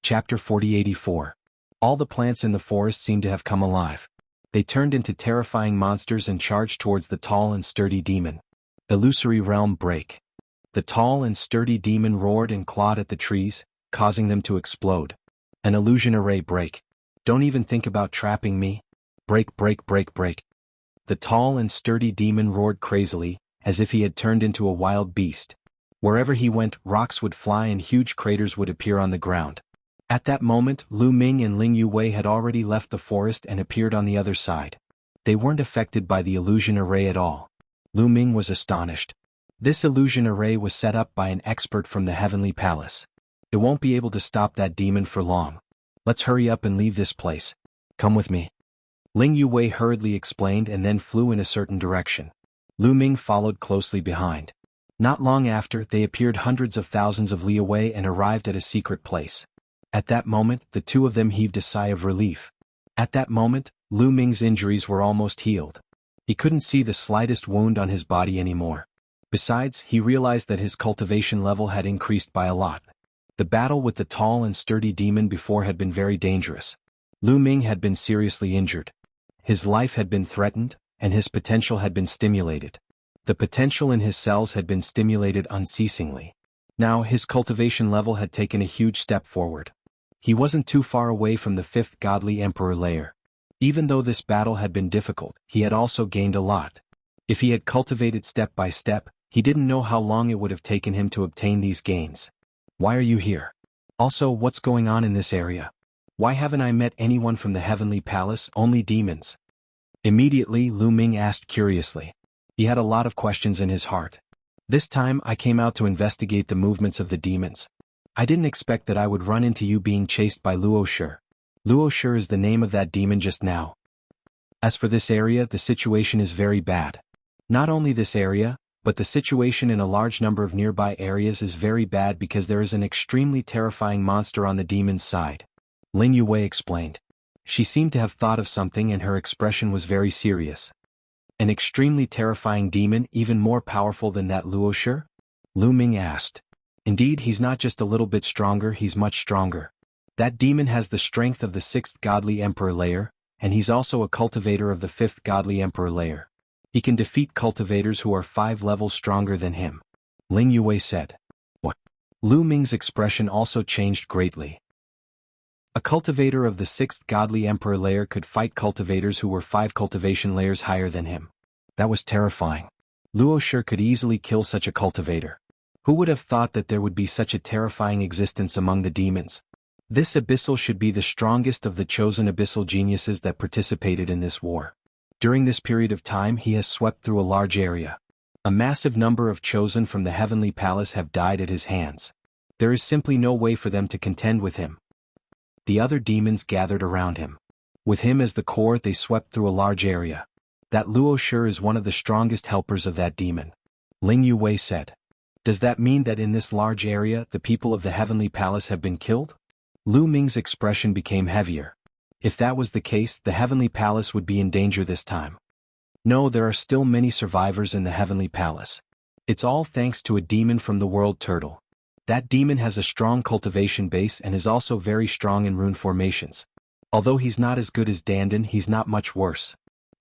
Chapter 4084. All the plants in the forest seemed to have come alive. They turned into terrifying monsters and charged towards the tall and sturdy demon. Illusory realm break. The tall and sturdy demon roared and clawed at the trees, causing them to explode. An illusion array break. Don't even think about trapping me. Break, break, break, break. The tall and sturdy demon roared crazily, as if he had turned into a wild beast. Wherever he went, rocks would fly and huge craters would appear on the ground. At that moment, Lu Ming and Ling Yuwei had already left the forest and appeared on the other side. They weren't affected by the illusion array at all. Lu Ming was astonished. This illusion array was set up by an expert from the Heavenly Palace. It won't be able to stop that demon for long. Let's hurry up and leave this place. Come with me. Ling Yuwei hurriedly explained and then flew in a certain direction. Lu Ming followed closely behind. Not long after, they appeared hundreds of thousands of li away and arrived at a secret place. At that moment, the two of them heaved a sigh of relief. At that moment, Lu Ming's injuries were almost healed. He couldn't see the slightest wound on his body anymore. Besides, he realized that his cultivation level had increased by a lot. The battle with the tall and sturdy demon before had been very dangerous. Lu Ming had been seriously injured. His life had been threatened, and his potential had been stimulated. The potential in his cells had been stimulated unceasingly. Now his cultivation level had taken a huge step forward. He wasn't too far away from the 5th Godly Emperor layer. Even though this battle had been difficult, he had also gained a lot. If he had cultivated step by step, he didn't know how long it would have taken him to obtain these gains. Why are you here? Also, what's going on in this area? Why haven't I met anyone from the Heavenly Palace, only demons? Immediately, Lu Ming asked curiously. He had a lot of questions in his heart. This time I came out to investigate the movements of the demons. I didn't expect that I would run into you being chased by Luoshi. Luoshi is the name of that demon just now. As for this area, the situation is very bad. Not only this area, but the situation in a large number of nearby areas is very bad because there is an extremely terrifying monster on the demon's side. Ling Yuwei explained. She seemed to have thought of something and her expression was very serious. An extremely terrifying demon, even more powerful than that Luoshi? Lu Ming asked. Indeed, he's not just a little bit stronger, he's much stronger. That demon has the strength of the 6th Godly Emperor layer, and he's also a cultivator of the 5th Godly Emperor layer. He can defeat cultivators who are 5 levels stronger than him. Ling Yuwei said. What? Lu Ming's expression also changed greatly. A cultivator of the 6th Godly Emperor layer could fight cultivators who were 5 cultivation layers higher than him. That was terrifying. Luoshi could easily kill such a cultivator. Who would have thought that there would be such a terrifying existence among the demons? This abyssal should be the strongest of the chosen abyssal geniuses that participated in this war. During this period of time he has swept through a large area. A massive number of chosen from the Heavenly Palace have died at his hands. There is simply no way for them to contend with him. The other demons gathered around him. With him as the core they swept through a large area. That Luoshi is one of the strongest helpers of that demon. Ling Yuwei said. Does that mean that in this large area the people of the Heavenly Palace have been killed? Lu Ming's expression became heavier. If that was the case, the Heavenly Palace would be in danger this time. No, there are still many survivors in the Heavenly Palace. It's all thanks to a demon from the world turtle. That demon has a strong cultivation base and is also very strong in rune formations. Although he's not as good as Dandan, he's not much worse.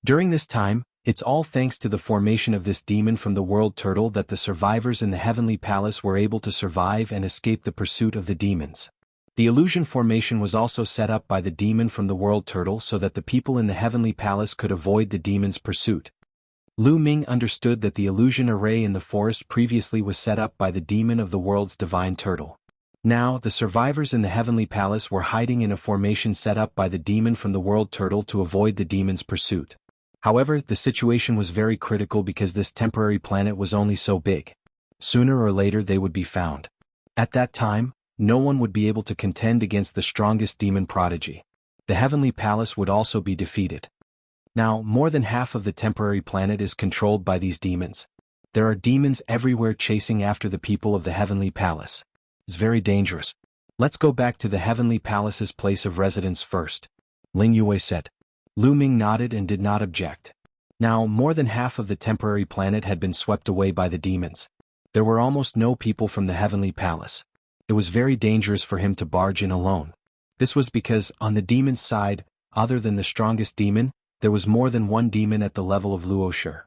During this time, it's all thanks to the formation of this demon from the world turtle that the survivors in the Heavenly Palace were able to survive and escape the pursuit of the demons. The illusion formation was also set up by the demon from the world turtle so that the people in the Heavenly Palace could avoid the demon's pursuit. Lu Ming understood that the illusion array in the forest previously was set up by the demon of the world's divine turtle. Now, the survivors in the Heavenly Palace were hiding in a formation set up by the demon from the world turtle to avoid the demon's pursuit. However, the situation was very critical because this temporary planet was only so big. Sooner or later they would be found. At that time, no one would be able to contend against the strongest demon prodigy. The Heavenly Palace would also be defeated. Now, more than half of the temporary planet is controlled by these demons. There are demons everywhere chasing after the people of the Heavenly Palace. It's very dangerous. Let's go back to the Heavenly Palace's place of residence first. Ling Yuwei said. Lu Ming nodded and did not object. Now, more than half of the temporary planet had been swept away by the demons. There were almost no people from the Heavenly Palace. It was very dangerous for him to barge in alone. This was because, on the demon's side, other than the strongest demon, there was more than one demon at the level of Luoshi.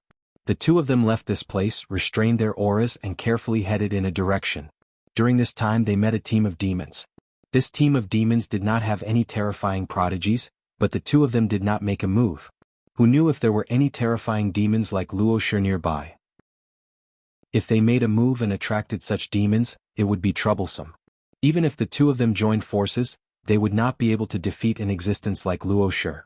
The two of them left this place, restrained their auras and carefully headed in a direction. During this time they met a team of demons. This team of demons did not have any terrifying prodigies, but the two of them did not make a move. Who knew if there were any terrifying demons like Luoshi nearby? If they made a move and attracted such demons, it would be troublesome. Even if the two of them joined forces, they would not be able to defeat an existence like Luoshi.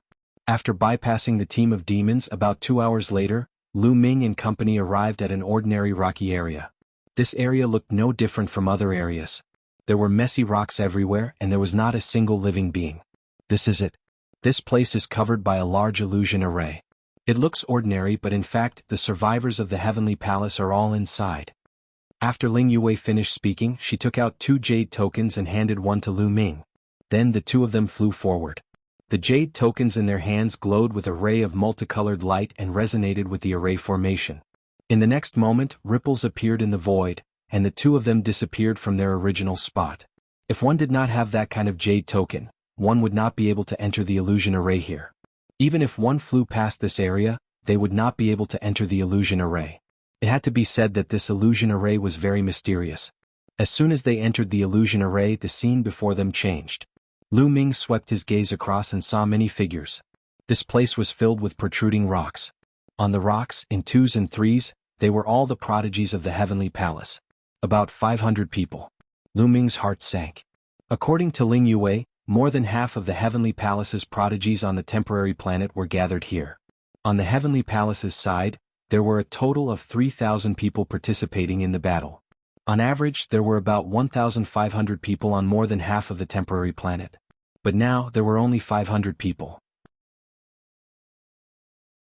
After bypassing the team of demons about 2 hours later, Lu Ming and company arrived at an ordinary rocky area. This area looked no different from other areas. There were messy rocks everywhere and there was not a single living being. This is it. This place is covered by a large illusion array. It looks ordinary but in fact the survivors of the Heavenly Palace are all inside. After Ling Yue finished speaking, she took out 2 jade tokens and handed one to Lu Ming. Then the two of them flew forward. The jade tokens in their hands glowed with a ray of multicolored light and resonated with the array formation. In the next moment, ripples appeared in the void, and the two of them disappeared from their original spot. If one did not have that kind of jade token, one would not be able to enter the illusion array here. Even if one flew past this area, they would not be able to enter the illusion array. It had to be said that this illusion array was very mysterious. As soon as they entered the illusion array, the scene before them changed. Lu Ming swept his gaze across and saw many figures. This place was filled with protruding rocks. On the rocks, in 2s and 3s, they were all the prodigies of the Heavenly Palace. About 500 people. Lu Ming's heart sank. According to Ling Yue, more than half of the Heavenly Palace's prodigies on the temporary planet were gathered here. On the Heavenly Palace's side, there were a total of 3,000 people participating in the battle. On average, there were about 1,500 people on more than half of the temporary planet. But now, there were only 500 people.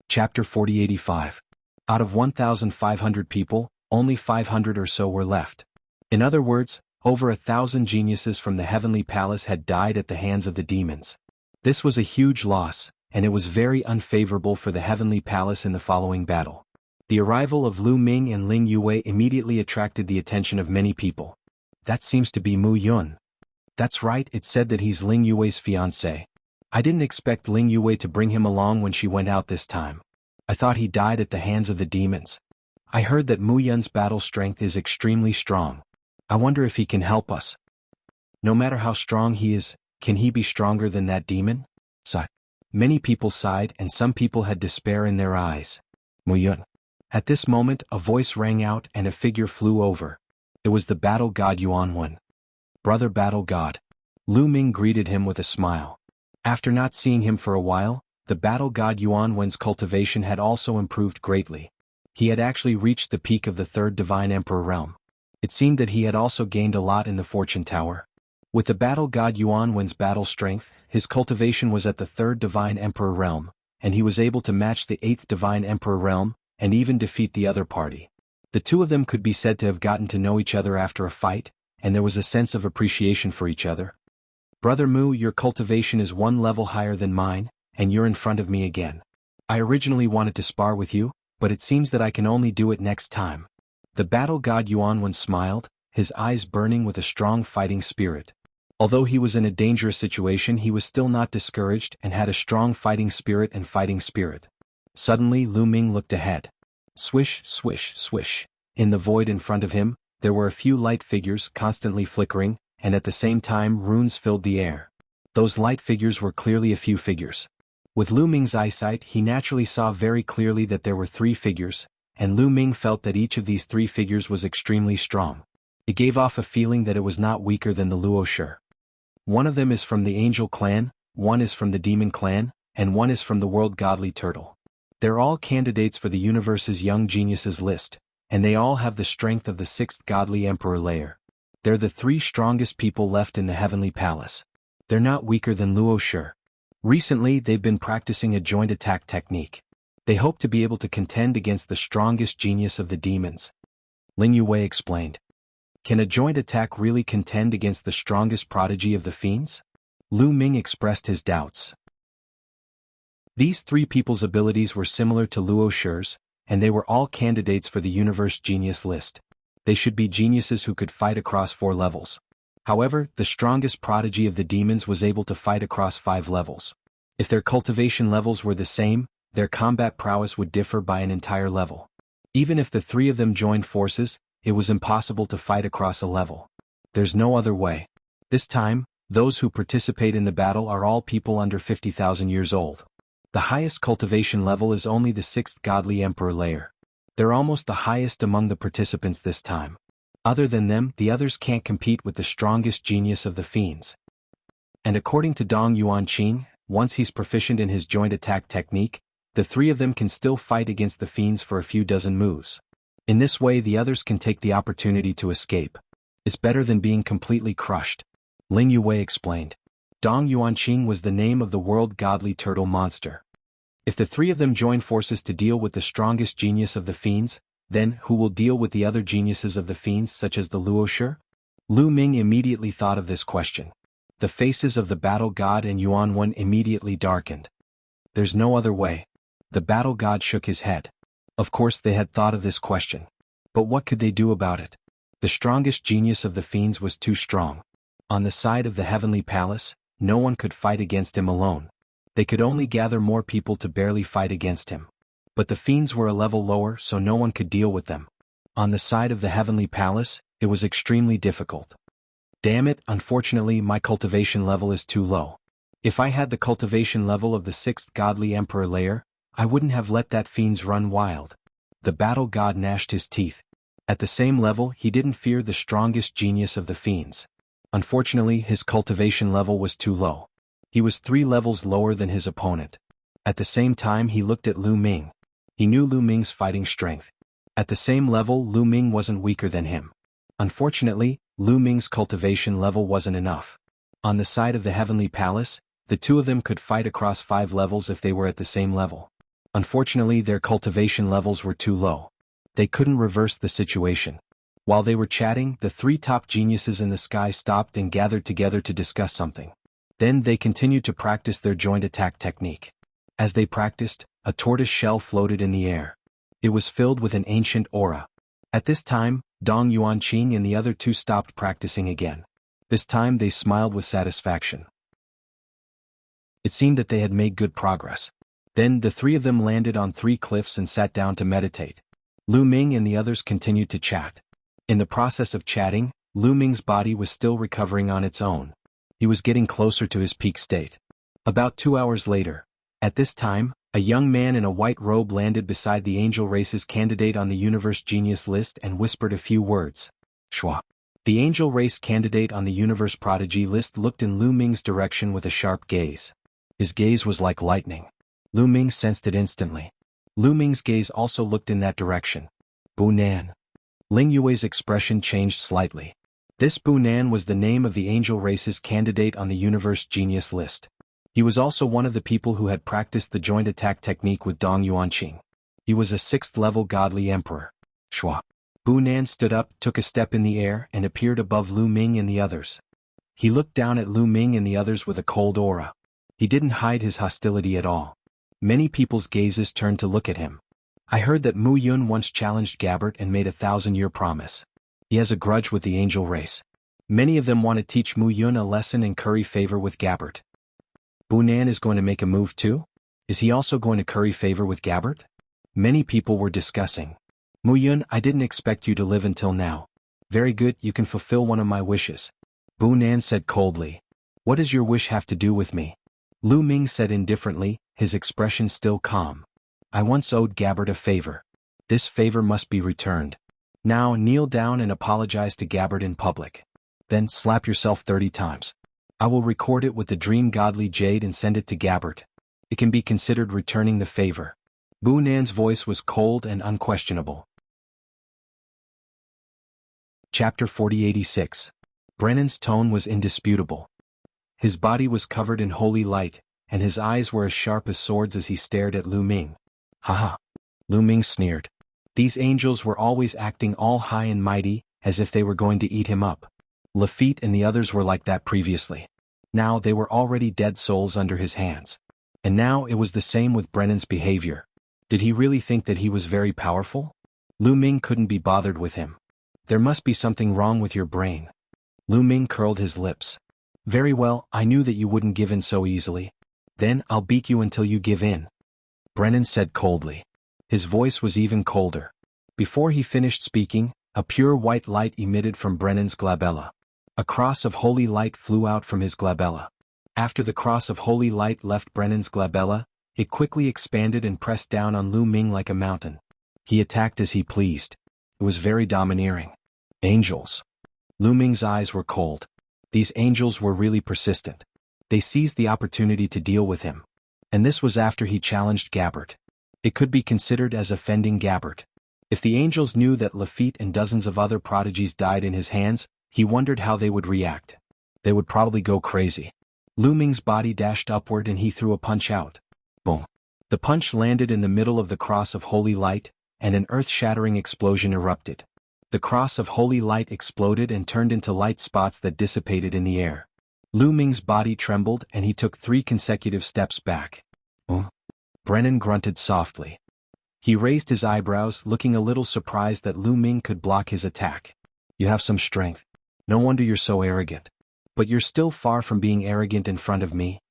Chapter 4085. Out of 1,500 people, only 500 or so were left. In other words, over 1,000 geniuses from the Heavenly Palace had died at the hands of the demons. This was a huge loss, and it was very unfavorable for the Heavenly Palace in the following battle. The arrival of Lu Ming and Ling Yue immediately attracted the attention of many people. That seems to be Mu Yun. That's right, it said that he's Ling Yue's fiancé. I didn't expect Ling Yue to bring him along when she went out this time. I thought he died at the hands of the demons. I heard that Mu Yun's battle strength is extremely strong. I wonder if he can help us. No matter how strong he is, can he be stronger than that demon? Sigh. Many people sighed and some people had despair in their eyes. Mu Yun. At this moment, a voice rang out and a figure flew over. It was the battle god Yuanwen. Brother Battle God. Lu Ming greeted him with a smile. After not seeing him for a while, the battle god Yuanwen's cultivation had also improved greatly. He had actually reached the peak of the 3rd Divine Emperor realm. It seemed that he had also gained a lot in the Fortune Tower. With the battle god Yuanwen's battle strength, his cultivation was at the 3rd Divine Emperor realm, and he was able to match the 8th Divine Emperor realm, and even defeat the other party. The two of them could be said to have gotten to know each other after a fight, and there was a sense of appreciation for each other. Brother Mu, your cultivation is 1 level higher than mine, and you're in front of me again. I originally wanted to spar with you, but it seems that I can only do it next time. The battle god Yuanwen smiled, his eyes burning with a strong fighting spirit. Although he was in a dangerous situation, he was still not discouraged and had a strong fighting spirit. Suddenly Lu Ming looked ahead. Swish, swish, swish. In the void in front of him, there were a few light figures constantly flickering, and at the same time runes filled the air. Those light figures were clearly a few figures. With Lu Ming's eyesight, he naturally saw very clearly that there were 3 figures, and Lu Ming felt that each of these 3 figures was extremely strong. It gave off a feeling that it was not weaker than the Luoshi. One of them is from the Angel Clan, one is from the Demon Clan, and one is from the World Godly Turtle. They're all candidates for the universe's Young Geniuses list, and they all have the strength of the 6th Godly Emperor layer. They're the 3 strongest people left in the Heavenly Palace. They're not weaker than Luoshi. Recently, they've been practicing a joint attack technique. They hope to be able to contend against the strongest genius of the demons. Ling Yue explained. Can a joint attack really contend against the strongest prodigy of the fiends? Lu Ming expressed his doubts. These 3 people's abilities were similar to Luoshi's, and they were all candidates for the Universe Genius list. They should be geniuses who could fight across 4 levels. However, the strongest prodigy of the demons was able to fight across 5 levels. If their cultivation levels were the same, their combat prowess would differ by an entire level. Even if the 3 of them joined forces, it was impossible to fight across a level. There's no other way. This time, those who participate in the battle are all people under 50,000 years old. The highest cultivation level is only the 6th godly emperor layer. They're almost the highest among the participants this time. Other than them, the others can't compete with the strongest genius of the fiends. And according to Dong Yuanqing, once he's proficient in his joint attack technique, the 3 of them can still fight against the fiends for a few dozen moves. In this way, the others can take the opportunity to escape. It's better than being completely crushed. Ling Yue explained. Dong Yuanqing was the name of the world godly turtle monster. If the 3 of them join forces to deal with the strongest genius of the fiends, then who will deal with the other geniuses of the fiends such as the Luoshi? Lu Ming immediately thought of this question. The faces of the battle god and Yuan Wen immediately darkened. There's no other way. The battle god shook his head. Of course they had thought of this question. But what could they do about it? The strongest genius of the fiends was too strong. On the side of the heavenly palace, no one could fight against him alone. They could only gather more people to barely fight against him. But the fiends were a level lower, so no one could deal with them. On the side of the heavenly palace, it was extremely difficult. Damn it, unfortunately my cultivation level is too low. If I had the cultivation level of the 6th godly emperor layer, I wouldn't have let that fiends run wild. The battle god gnashed his teeth. At the same level, he didn't fear the strongest genius of the fiends. Unfortunately, his cultivation level was too low. He was 3 levels lower than his opponent. At the same time, he looked at Lu Ming. He knew Lu Ming's fighting strength. At the same level, Lu Ming wasn't weaker than him. Unfortunately, Lu Ming's cultivation level wasn't enough. On the side of the heavenly palace, the 2 of them could fight across 5 levels if they were at the same level. Unfortunately, their cultivation levels were too low. They couldn't reverse the situation. While they were chatting, the 3 top geniuses in the sky stopped and gathered together to discuss something. Then they continued to practice their joint attack technique. As they practiced, a tortoise shell floated in the air. It was filled with an ancient aura. At this time, Dong Yuanqing and the other 2 stopped practicing again. This time they smiled with satisfaction. It seemed that they had made good progress. Then the 3 of them landed on 3 cliffs and sat down to meditate. Lu Ming and the others continued to chat. In the process of chatting, Lu Ming's body was still recovering on its own. He was getting closer to his peak state. About 2 hours later, at this time, a young man in a white robe landed beside the angel race's candidate on the universe genius list and whispered a few words. Shua. The angel race candidate on the universe prodigy list looked in Lu Ming's direction with a sharp gaze. His gaze was like lightning. Lu Ming sensed it instantly. Lu Ming's gaze also looked in that direction. Bu Nan. Ling Yue's expression changed slightly. This Bu Nan was the name of the angel race's candidate on the universe genius list. He was also one of the people who had practiced the joint attack technique with Dong Yuanqing. He was a 6th level godly emperor. Shua. Bu Nan stood up, took a step in the air, and appeared above Lu Ming and the others. He looked down at Lu Ming and the others with a cold aura. He didn't hide his hostility at all. Many people's gazes turned to look at him. I heard that Mu Yun once challenged Gabbert and made a 1,000-year promise. He has a grudge with the angel race. Many of them want to teach Mu Yun a lesson and curry favor with Gabbert. Bu Nan is going to make a move too? Is he also going to curry favor with Gabbert? Many people were discussing. Mu Yun, I didn't expect you to live until now. Very good, you can fulfill one of my wishes. Bu Nan said coldly. What does your wish have to do with me? Lu Ming said indifferently, his expression still calm. I once owed Gabbert a favor. This favor must be returned. Now kneel down and apologize to Gabbert in public. Then slap yourself 30 times. I will record it with the dream godly jade and send it to Gabbert. It can be considered returning the favor. Bu Nan's voice was cold and unquestionable. Chapter 4086. Brennan's tone was indisputable. His body was covered in holy light, and his eyes were as sharp as swords as he stared at Lu Ming. Haha. Lu Ming sneered. These angels were always acting all high and mighty, as if they were going to eat him up. Lafitte and the others were like that previously. Now they were already dead souls under his hands. And now it was the same with Brennan's behavior. Did he really think that he was very powerful? Lu Ming couldn't be bothered with him. There must be something wrong with your brain. Lu Ming curled his lips. Very well, I knew that you wouldn't give in so easily. Then I'll beat you until you give in. Brennan said coldly. His voice was even colder. Before he finished speaking, a pure white light emitted from Brennan's glabella. A cross of holy light flew out from his glabella. After the cross of holy light left Brennan's glabella, it quickly expanded and pressed down on Lu Ming like a mountain. He attacked as he pleased. It was very domineering. Angels. Lu Ming's eyes were cold. These angels were really persistent. They seized the opportunity to deal with him. And this was after he challenged Gabbert. It could be considered as offending Gabbert. If the angels knew that Lafitte and dozens of other prodigies died in his hands, he wondered how they would react. They would probably go crazy. Lu Ming's body dashed upward and he threw a punch out. Boom. The punch landed in the middle of the cross of holy light, and an earth-shattering explosion erupted. The cross of holy light exploded and turned into light spots that dissipated in the air. Lu Ming's body trembled and he took 3 consecutive steps back. Brennan grunted softly. He raised his eyebrows, looking a little surprised that Lu Ming could block his attack. You have some strength. No wonder you're so arrogant. But you're still far from being arrogant in front of me.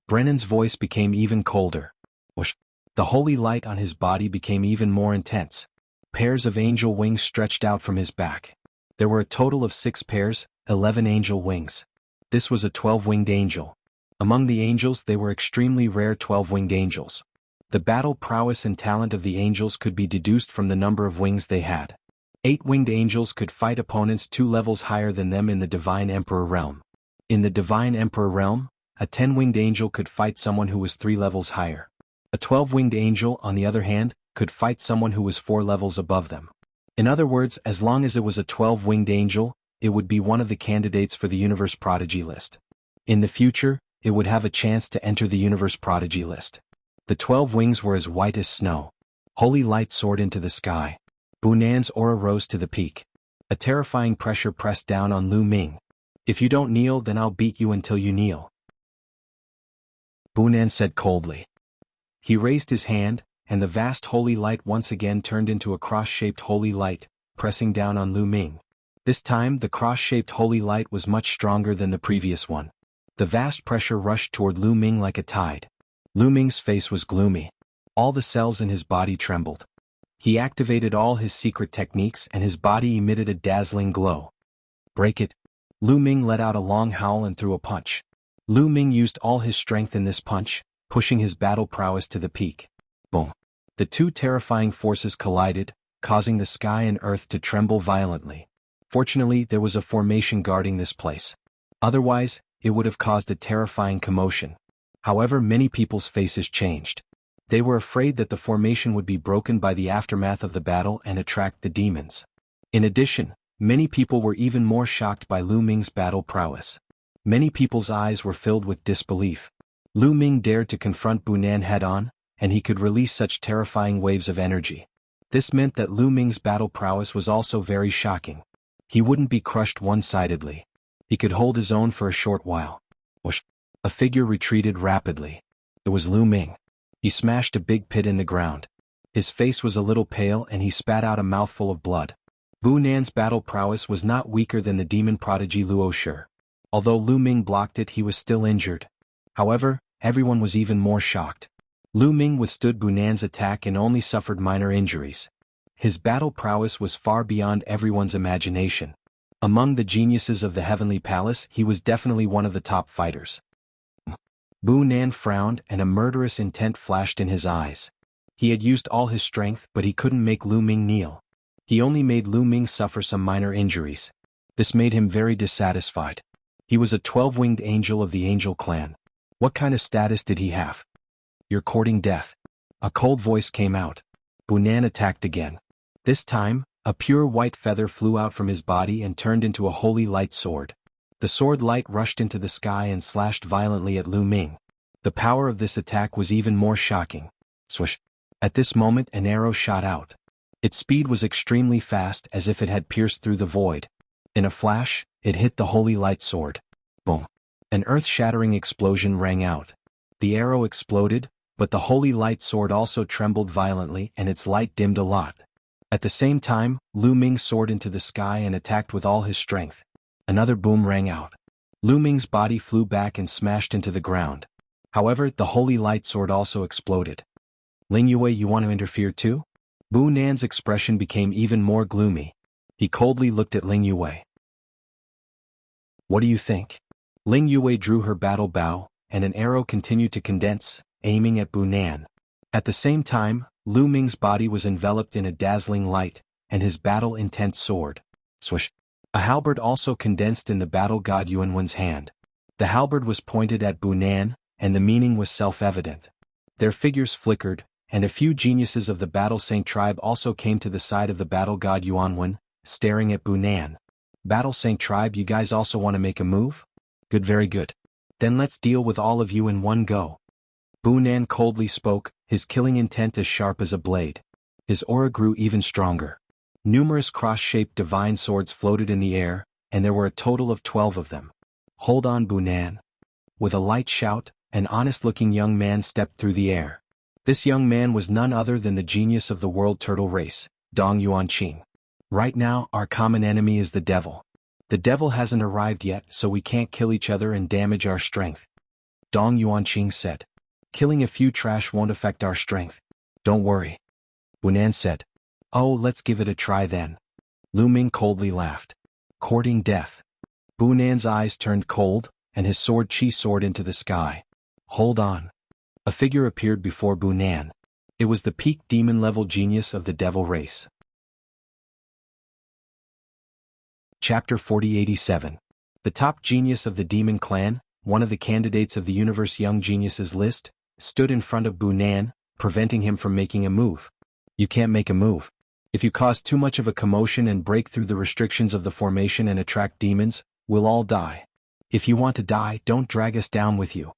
Brennan's voice became even colder. Whoosh. The holy light on his body became even more intense. Pairs of angel wings stretched out from his back. There were a total of 6 pairs, 11 angel wings. This was a 12-winged angel. Among the angels they were extremely rare 12-winged angels. The battle prowess and talent of the angels could be deduced from the number of wings they had. 8-winged angels could fight opponents 2 levels higher than them in the Divine Emperor realm. In the Divine Emperor realm, a 10-winged angel could fight someone who was 3 levels higher. A 12-winged angel, on the other hand, could fight someone who was 4 levels above them. In other words, as long as it was a 12-winged angel, it would be one of the candidates for the Universe Prodigy list. In the future, it would have a chance to enter the Universe Prodigy list. The 12 wings were as white as snow. Holy light soared into the sky. Bunan's aura rose to the peak. A terrifying pressure pressed down on Lu Ming. If you don't kneel, then I'll beat you until you kneel. Bunan said coldly. He raised his hand, and the vast holy light once again turned into a cross-shaped holy light, pressing down on Lu Ming. This time the cross-shaped holy light was much stronger than the previous one. The vast pressure rushed toward Lu Ming like a tide. Lu Ming's face was gloomy. All the cells in his body trembled. He activated all his secret techniques and his body emitted a dazzling glow. Break it. Lu Ming let out a long howl and threw a punch. Lu Ming used all his strength in this punch, pushing his battle prowess to the peak. Boom. The 2 terrifying forces collided, causing the sky and earth to tremble violently. Fortunately, there was a formation guarding this place. Otherwise, it would have caused a terrifying commotion. However, many people's faces changed. They were afraid that the formation would be broken by the aftermath of the battle and attract the demons. In addition, many people were even more shocked by Lu Ming's battle prowess. Many people's eyes were filled with disbelief. Lu Ming dared to confront Bunan head-on, and he could release such terrifying waves of energy. This meant that Lu Ming's battle prowess was also very shocking. He wouldn't be crushed one-sidedly. He could hold his own for a short while. Whoosh. A figure retreated rapidly. It was Lu Ming. He smashed a big pit in the ground. His face was a little pale and he spat out a mouthful of blood. Bunan's battle prowess was not weaker than the demon prodigy Luo Shi. Although Lu Ming blocked it, he was still injured. However, everyone was even more shocked. Lu Ming withstood Bunan's attack and only suffered minor injuries. His battle prowess was far beyond everyone's imagination. Among the geniuses of the Heavenly Palace, he was definitely one of the top fighters. Bunan frowned and a murderous intent flashed in his eyes. He had used all his strength, but he couldn't make Lu Ming kneel. He only made Lu Ming suffer some minor injuries. This made him very dissatisfied. He was a 12-winged angel of the angel clan. What kind of status did he have? You're courting death. A cold voice came out. Bunan attacked again. This time, a pure white feather flew out from his body and turned into a holy light sword. The sword light rushed into the sky and slashed violently at Lu Ming. The power of this attack was even more shocking. Swish. At this moment an arrow shot out. Its speed was extremely fast, as if it had pierced through the void. In a flash, it hit the holy light sword. Boom. An earth-shattering explosion rang out. The arrow exploded, but the holy light sword also trembled violently and its light dimmed a lot. At the same time, Lu Ming soared into the sky and attacked with all his strength. Another boom rang out. Lu Ming's body flew back and smashed into the ground. However, the holy light sword also exploded. Ling Yue, you want to interfere too? Bu Nan's expression became even more gloomy. He coldly looked at Ling Yue. What do you think? Ling Yue drew her battle bow, and an arrow continued to condense, aiming at Bu Nan. At the same time, Lu Ming's body was enveloped in a dazzling light, and his battle-intent sword. Swish. A halberd also condensed in the battle god Yuanwen's hand. The halberd was pointed at Bu Nan, and the meaning was self-evident. Their figures flickered, and a few geniuses of the Battle Saint tribe also came to the side of the battle god Yuanwen, staring at Bu Nan. Battle Saint tribe, you guys also want to make a move? Good, very good. Then let's deal with all of you in one go. Bu Nan coldly spoke, his killing intent as sharp as a blade. His aura grew even stronger. Numerous cross-shaped divine swords floated in the air, and there were a total of 12 of them. Hold on, Bu Nan. With a light shout, an honest-looking young man stepped through the air. This young man was none other than the genius of the world turtle race, Dong Yuanqing. Right now, our common enemy is the devil. The devil hasn't arrived yet, so we can't kill each other and damage our strength. Dong Yuanqing said. Killing a few trash won't affect our strength. Don't worry. Bu Nan said. Oh, let's give it a try then. Lu Ming coldly laughed. Courting death. Bu Nan's eyes turned cold, and his sword Qi soared into the sky. Hold on. A figure appeared before Bu Nan. It was the peak demon-level genius of the devil race. Chapter 4087. The top genius of the demon clan, one of the candidates of the universe young geniuses list, stood in front of Bu Nan, preventing him from making a move. You can't make a move. If you cause too much of a commotion and break through the restrictions of the formation and attract demons, we'll all die. If you want to die, don't drag us down with you,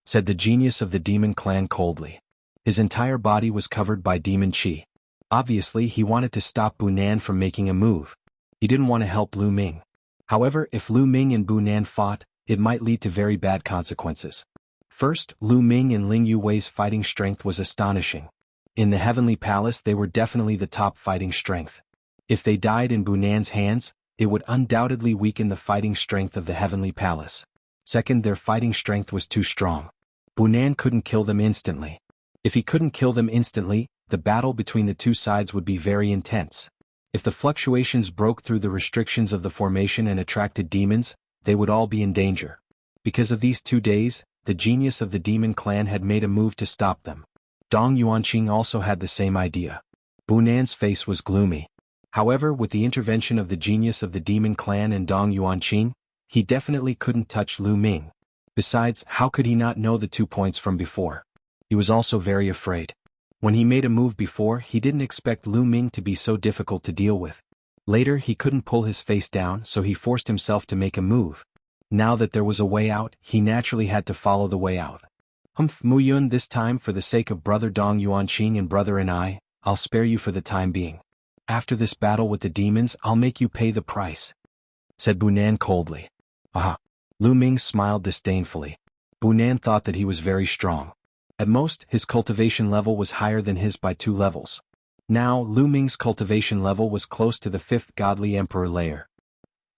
said the genius of the demon clan coldly. His entire body was covered by demon qi. Obviously, he wanted to stop Bu Nan from making a move. He didn't want to help Lu Ming. However, if Lu Ming and Bu Nan fought, it might lead to very bad consequences. First, Lu Ming and Ling Yue's fighting strength was astonishing. In the Heavenly Palace they were definitely the top fighting strength. If they died in Bu Nan's hands, it would undoubtedly weaken the fighting strength of the Heavenly Palace. Second, their fighting strength was too strong. Bu Nan couldn't kill them instantly. If he couldn't kill them instantly, the battle between the two sides would be very intense. If the fluctuations broke through the restrictions of the formation and attracted demons, they would all be in danger. Because of these 2 days, the genius of the demon clan had made a move to stop them. Dong Yuanqing also had the same idea. Bu Nan's face was gloomy. However, with the intervention of the genius of the demon clan and Dong Yuanqing, he definitely couldn't touch Lu Ming. Besides, how could he not know the 2 points from before? He was also very afraid. When he made a move before, he didn't expect Lu Ming to be so difficult to deal with. Later, he couldn't pull his face down, so he forced himself to make a move. Now that there was a way out, he naturally had to follow the way out. Mu Yun, this time for the sake of brother Dong Yuanqing and brother and I'll spare you for the time being. After this battle with the demons, I'll make you pay the price, said Bu Nan coldly. Aha. Lu Ming smiled disdainfully. Bu Nan thought that he was very strong. At most, his cultivation level was higher than his by 2 levels. Now, Lu Ming's cultivation level was close to the 5th godly emperor layer.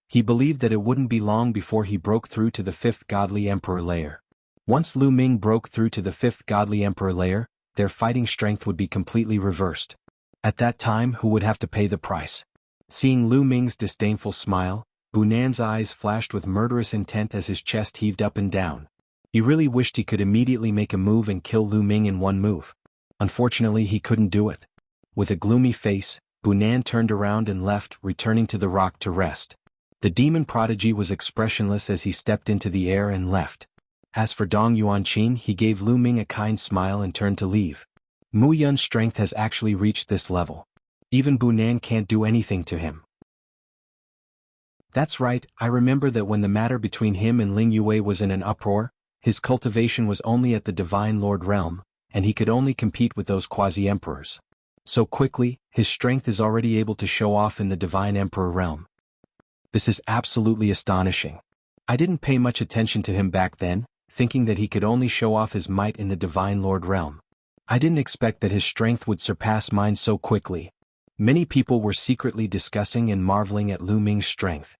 He believed that it wouldn't be long before he broke through to the 5th godly emperor layer. Once Lu Ming broke through to the 5th godly emperor layer, their fighting strength would be completely reversed. At that time, who would have to pay the price? Seeing Lu Ming's disdainful smile, Bu Nan's eyes flashed with murderous intent as his chest heaved up and down. He really wished he could immediately make a move and kill Lu Ming in one move. Unfortunately, he couldn't do it. With a gloomy face, Bu Nan turned around and left, returning to the rock to rest. The demon prodigy was expressionless as he stepped into the air and left. As for Dong Yuanqing, he gave Lu Ming a kind smile and turned to leave. Mu Yun's strength has actually reached this level. Even Bu Nan can't do anything to him. That's right, I remember that when the matter between him and Ling Yue was in an uproar, his cultivation was only at the Divine Lord realm, and he could only compete with those quasi-emperors. So quickly, his strength is already able to show off in the Divine Emperor realm. This is absolutely astonishing. I didn't pay much attention to him back then, thinking that he could only show off his might in the Divine Lord realm. I didn't expect that his strength would surpass mine so quickly. Many people were secretly discussing and marveling at Lu Ming's strength.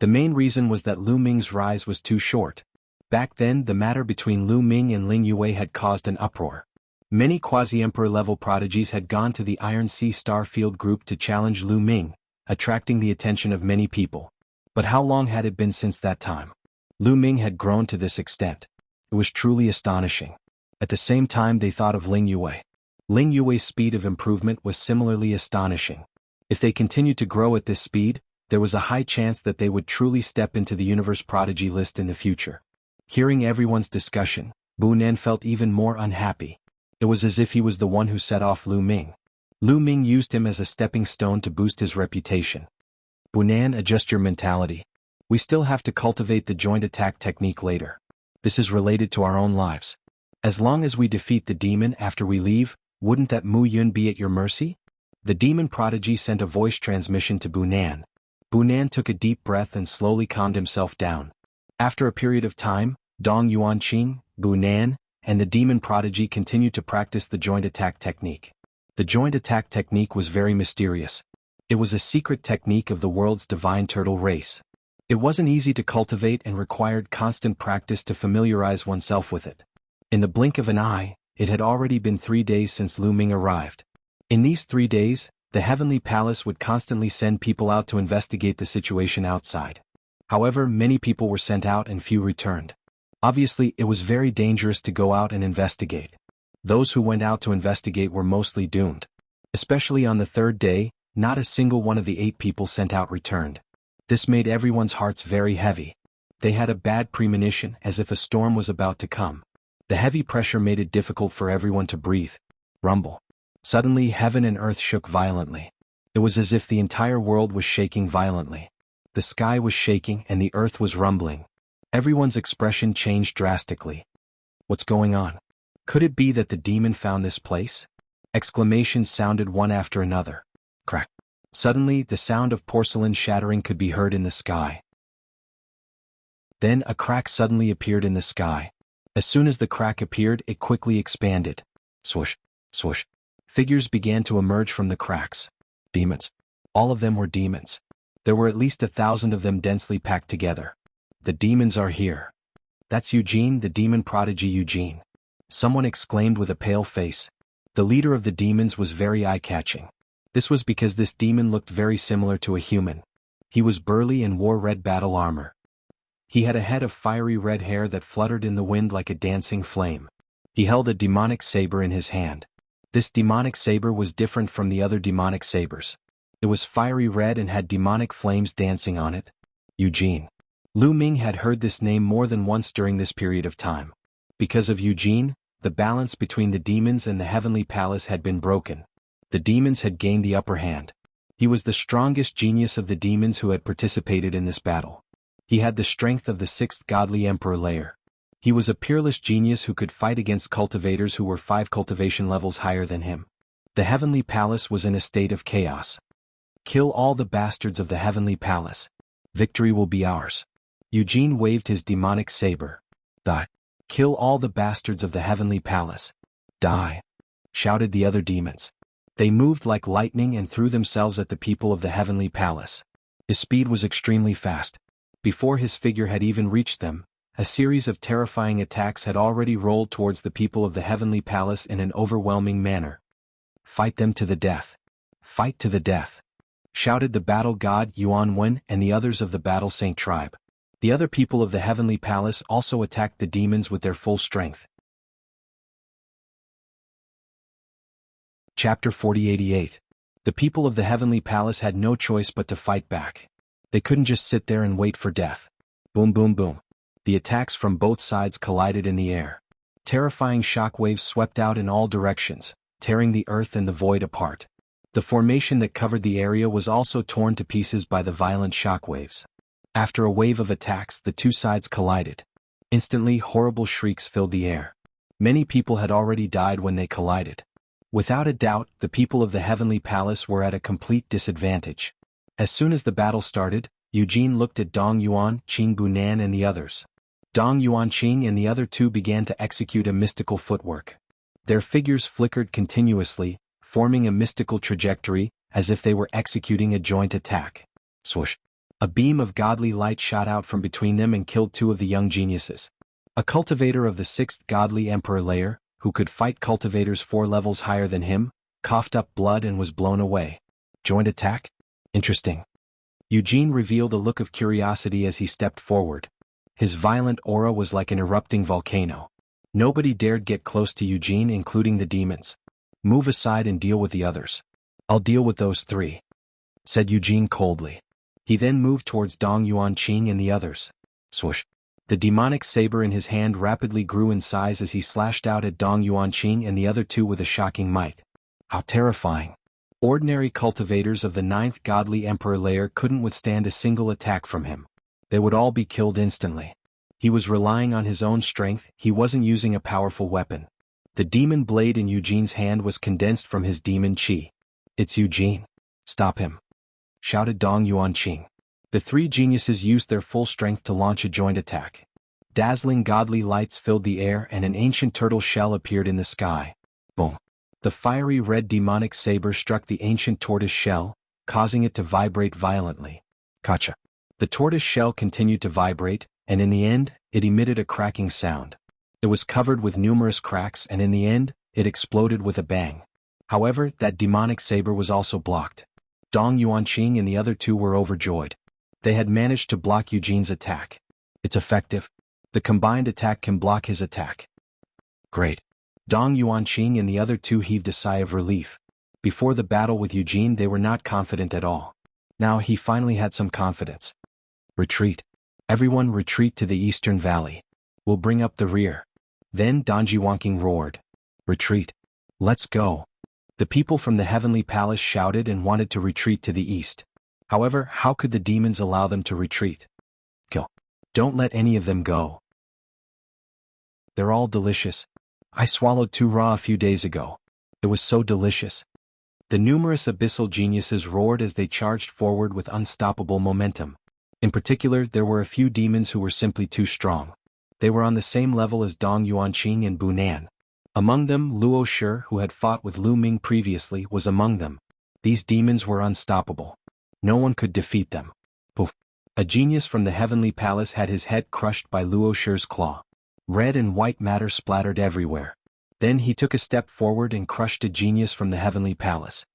The main reason was that Lu Ming's rise was too short. Back then the matter between Lu Ming and Ling Yue had caused an uproar. Many quasi-emperor level prodigies had gone to the Iron Sea Star Field group to challenge Lu Ming, attracting the attention of many people. But how long had it been since that time? Lu Ming had grown to this extent. It was truly astonishing. At the same time they thought of Ling Yue. Ling Yue's speed of improvement was similarly astonishing. If they continued to grow at this speed, there was a high chance that they would truly step into the universe prodigy list in the future. Hearing everyone's discussion, Bu Nan felt even more unhappy. It was as if he was the one who set off Lu Ming. Lu Ming used him as a stepping stone to boost his reputation. Bu Nan, adjust your mentality. We still have to cultivate the joint attack technique later. This is related to our own lives. As long as we defeat the demon after we leave, wouldn't that Mu Yun be at your mercy? The demon prodigy sent a voice transmission to Bu Nan. Bu Nan took a deep breath and slowly calmed himself down. After a period of time, Dong Yuanqing, Bu Nan, and the demon prodigy continued to practice the joint attack technique. The joint attack technique was very mysterious. It was a secret technique of the world's divine turtle race. It wasn't easy to cultivate and required constant practice to familiarize oneself with it. In the blink of an eye, it had already been 3 days since Lu Ming arrived. In these 3 days, the Heavenly Palace would constantly send people out to investigate the situation outside. However, many people were sent out and few returned. Obviously, it was very dangerous to go out and investigate. Those who went out to investigate were mostly doomed. Especially on the 3rd day, not a single one of the 8 people sent out returned. This made everyone's hearts very heavy. They had a bad premonition as if a storm was about to come. The heavy pressure made it difficult for everyone to breathe. Rumble. Suddenly heaven and earth shook violently. It was as if the entire world was shaking violently. The sky was shaking and the earth was rumbling. Everyone's expression changed drastically. What's going on? Could it be that the demon found this place? Exclamations sounded one after another. Crack. Suddenly, the sound of porcelain shattering could be heard in the sky. Then a crack suddenly appeared in the sky. As soon as the crack appeared, it quickly expanded. Swoosh, swoosh. Figures began to emerge from the cracks. Demons. All of them were demons. There were at least 1,000 of them densely packed together. The demons are here. That's Eugene, the demon prodigy Eugene. Someone exclaimed with a pale face. The leader of the demons was very eye-catching. This was because this demon looked very similar to a human. He was burly and wore red battle armor. He had a head of fiery red hair that fluttered in the wind like a dancing flame. He held a demonic saber in his hand. This demonic saber was different from the other demonic sabers. It was fiery red and had demonic flames dancing on it. Eugene. Lu Ming had heard this name more than once during this period of time. Because of Eugene, the balance between the demons and the Heavenly Palace had been broken. The demons had gained the upper hand. He was the strongest genius of the demons who had participated in this battle. He had the strength of the 6th godly emperor layer. He was a peerless genius who could fight against cultivators who were 5 cultivation levels higher than him. The Heavenly Palace was in a state of chaos. Kill all the bastards of the Heavenly Palace. Victory will be ours. Eugene waved his demonic saber. Die. Kill all the bastards of the Heavenly Palace. Die. Shouted the other demons. They moved like lightning and threw themselves at the people of the Heavenly Palace. His speed was extremely fast. Before his figure had even reached them, a series of terrifying attacks had already rolled towards the people of the Heavenly Palace in an overwhelming manner. Fight them to the death. Fight to the death. Shouted the battle god Yuan Wen and the others of the Battle Saint tribe. The other people of the Heavenly Palace also attacked the demons with their full strength. Chapter 4088. The people of the Heavenly Palace had no choice but to fight back. They couldn't just sit there and wait for death. Boom boom boom. The attacks from both sides collided in the air. Terrifying shockwaves swept out in all directions, tearing the earth and the void apart. The formation that covered the area was also torn to pieces by the violent shockwaves. After a wave of attacks, the two sides collided. Instantly, horrible shrieks filled the air. Many people had already died when they collided. Without a doubt, the people of the Heavenly Palace were at a complete disadvantage. As soon as the battle started, Eugene looked at Dong Yuan, Qing Bunan and the others. Dong Yuanqing and the other two began to execute a mystical footwork. Their figures flickered continuously, forming a mystical trajectory, as if they were executing a joint attack. Swoosh. A beam of godly light shot out from between them and killed two of the young geniuses. A cultivator of the 6th godly emperor layer, who could fight cultivators 4 levels higher than him, coughed up blood and was blown away. Joint attack? Interesting. Eugene revealed a look of curiosity as he stepped forward. His violent aura was like an erupting volcano. Nobody dared get close to Eugene, including the demons. Move aside and deal with the others. I'll deal with those 3, said Eugene coldly. He then moved towards Dong Yuanqing and the others. Swoosh. The demonic saber in his hand rapidly grew in size as he slashed out at Dong Yuanqing and the other 2 with a shocking might. How terrifying. Ordinary cultivators of the 9th godly emperor layer couldn't withstand a single attack from him. They would all be killed instantly. He was relying on his own strength, he wasn't using a powerful weapon. The demon blade in Eugene's hand was condensed from his demon chi. It's Eugene. Stop him, shouted Dong Yuanqing. The 3 geniuses used their full strength to launch a joint attack. Dazzling godly lights filled the air and an ancient turtle shell appeared in the sky. Boom. The fiery red demonic saber struck the ancient tortoise shell, causing it to vibrate violently. Gotcha. The tortoise shell continued to vibrate, and in the end, it emitted a cracking sound. It was covered with numerous cracks and in the end, it exploded with a bang. However, that demonic saber was also blocked. Dong Yuanqing and the other 2 were overjoyed. They had managed to block Eugene's attack. It's effective. The combined attack can block his attack. Great. Dong Yuanqing and the other 2 heaved a sigh of relief. Before the battle with Eugene they were not confident at all. Now he finally had some confidence. Retreat. Everyone retreat to the eastern valley. We'll bring up the rear. Then Dong Yuanqing roared. Retreat. Let's go. The people from the heavenly palace shouted and wanted to retreat to the east. However, how could the demons allow them to retreat? Kill. Don't let any of them go. They're all delicious. I swallowed 2 raw a few days ago. It was so delicious. The numerous abyssal geniuses roared as they charged forward with unstoppable momentum. In particular, there were a few demons who were simply too strong. They were on the same level as Dong Yuanqing and Bunan. Among them, Luo Shi, who had fought with Lu Ming previously, was among them. These demons were unstoppable. No one could defeat them. Poof. A genius from the heavenly palace had his head crushed by Luo Shi's claw. Red and white matter splattered everywhere. Then he took a step forward and crushed a genius from the heavenly palace.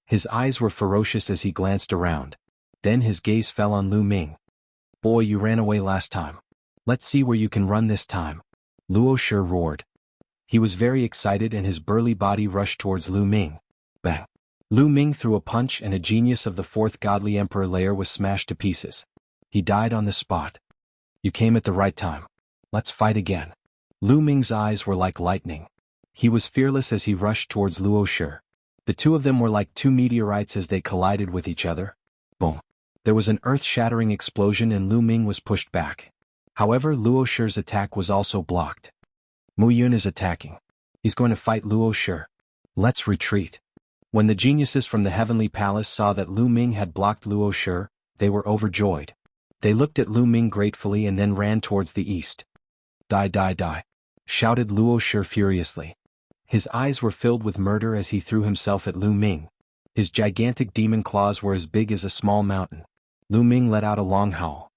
His eyes were ferocious as he glanced around. Then his gaze fell on Lu Ming. Boy, you ran away last time. Let's see where you can run this time. Luo Shi roared. He was very excited and his burly body rushed towards Lu Ming. Bang. Lu Ming threw a punch and a genius of the 4th godly emperor layer was smashed to pieces. He died on the spot. You came at the right time. Let's fight again. Lu Ming's eyes were like lightning. He was fearless as he rushed towards Luo Shi. The 2 of them were like 2 meteorites as they collided with each other. Boom. There was an earth-shattering explosion and Lu Ming was pushed back. However, Luo Shi's attack was also blocked. Mu Yun is attacking. He's going to fight Luo Shi. Let's retreat. When the geniuses from the heavenly palace saw that Lu Ming had blocked Luo Shi, they were overjoyed. They looked at Lu Ming gratefully and then ran towards the east. Die, die, die, shouted Luo Shi furiously. His eyes were filled with murder as he threw himself at Lu Ming. His gigantic demon claws were as big as a small mountain. Lu Ming let out a long howl.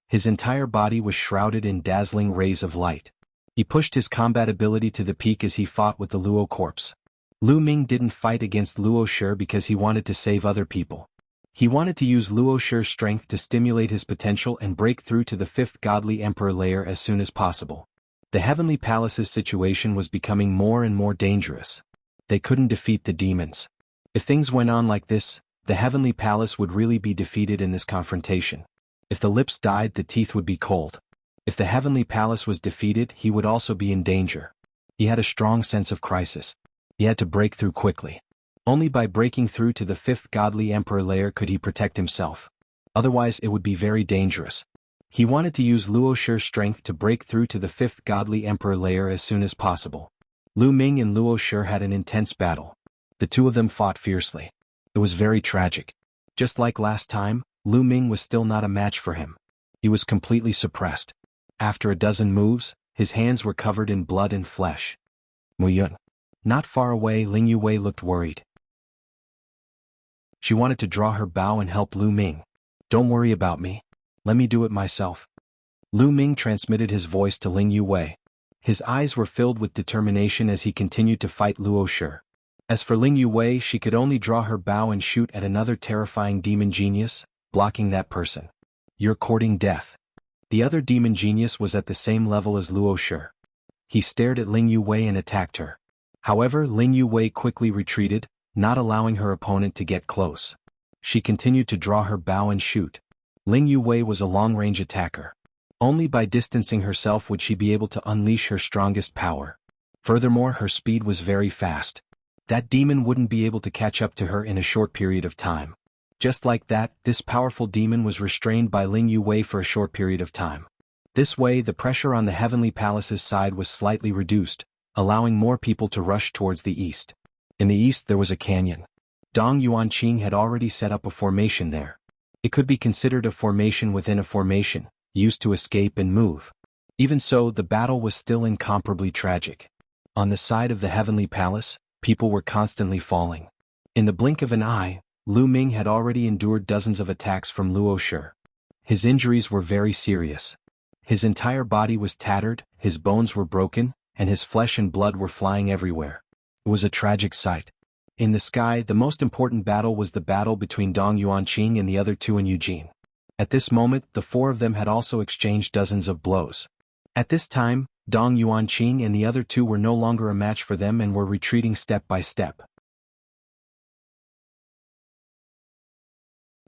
His entire body was shrouded in dazzling rays of light. He pushed his combat ability to the peak as he fought with the Luo corpse. Lu Ming didn't fight against Luo Shi because he wanted to save other people. He wanted to use Luo Shi's strength to stimulate his potential and break through to the 5th godly emperor layer as soon as possible. The heavenly palace's situation was becoming more and more dangerous. They couldn't defeat the demons. If things went on like this, the heavenly palace would really be defeated in this confrontation. If the lips died, the teeth would be cold. If the heavenly palace was defeated, he would also be in danger. He had a strong sense of crisis. He had to break through quickly. Only by breaking through to the 5th godly emperor layer could he protect himself. Otherwise it would be very dangerous. He wanted to use Luo Shi's strength to break through to the 5th godly emperor layer as soon as possible. Lu Ming and Luo Shi had an intense battle. The 2 of them fought fiercely. It was very tragic. Just like last time, Lu Ming was still not a match for him. He was completely suppressed. After a dozen moves, his hands were covered in blood and flesh. Mu Yun. Not far away, Ling Yuwei looked worried. She wanted to draw her bow and help Lu Ming. Don't worry about me. Let me do it myself. Lu Ming transmitted his voice to Ling Yuwei. His eyes were filled with determination as he continued to fight Luo Shi. As for Ling Yuwei, she could only draw her bow and shoot at another terrifying demon genius, blocking that person. You're courting death. The other demon genius was at the same level as Luo Shi. He stared at Ling Yuwei and attacked her. However, Ling Yuwei quickly retreated, not allowing her opponent to get close. She continued to draw her bow and shoot. Ling Yuwei was a long-range attacker. Only by distancing herself would she be able to unleash her strongest power. Furthermore, her speed was very fast. That demon wouldn't be able to catch up to her in a short period of time. Just like that, this powerful demon was restrained by Ling Yuwei for a short period of time. This way, the pressure on the Heavenly Palace's side was slightly reduced, allowing more people to rush towards the east. In the east there was a canyon. Dong Yuanqing had already set up a formation there. It could be considered a formation within a formation, used to escape and move. Even so, the battle was still incomparably tragic. On the side of the Heavenly Palace, people were constantly falling. In the blink of an eye, Lu Ming had already endured dozens of attacks from Luo Shi. His injuries were very serious. His entire body was tattered, his bones were broken, and his flesh and blood were flying everywhere. It was a tragic sight. In the sky, the most important battle was the battle between Dong Yuanqing and the other two in Eugene. At this moment, the four of them had also exchanged dozens of blows. At this time, Dong Yuanqing and the other two were no longer a match for them and were retreating step by step.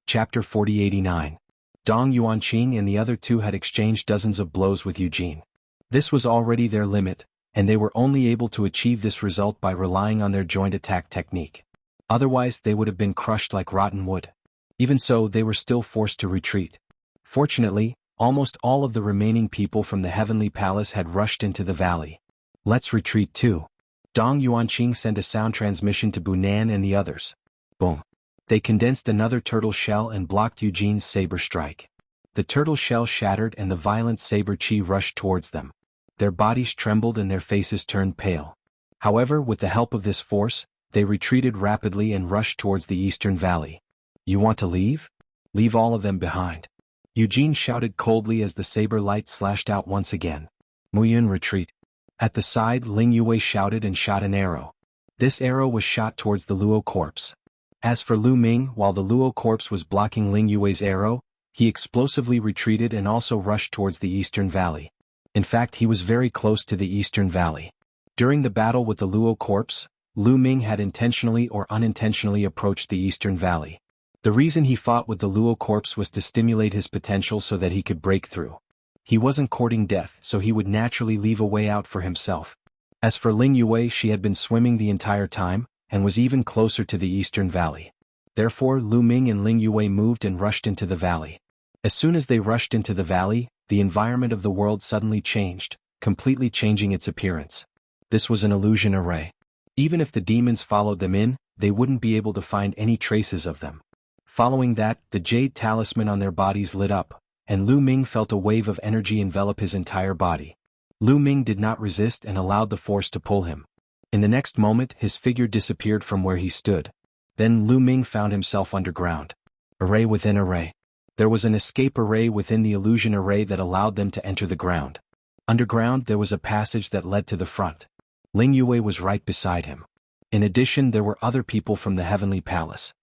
Chapter 4089. Dong Yuanqing and the other two had exchanged dozens of blows with Eugene. This was already their limit, and they were only able to achieve this result by relying on their joint attack technique. Otherwise, they would have been crushed like rotten wood. Even so, they were still forced to retreat. Fortunately, almost all of the remaining people from the Heavenly Palace had rushed into the valley. Let's retreat too. Dong Yuanqing sent a sound transmission to Bunan and the others. Boom. They condensed another turtle shell and blocked Eugene's saber strike. The turtle shell shattered and the violent saber chi rushed towards them. Their bodies trembled and their faces turned pale. However, with the help of this force, they retreated rapidly and rushed towards the eastern valley. You want to leave? Leave all of them behind. Eugene shouted coldly as the saber light slashed out once again. Muyun, retreat. At the side, Ling Yuwei shouted and shot an arrow. This arrow was shot towards the Luo corpse. As for Lu Ming, while the Luo corpse was blocking Ling Yuwei's arrow, he explosively retreated and also rushed towards the eastern valley. In fact, he was very close to the eastern valley. During the battle with the Luo corpse, Lu Ming had intentionally or unintentionally approached the eastern valley. The reason he fought with the Luo corpse was to stimulate his potential so that he could break through. He wasn't courting death, so he would naturally leave a way out for himself. As for Ling Yuwei, she had been swimming the entire time, and was even closer to the eastern valley. Therefore, Lu Ming and Ling Yuwei moved and rushed into the valley. As soon as they rushed into the valley, the environment of the world suddenly changed, completely changing its appearance. This was an illusion array. Even if the demons followed them in, they wouldn't be able to find any traces of them. Following that, the jade talisman on their bodies lit up, and Lu Ming felt a wave of energy envelop his entire body. Lu Ming did not resist and allowed the force to pull him. In the next moment, his figure disappeared from where he stood. Then Lu Ming found himself underground. Array within array. There was an escape array within the illusion array that allowed them to enter the ground. Underground, there was a passage that led to the front. Ling Yuwei was right beside him. In addition, there were other people from the Heavenly Palace.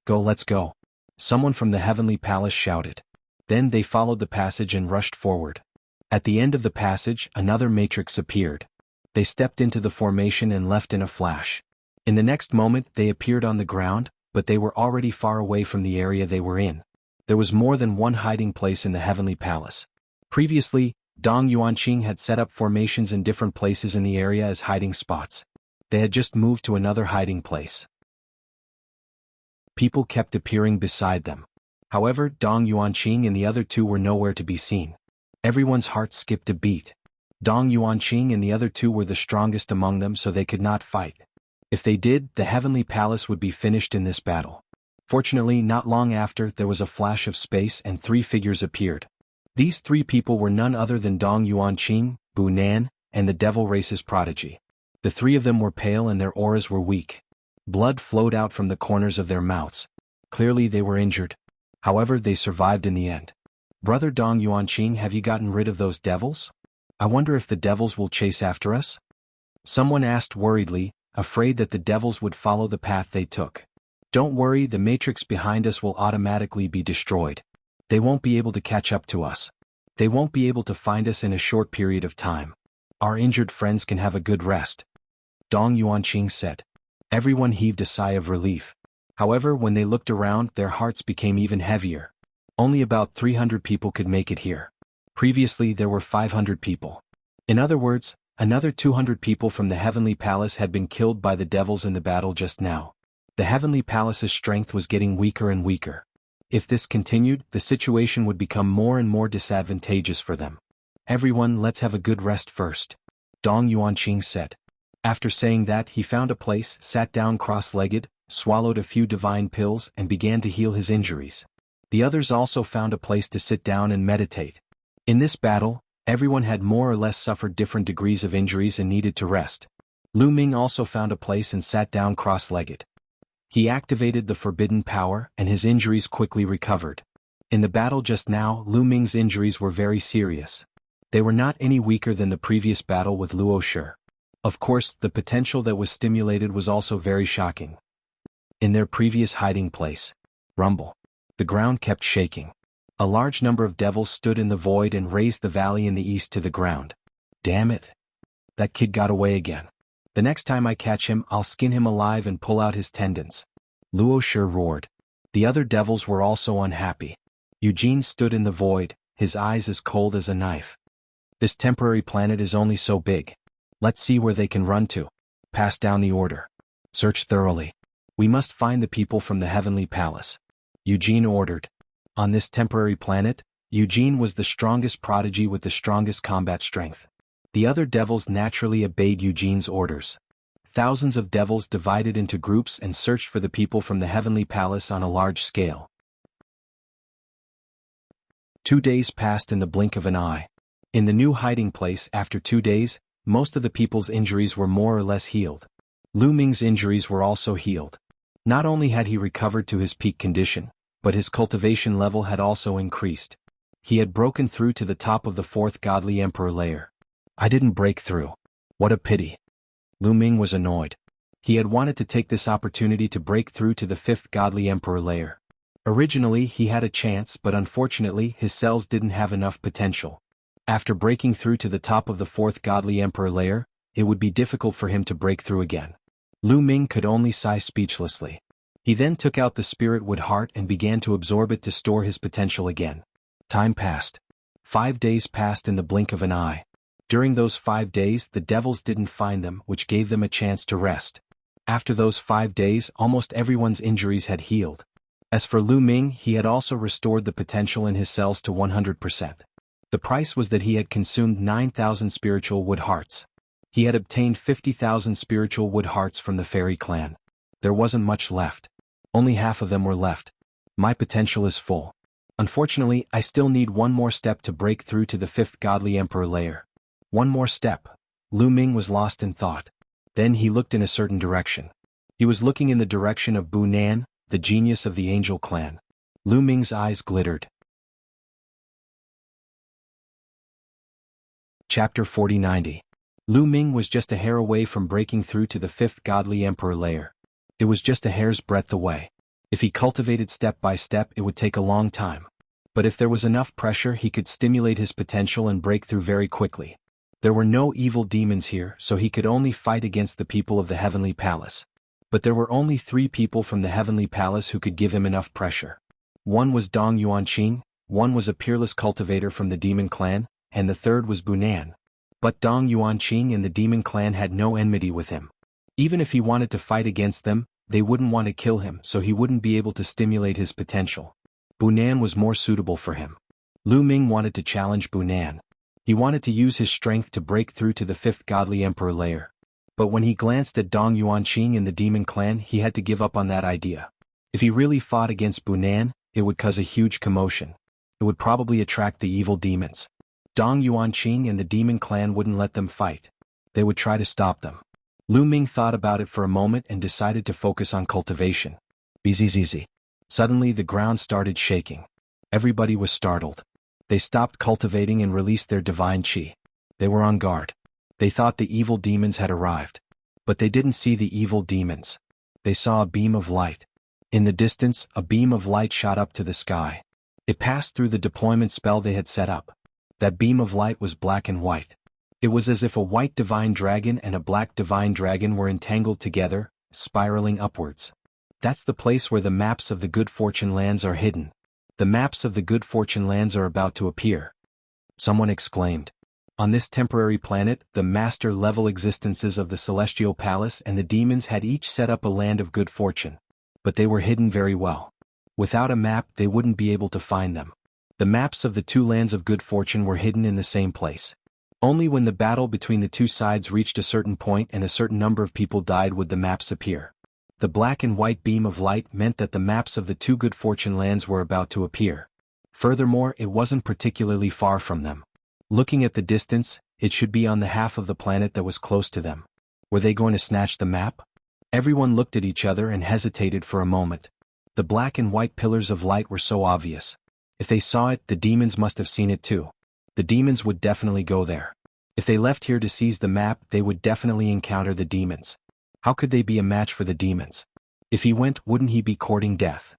Go, let's go. Someone from the Heavenly Palace shouted. Then they followed the passage and rushed forward. At the end of the passage, another matrix appeared. They stepped into the formation and left in a flash. In the next moment, they appeared on the ground, but they were already far away from the area they were in. There was more than one hiding place in the Heavenly Palace. Previously, Dong Yuanqing had set up formations in different places in the area as hiding spots. They had just moved to another hiding place. People kept appearing beside them. However, Dong Yuanqing and the other two were nowhere to be seen. Everyone's heart skipped a beat. Dong Yuanqing and the other two were the strongest among them, so they could not fight. If they did, the Heavenly Palace would be finished in this battle. Fortunately, not long after, there was a flash of space and three figures appeared. These three people were none other than Dong Yuanqing, Bunan, and the Devil Race's prodigy. The three of them were pale and their auras were weak. Blood flowed out from the corners of their mouths. Clearly they were injured. However, they survived in the end. Brother Dong Yuanqing, have you gotten rid of those devils? I wonder if the devils will chase after us? Someone asked worriedly, afraid that the devils would follow the path they took. Don't worry, the matrix behind us will automatically be destroyed. They won't be able to catch up to us. They won't be able to find us in a short period of time. Our injured friends can have a good rest. Dong Yuanqing said. Everyone heaved a sigh of relief. However, when they looked around, their hearts became even heavier. Only about 300 people could make it here. Previously there were 500 people. In other words, another 200 people from the Heavenly Palace had been killed by the devils in the battle just now. The Heavenly Palace's strength was getting weaker and weaker. If this continued, the situation would become more and more disadvantageous for them. Everyone, let's have a good rest first. Dong Yuanqing said. After saying that, he found a place, sat down cross-legged, swallowed a few divine pills and began to heal his injuries. The others also found a place to sit down and meditate. In this battle, everyone had more or less suffered different degrees of injuries and needed to rest. Lu Ming also found a place and sat down cross-legged. He activated the forbidden power and his injuries quickly recovered. In the battle just now, Lu Ming's injuries were very serious. They were not any weaker than the previous battle with Luo Shi. Of course, the potential that was stimulated was also very shocking. In their previous hiding place, rumble. The ground kept shaking. A large number of devils stood in the void and raised the valley in the east to the ground. Damn it. That kid got away again. The next time I catch him, I'll skin him alive and pull out his tendons. Luo Shi roared. The other devils were also unhappy. Eugene stood in the void, his eyes as cold as a knife. This temporary planet is only so big. Let's see where they can run to. Pass down the order. Search thoroughly. We must find the people from the Heavenly Palace. Eugene ordered. On this temporary planet, Eugene was the strongest prodigy with the strongest combat strength. The other devils naturally obeyed Eugene's orders. Thousands of devils divided into groups and searched for the people from the Heavenly Palace on a large scale. 2 days passed in the blink of an eye. In the new hiding place, after 2 days, most of the people's injuries were more or less healed. Lu Ming's injuries were also healed. Not only had he recovered to his peak condition, but his cultivation level had also increased. He had broken through to the top of the 4th godly emperor layer. I didn't break through. What a pity. Lu Ming was annoyed. He had wanted to take this opportunity to break through to the 5th godly emperor layer. Originally he had a chance, but unfortunately his cells didn't have enough potential. After breaking through to the top of the 4th godly emperor layer, it would be difficult for him to break through again. Lu Ming could only sigh speechlessly. He then took out the spirit wood heart and began to absorb it to store his potential again. Time passed. 5 days passed in the blink of an eye. During those 5 days, the devils didn't find them, which gave them a chance to rest. After those 5 days, almost everyone's injuries had healed. As for Lu Ming, he had also restored the potential in his cells to 100%. The price was that he had consumed 9,000 spiritual wood hearts. He had obtained 50,000 spiritual wood hearts from the fairy clan. There wasn't much left. Only half of them were left. My potential is full. Unfortunately, I still need one more step to break through to the 5th godly emperor layer. One more step. Lu Ming was lost in thought. Then he looked in a certain direction. He was looking in the direction of Bu Nan, the genius of the angel clan. Lu Ming's eyes glittered. Chapter 4090. Lu Ming was just a hair away from breaking through to the 5th godly emperor layer. It was just a hair's breadth away. If he cultivated step by step, it would take a long time. But if there was enough pressure, he could stimulate his potential and break through very quickly. There were no evil demons here, so he could only fight against the people of the Heavenly Palace. But there were only 3 people from the Heavenly Palace who could give him enough pressure. One was Dong Yuanqing, one was a peerless cultivator from the Demon Clan, and the third was Bu Nan. But Dong Yuanqing and the Demon Clan had no enmity with him. Even if he wanted to fight against them, they wouldn't want to kill him, so he wouldn't be able to stimulate his potential. Bu Nan was more suitable for him. Lu Ming wanted to challenge Bu Nan. He wanted to use his strength to break through to the 5th godly emperor layer. But when he glanced at Dong Yuanqing and the Demon Clan, he had to give up on that idea. If he really fought against Bu Nan, it would cause a huge commotion. It would probably attract the evil demons. Dong Yuanqing and the Demon Clan wouldn't let them fight. They would try to stop them. Lu Ming thought about it for a moment and decided to focus on cultivation. Bzzz. Suddenly the ground started shaking. Everybody was startled. They stopped cultivating and released their divine chi. They were on guard. They thought the evil demons had arrived. But they didn't see the evil demons. They saw a beam of light. In the distance, a beam of light shot up to the sky. It passed through the deployment spell they had set up. That beam of light was black and white. It was as if a white divine dragon and a black divine dragon were entangled together, spiraling upwards. That's the place where the maps of the Good Fortune lands are hidden. The maps of the Good Fortune lands are about to appear. Someone exclaimed. On this temporary planet, the master-level existences of the Celestial Palace and the demons had each set up a land of good fortune. But they were hidden very well. Without a map, they wouldn't be able to find them. The maps of the two lands of good fortune were hidden in the same place. Only when the battle between the two sides reached a certain point and a certain number of people died would the maps appear. The black and white beam of light meant that the maps of the two good fortune lands were about to appear. Furthermore, it wasn't particularly far from them. Looking at the distance, it should be on the half of the planet that was close to them. Were they going to snatch the map? Everyone looked at each other and hesitated for a moment. The black and white pillars of light were so obvious. If they saw it, the demons must have seen it too. The demons would definitely go there. If they left here to seize the map, they would definitely encounter the demons. How could they be a match for the demons? If he went, wouldn't he be courting death?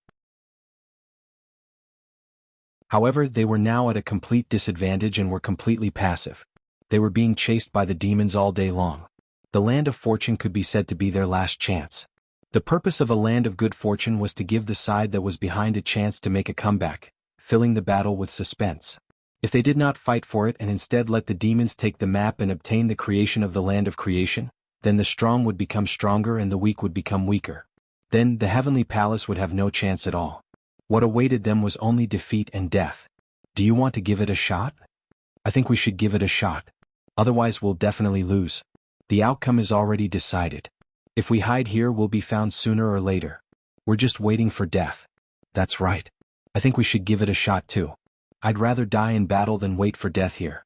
However, they were now at a complete disadvantage and were completely passive. They were being chased by the demons all day long. The land of fortune could be said to be their last chance. The purpose of a land of good fortune was to give the side that was behind a chance to make a comeback, filling the battle with suspense. If they did not fight for it and instead let the demons take the map and obtain the creation of the land of creation, then the strong would become stronger and the weak would become weaker. Then the heavenly palace would have no chance at all. What awaited them was only defeat and death. Do you want to give it a shot? I think we should give it a shot. Otherwise we'll definitely lose. The outcome is already decided. If we hide here, we'll be found sooner or later. We're just waiting for death. That's right. I think we should give it a shot too. I'd rather die in battle than wait for death here.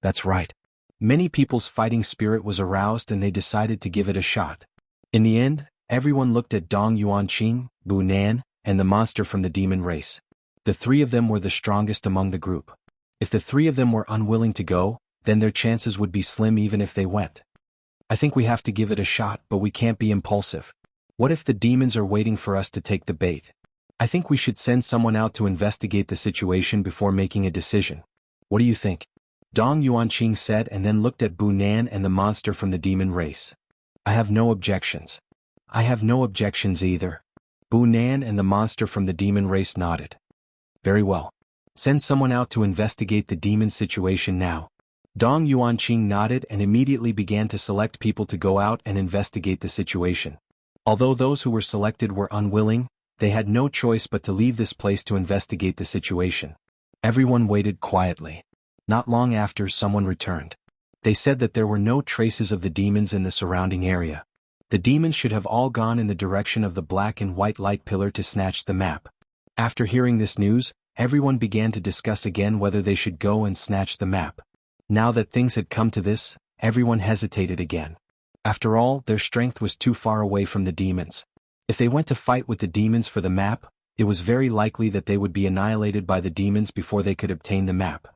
That's right. Many people's fighting spirit was aroused and they decided to give it a shot. In the end, everyone looked at Dong Yuanqing, Bu Nan, and the monster from the demon race. The three of them were the strongest among the group. If the three of them were unwilling to go, then their chances would be slim even if they went. I think we have to give it a shot, but we can't be impulsive. What if the demons are waiting for us to take the bait? I think we should send someone out to investigate the situation before making a decision. What do you think? Dong Yuanqing said and then looked at Bu Nan and the monster from the demon race. I have no objections. I have no objections either. Bu Nan and the monster from the demon race nodded. Very well. Send someone out to investigate the demon situation now. Dong Yuanqing nodded and immediately began to select people to go out and investigate the situation. Although those who were selected were unwilling, they had no choice but to leave this place to investigate the situation. Everyone waited quietly. Not long after, someone returned. They said that there were no traces of the demons in the surrounding area. The demons should have all gone in the direction of the black and white light pillar to snatch the map. After hearing this news, everyone began to discuss again whether they should go and snatch the map. Now that things had come to this, everyone hesitated again. After all, their strength was too far away from the demons. If they went to fight with the demons for the map, it was very likely that they would be annihilated by the demons before they could obtain the map.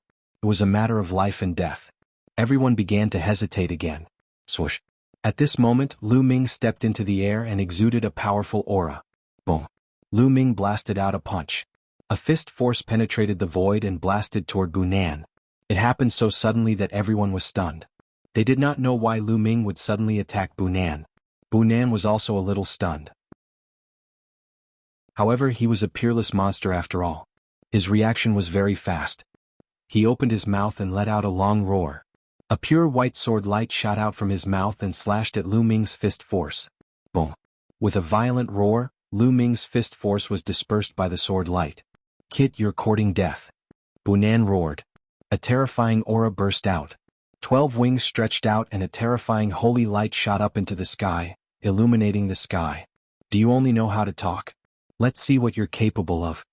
It was a matter of life and death. Everyone began to hesitate again. Swoosh. At this moment, Lu Ming stepped into the air and exuded a powerful aura. Boom. Lu Ming blasted out a punch. A fist force penetrated the void and blasted toward Bu Nan. It happened so suddenly that everyone was stunned. They did not know why Lu Ming would suddenly attack Bu Nan. Bu Nan was also a little stunned. However, he was a peerless monster after all. His reaction was very fast. He opened his mouth and let out a long roar. A pure white sword light shot out from his mouth and slashed at Lu Ming's fist force. Boom. With a violent roar, Lu Ming's fist force was dispersed by the sword light. Kid, you're courting death. Bu Nan roared. A terrifying aura burst out. 12 wings stretched out and a terrifying holy light shot up into the sky, illuminating the sky. Do you only know how to talk? Let's see what you're capable of.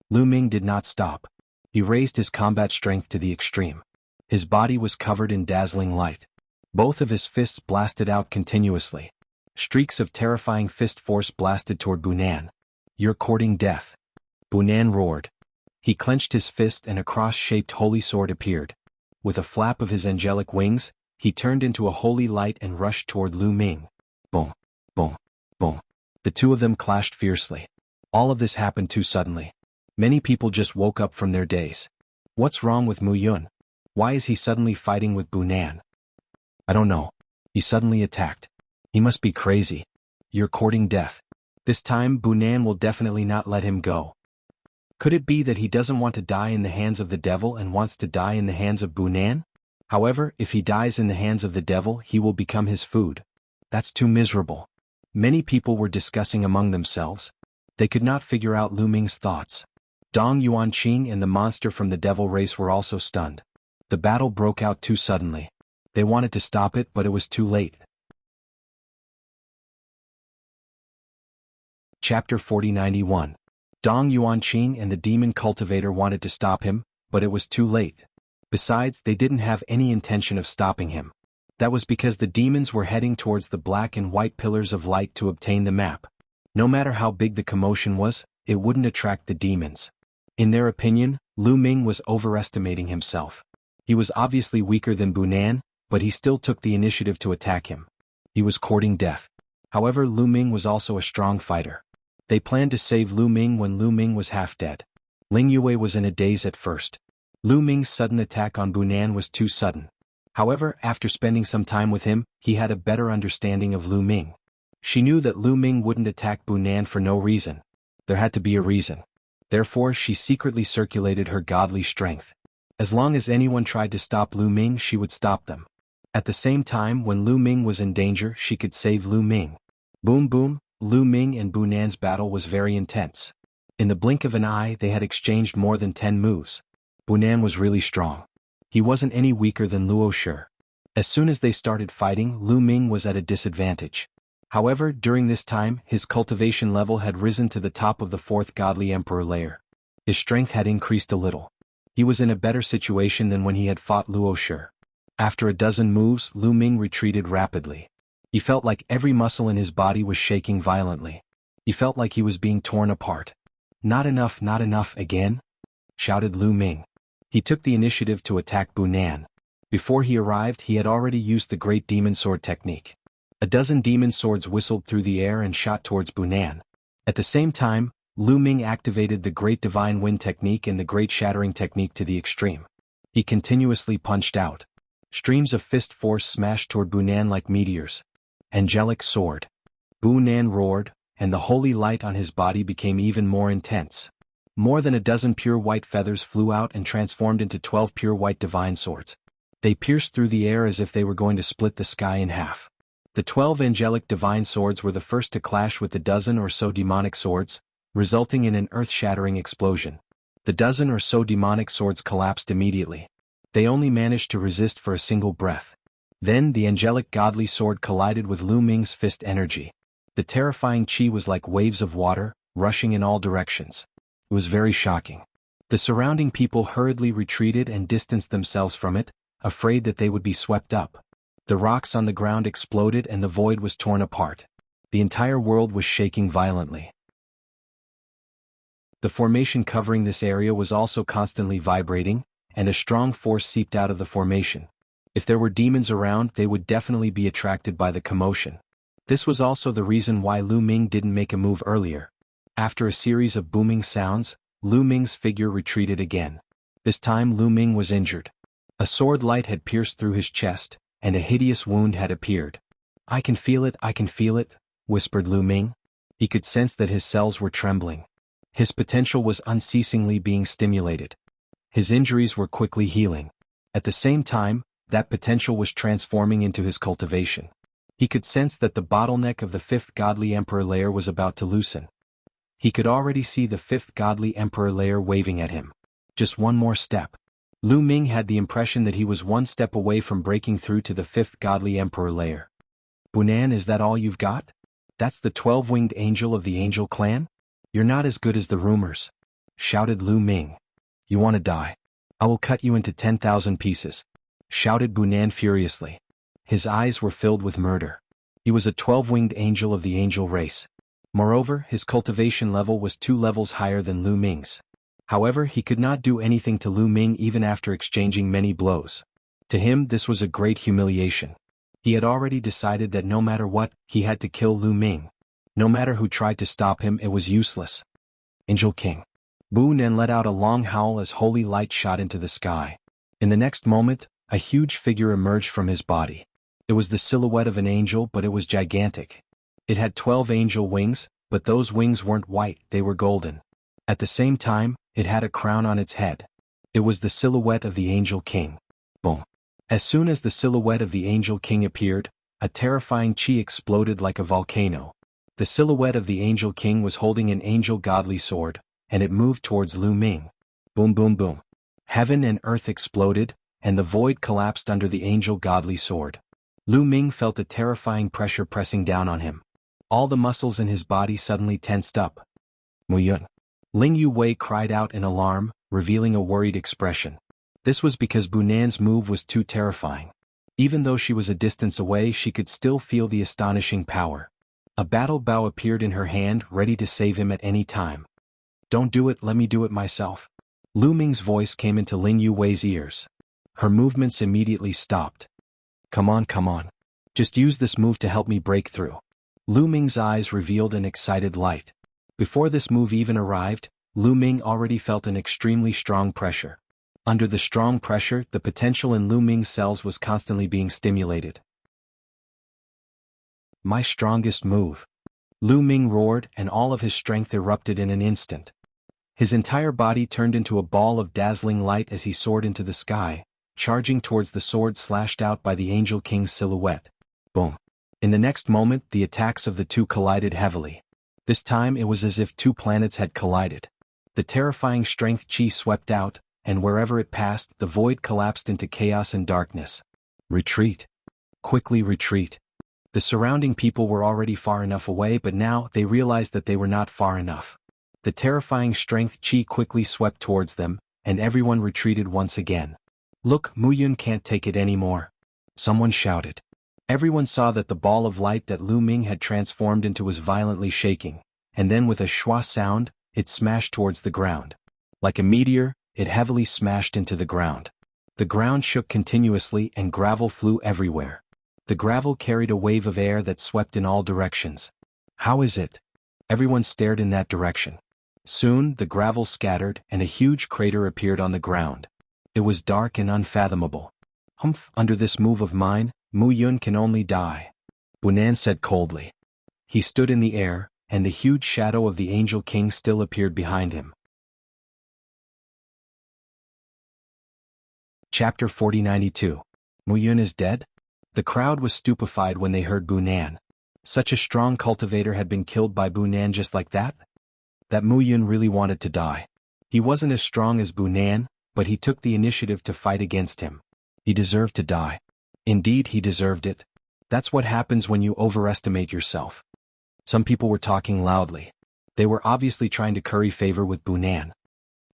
Lu Ming did not stop. He raised his combat strength to the extreme. His body was covered in dazzling light. Both of his fists blasted out continuously. Streaks of terrifying fist force blasted toward Bu Nan. You're courting death. Bunan roared. He clenched his fist and a cross-shaped holy sword appeared. With a flap of his angelic wings, he turned into a holy light and rushed toward Lu Ming. Boom, boom, boom. The two of them clashed fiercely. All of this happened too suddenly. Many people just woke up from their days. What's wrong with Mu Yun? Why is he suddenly fighting with Bunan? I don't know. He suddenly attacked. He must be crazy. You're courting death. This time Bunan will definitely not let him go. Could it be that he doesn't want to die in the hands of the devil and wants to die in the hands of Bunan? However, if he dies in the hands of the devil, he will become his food. That's too miserable. Many people were discussing among themselves. They could not figure out Lu Ming's thoughts. Dong Yuanqing and the monster from the devil race were also stunned. The battle broke out too suddenly. They wanted to stop it, but it was too late. Chapter 4091. Dong Yuanqing and the demon cultivator wanted to stop him, but it was too late. Besides, they didn't have any intention of stopping him. That was because the demons were heading towards the black and white pillars of light to obtain the map. No matter how big the commotion was, it wouldn't attract the demons. In their opinion, Lu Ming was overestimating himself. He was obviously weaker than Bunan, but he still took the initiative to attack him. He was courting death. However, Lu Ming was also a strong fighter. They planned to save Lu Ming when Lu Ming was half dead. Ling Yue was in a daze at first. Lu Ming's sudden attack on Bunan was too sudden. However, after spending some time with him, he had a better understanding of Lu Ming. She knew that Lu Ming wouldn't attack Bunan for no reason. There had to be a reason. Therefore, she secretly circulated her godly strength. As long as anyone tried to stop Lu Ming, she would stop them. At the same time, when Lu Ming was in danger, she could save Lu Ming. Boom boom, Lu Ming and Bunan's battle was very intense. In the blink of an eye, they had exchanged more than 10 moves. Bunan was really strong. He wasn't any weaker than Luo Shi. As soon as they started fighting, Lu Ming was at a disadvantage. However, during this time, his cultivation level had risen to the top of the 4th godly emperor layer. His strength had increased a little. He was in a better situation than when he had fought Luo Shi. After a dozen moves, Lu Ming retreated rapidly. He felt like every muscle in his body was shaking violently. He felt like he was being torn apart. Not enough again? Shouted Lu Ming. He took the initiative to attack Bunan. Before he arrived, he had already used the Great Demon Sword technique. A dozen demon swords whistled through the air and shot towards Bunan. At the same time, Lu Ming activated the Great Divine Wind technique and the Great Shattering technique to the extreme. He continuously punched out. Streams of fist force smashed toward Bunan like meteors. Angelic sword. Bunan roared, and the holy light on his body became even more intense. More than a dozen pure white feathers flew out and transformed into 12 pure white divine swords. They pierced through the air as if they were going to split the sky in half. The 12 angelic divine swords were the first to clash with the dozen or so demonic swords, resulting in an earth-shattering explosion. The dozen or so demonic swords collapsed immediately. They only managed to resist for a single breath. Then the angelic godly sword collided with Lu Ming's fist energy. The terrifying chi was like waves of water, rushing in all directions. It was very shocking. The surrounding people hurriedly retreated and distanced themselves from it, afraid that they would be swept up. The rocks on the ground exploded and the void was torn apart. The entire world was shaking violently. The formation covering this area was also constantly vibrating, and a strong force seeped out of the formation. If there were demons around, they would definitely be attracted by the commotion. This was also the reason why Lu Ming didn't make a move earlier. After a series of booming sounds, Lu Ming's figure retreated again. This time Lu Ming was injured. A sword light had pierced through his chest, and a hideous wound had appeared. I can feel it, whispered Lu Ming. He could sense that his cells were trembling. His potential was unceasingly being stimulated. His injuries were quickly healing. At the same time, that potential was transforming into his cultivation. He could sense that the bottleneck of the 5th godly emperor layer was about to loosen. He could already see the 5th godly emperor layer waving at him. Just one more step. Lu Ming had the impression that he was one step away from breaking through to the 5th godly emperor layer. Bunan, is that all you've got? That's the 12-winged angel of the angel clan? You're not as good as the rumors. Shouted Lu Ming. You want to die? I will cut you into 10,000 pieces. Shouted Bunan furiously. His eyes were filled with murder. He was a 12-winged angel of the angel race. Moreover, his cultivation level was 2 levels higher than Lu Ming's. However, he could not do anything to Lu Ming even after exchanging many blows. To him, this was a great humiliation. He had already decided that no matter what, he had to kill Lu Ming. No matter who tried to stop him, it was useless. Angel King. Bu Nen let out a long howl as holy light shot into the sky. In the next moment, a huge figure emerged from his body. It was the silhouette of an angel, but it was gigantic. It had 12 angel wings, but those wings weren't white, they were golden. At the same time, it had a crown on its head. It was the silhouette of the Angel King. Boom. As soon as the silhouette of the Angel King appeared, a terrifying chi exploded like a volcano. The silhouette of the Angel King was holding an angel godly sword, and it moved towards Lu Ming. Boom boom boom. Heaven and earth exploded, and the void collapsed under the angel godly sword. Lu Ming felt a terrifying pressure pressing down on him. All the muscles in his body suddenly tensed up. Mu Yun. Ling Yu Wei cried out in alarm, revealing a worried expression. This was because Bu Nan's move was too terrifying. Even though she was a distance away, she could still feel the astonishing power. A battle bow appeared in her hand, ready to save him at any time. Don't do it, let me do it myself. Lu Ming's voice came into Ling Yu Wei's ears. Her movements immediately stopped. Come on, come on. Just use this move to help me break through. Lu Ming's eyes revealed an excited light. Before this move even arrived, Lu Ming already felt an extremely strong pressure. Under the strong pressure, the potential in Lu Ming's cells was constantly being stimulated. My strongest move. Lu Ming roared, and all of his strength erupted in an instant. His entire body turned into a ball of dazzling light as he soared into the sky, charging towards the sword slashed out by the Angel King's silhouette. Boom. In the next moment, the attacks of the two collided heavily. This time it was as if two planets had collided. The terrifying strength chi swept out, and wherever it passed, the void collapsed into chaos and darkness. Retreat. Quickly retreat. The surrounding people were already far enough away, but now they realized that they were not far enough. The terrifying strength chi quickly swept towards them, and everyone retreated once again. Look, Mu Yun can't take it anymore. Someone shouted. Everyone saw that the ball of light that Lu Ming had transformed into was violently shaking, and then with a schwa sound, it smashed towards the ground. Like a meteor, it heavily smashed into the ground. The ground shook continuously and gravel flew everywhere. The gravel carried a wave of air that swept in all directions. How is it? Everyone stared in that direction. Soon, the gravel scattered and a huge crater appeared on the ground. It was dark and unfathomable. Humph, under this move of mine, Mu Yun can only die. Bu Nan said coldly. He stood in the air, and the huge shadow of the Angel King still appeared behind him. Chapter 4092. Mu Yun is dead? The crowd was stupefied when they heard Bu Nan. Such a strong cultivator had been killed by Bu Nan just like that? That Mu Yun really wanted to die. He wasn't as strong as Bu Nan, but he took the initiative to fight against him. He deserved to die. Indeed, he deserved it. That's what happens when you overestimate yourself. Some people were talking loudly. They were obviously trying to curry favor with Bu Nan.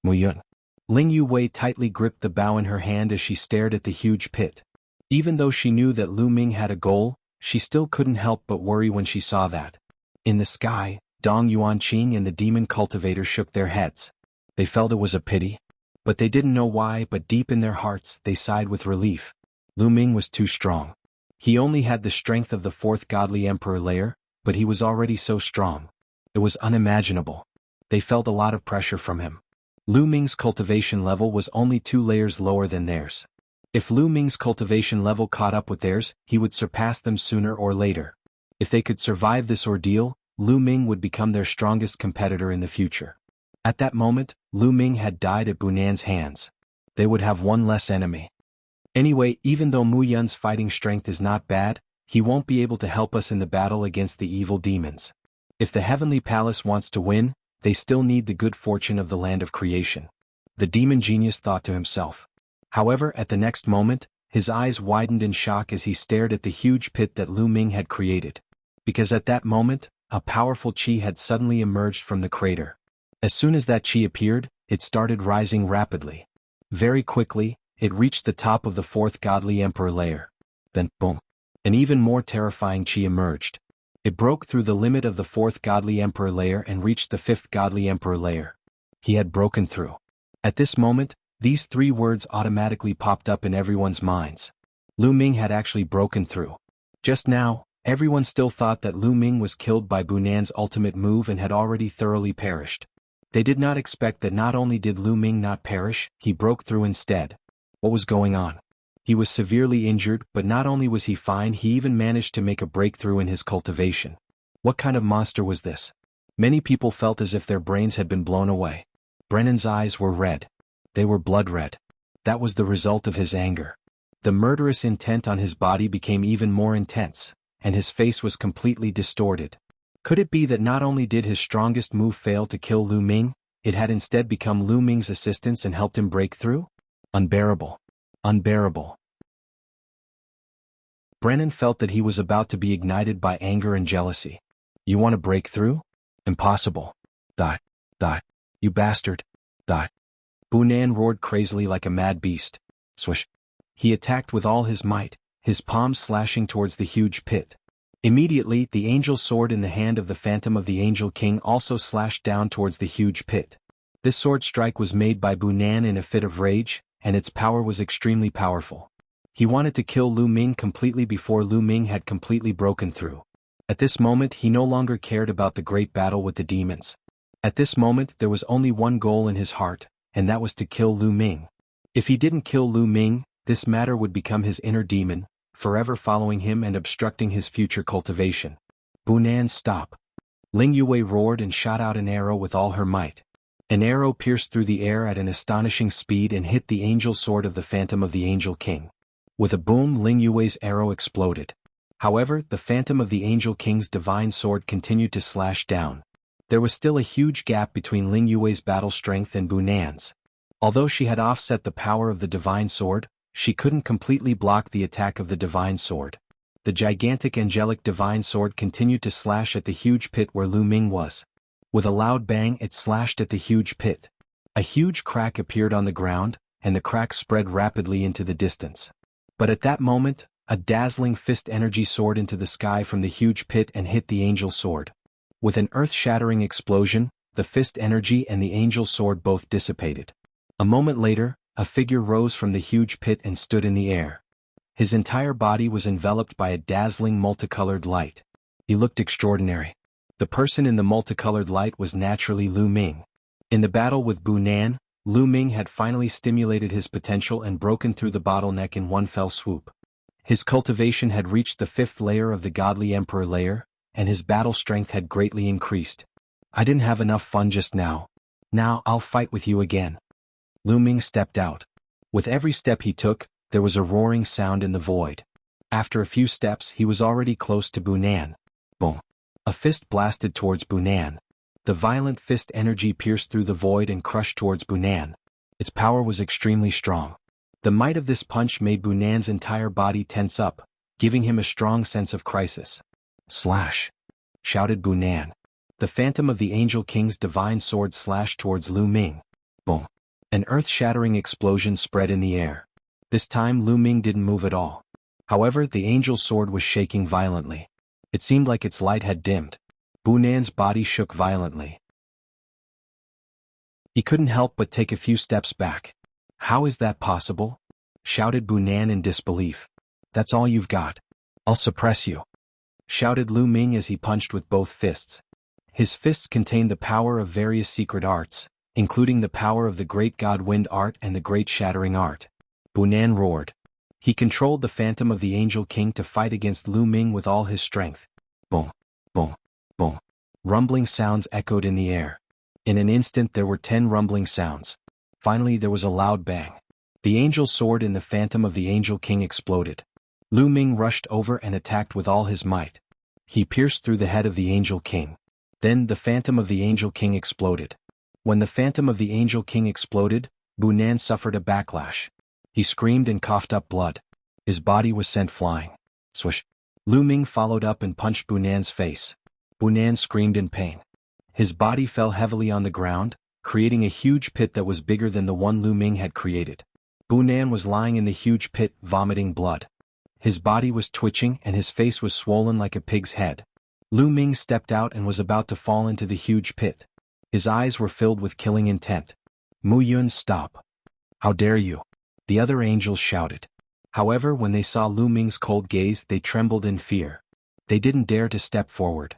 Mu Yun. Ling Yu Wei tightly gripped the bow in her hand as she stared at the huge pit. Even though she knew that Lu Ming had a goal, she still couldn't help but worry when she saw that. In the sky, Dong Yuanqing and the demon cultivator shook their heads. They felt it was a pity. But they didn't know why, but deep in their hearts, they sighed with relief. Lu Ming was too strong. He only had the strength of the fourth godly emperor layer, but he was already so strong. It was unimaginable. They felt a lot of pressure from him. Lu Ming's cultivation level was only 2 layers lower than theirs. If Lu Ming's cultivation level caught up with theirs, he would surpass them sooner or later. If they could survive this ordeal, Lu Ming would become their strongest competitor in the future. At that moment, Lu Ming had died at Bu Nan's hands. They would have one less enemy. Anyway, even though Mu Yun's fighting strength is not bad, he won't be able to help us in the battle against the evil demons. If the Heavenly Palace wants to win, they still need the good fortune of the land of creation. The demon genius thought to himself. However, at the next moment, his eyes widened in shock as he stared at the huge pit that Lu Ming had created. Because at that moment, a powerful chi had suddenly emerged from the crater. As soon as that chi appeared, it started rising rapidly. Very quickly, it reached the top of the fourth godly emperor layer. Then, boom. An even more terrifying chi emerged. It broke through the limit of the 4th Godly Emperor layer and reached the 5th Godly Emperor layer. He had broken through. At this moment, these 3 words automatically popped up in everyone's minds. Lu Ming had actually broken through. Just now, everyone still thought that Lu Ming was killed by Bunan's ultimate move and had already thoroughly perished. They did not expect that not only did Lu Ming not perish, he broke through instead. What was going on? He was severely injured, but not only was he fine, he even managed to make a breakthrough in his cultivation. What kind of monster was this? Many people felt as if their brains had been blown away. Brennan's eyes were red. They were blood red. That was the result of his anger. The murderous intent on his body became even more intense, and his face was completely distorted. Could it be that not only did his strongest move fail to kill Lu Ming, it had instead become Lu Ming's assistance and helped him break through? Unbearable. Unbearable. Brennan felt that he was about to be ignited by anger and jealousy. You want to break through? Impossible. Die. Die. You bastard. Die. Bunan roared crazily like a mad beast. Swish. He attacked with all his might, his palms slashing towards the huge pit. Immediately, the angel sword in the hand of the Phantom of the Angel King also slashed down towards the huge pit. This sword strike was made by Bunan in a fit of rage, and its power was extremely powerful. He wanted to kill Lu Ming completely before Lu Ming had completely broken through. At this moment he no longer cared about the great battle with the demons. At this moment there was only one goal in his heart, and that was to kill Lu Ming. If he didn't kill Lu Ming, this matter would become his inner demon, forever following him and obstructing his future cultivation. Bunan, stop. Ling Yue roared and shot out an arrow with all her might. An arrow pierced through the air at an astonishing speed and hit the angel sword of the Phantom of the Angel King. With a boom, Ling Yue's arrow exploded. However, the Phantom of the Angel King's divine sword continued to slash down. There was still a huge gap between Ling Yue's battle strength and Bunan's. Although she had offset the power of the divine sword, she couldn't completely block the attack of the divine sword. The gigantic angelic divine sword continued to slash at the huge pit where Lu Ming was. With a loud bang, it slashed at the huge pit. A huge crack appeared on the ground, and the crack spread rapidly into the distance. But at that moment, a dazzling fist energy soared into the sky from the huge pit and hit the angel sword. With an earth-shattering explosion, the fist energy and the angel sword both dissipated. A moment later, a figure rose from the huge pit and stood in the air. His entire body was enveloped by a dazzling multicolored light. He looked extraordinary. The person in the multicolored light was naturally Lu Ming. In the battle with Bunan, Lu Ming had finally stimulated his potential and broken through the bottleneck in one fell swoop. His cultivation had reached the 5th layer of the Godly Emperor layer, and his battle strength had greatly increased. I didn't have enough fun just now. Now I'll fight with you again. Lu Ming stepped out. With every step he took, there was a roaring sound in the void. After a few steps he was already close to Bunan. Boom. A fist blasted towards Bunan. The violent fist energy pierced through the void and crushed towards Bunan. Its power was extremely strong. The might of this punch made Bunan's entire body tense up, giving him a strong sense of crisis. Slash! Shouted Bunan. The Phantom of the Angel King's divine sword slashed towards Lu Ming. Boom! An earth-shattering explosion spread in the air. This time Lu Ming didn't move at all. However, the angel sword was shaking violently. It seemed like its light had dimmed. Bunan's body shook violently. He couldn't help but take a few steps back. How is that possible? Shouted Bunan in disbelief. That's all you've got. I'll suppress you. Shouted Lu Ming as he punched with both fists. His fists contained the power of various secret arts, including the power of the Great God Wind art and the Great Shattering art. Bunan roared. He controlled the Phantom of the Angel King to fight against Lu Ming with all his strength. Boom, boom, boom. Rumbling sounds echoed in the air. In an instant there were 10 rumbling sounds. Finally there was a loud bang. The angel sword in the Phantom of the Angel King exploded. Lu Ming rushed over and attacked with all his might. He pierced through the head of the Angel King. Then the Phantom of the Angel King exploded. When the Phantom of the Angel King exploded, Bunan suffered a backlash. He screamed and coughed up blood. His body was sent flying. Swish. Lu Ming followed up and punched Bunan's face. Bunan screamed in pain. His body fell heavily on the ground, creating a huge pit that was bigger than the one Lu Ming had created. Bunan was lying in the huge pit, vomiting blood. His body was twitching and his face was swollen like a pig's head. Lu Ming stepped out and was about to fall into the huge pit. His eyes were filled with killing intent. Mu Yun, stop. How dare you? The other angels shouted. However, when they saw Lu Ming's cold gaze, they trembled in fear. They didn't dare to step forward.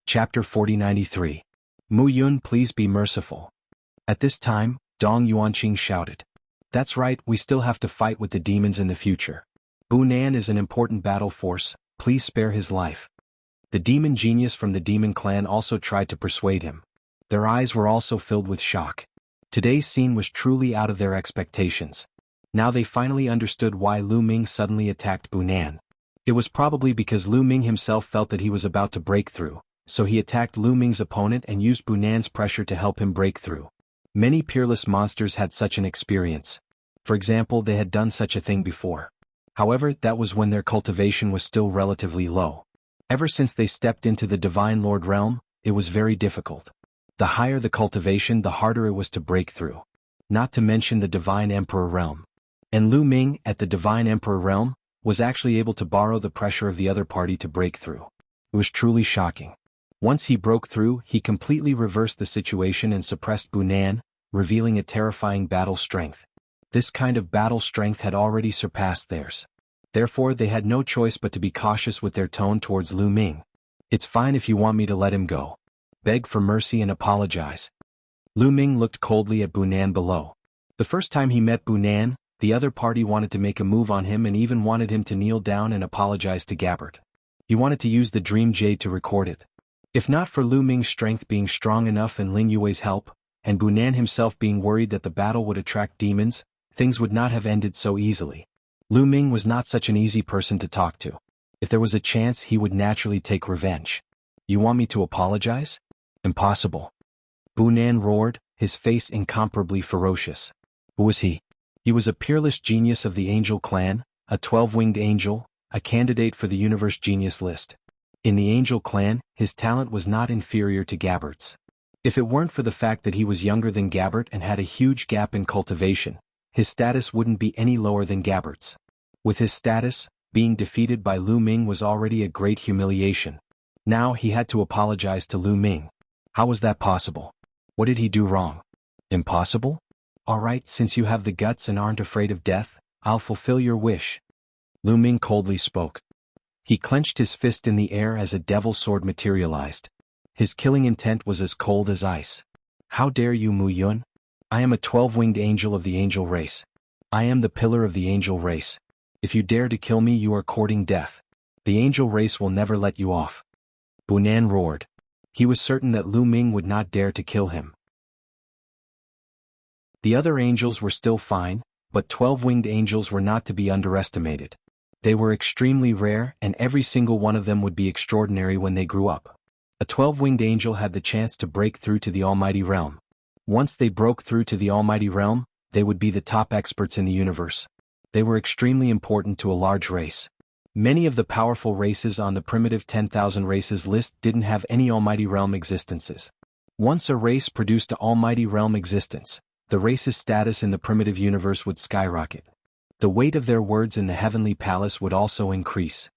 Chapter 4093. Mu Yun, please be merciful. At this time, Dong Yuanqing shouted. That's right, we still have to fight with the demons in the future. Bu Nan is an important battle force, please spare his life. The demon genius from the demon clan also tried to persuade him. Their eyes were also filled with shock. Today's scene was truly out of their expectations. Now they finally understood why Lu Ming suddenly attacked Bu Nan. It was probably because Lu Ming himself felt that he was about to break through, so he attacked Lu Ming's opponent and used Bu Nan's pressure to help him break through. Many peerless monsters had such an experience. For example, they had done such a thing before. However, that was when their cultivation was still relatively low. Ever since they stepped into the Divine Lord realm, it was very difficult. The higher the cultivation, the harder it was to break through. Not to mention the Divine Emperor realm. And Lu Ming, at the Divine Emperor realm, was actually able to borrow the pressure of the other party to break through. It was truly shocking. Once he broke through, he completely reversed the situation and suppressed Bu Nan, revealing a terrifying battle strength. This kind of battle strength had already surpassed theirs. Therefore, they had no choice but to be cautious with their tone towards Lu Ming. It's fine if you want me to let him go. Beg for mercy and apologize. Lu Ming looked coldly at Bu Nan below. The first time he met Bu Nan, the other party wanted to make a move on him and even wanted him to kneel down and apologize to Gabbard. He wanted to use the Dream Jade to record it. If not for Lu Ming's strength being strong enough and Ling Yue's help, and Bu Nan himself being worried that the battle would attract demons, things would not have ended so easily. Lu Ming was not such an easy person to talk to. If there was a chance, he would naturally take revenge. You want me to apologize? Impossible. Bu Nan roared, his face incomparably ferocious. Who was he? He was a peerless genius of the angel clan, a 12-winged angel, a candidate for the universe genius list. In the angel clan, his talent was not inferior to Gabbard's. If it weren't for the fact that he was younger than Gabbard and had a huge gap in cultivation, his status wouldn't be any lower than Gabbard's. With his status, being defeated by Lu Ming was already a great humiliation. Now he had to apologize to Lu Ming. How was that possible? What did he do wrong? Impossible? Alright, since you have the guts and aren't afraid of death, I'll fulfill your wish. Lu Ming coldly spoke. He clenched his fist in the air as a devil sword materialized. His killing intent was as cold as ice. How dare you, Mu Yun? I am a 12-winged angel of the angel race. I am the pillar of the angel race. If you dare to kill me, you are courting death. The angel race will never let you off. Bu Nan roared. He was certain that Lu Ming would not dare to kill him. The other angels were still fine, but 12-winged angels were not to be underestimated. They were extremely rare, and every single one of them would be extraordinary when they grew up. A 12-winged angel had the chance to break through to the Almighty Realm. Once they broke through to the Almighty Realm, they would be the top experts in the universe. They were extremely important to a large race. Many of the powerful races on the primitive 10,000 races list didn't have any Almighty Realm existences. Once a race produced an Almighty Realm existence, the race's status in the primitive universe would skyrocket. The weight of their words in the Heavenly Palace would also increase.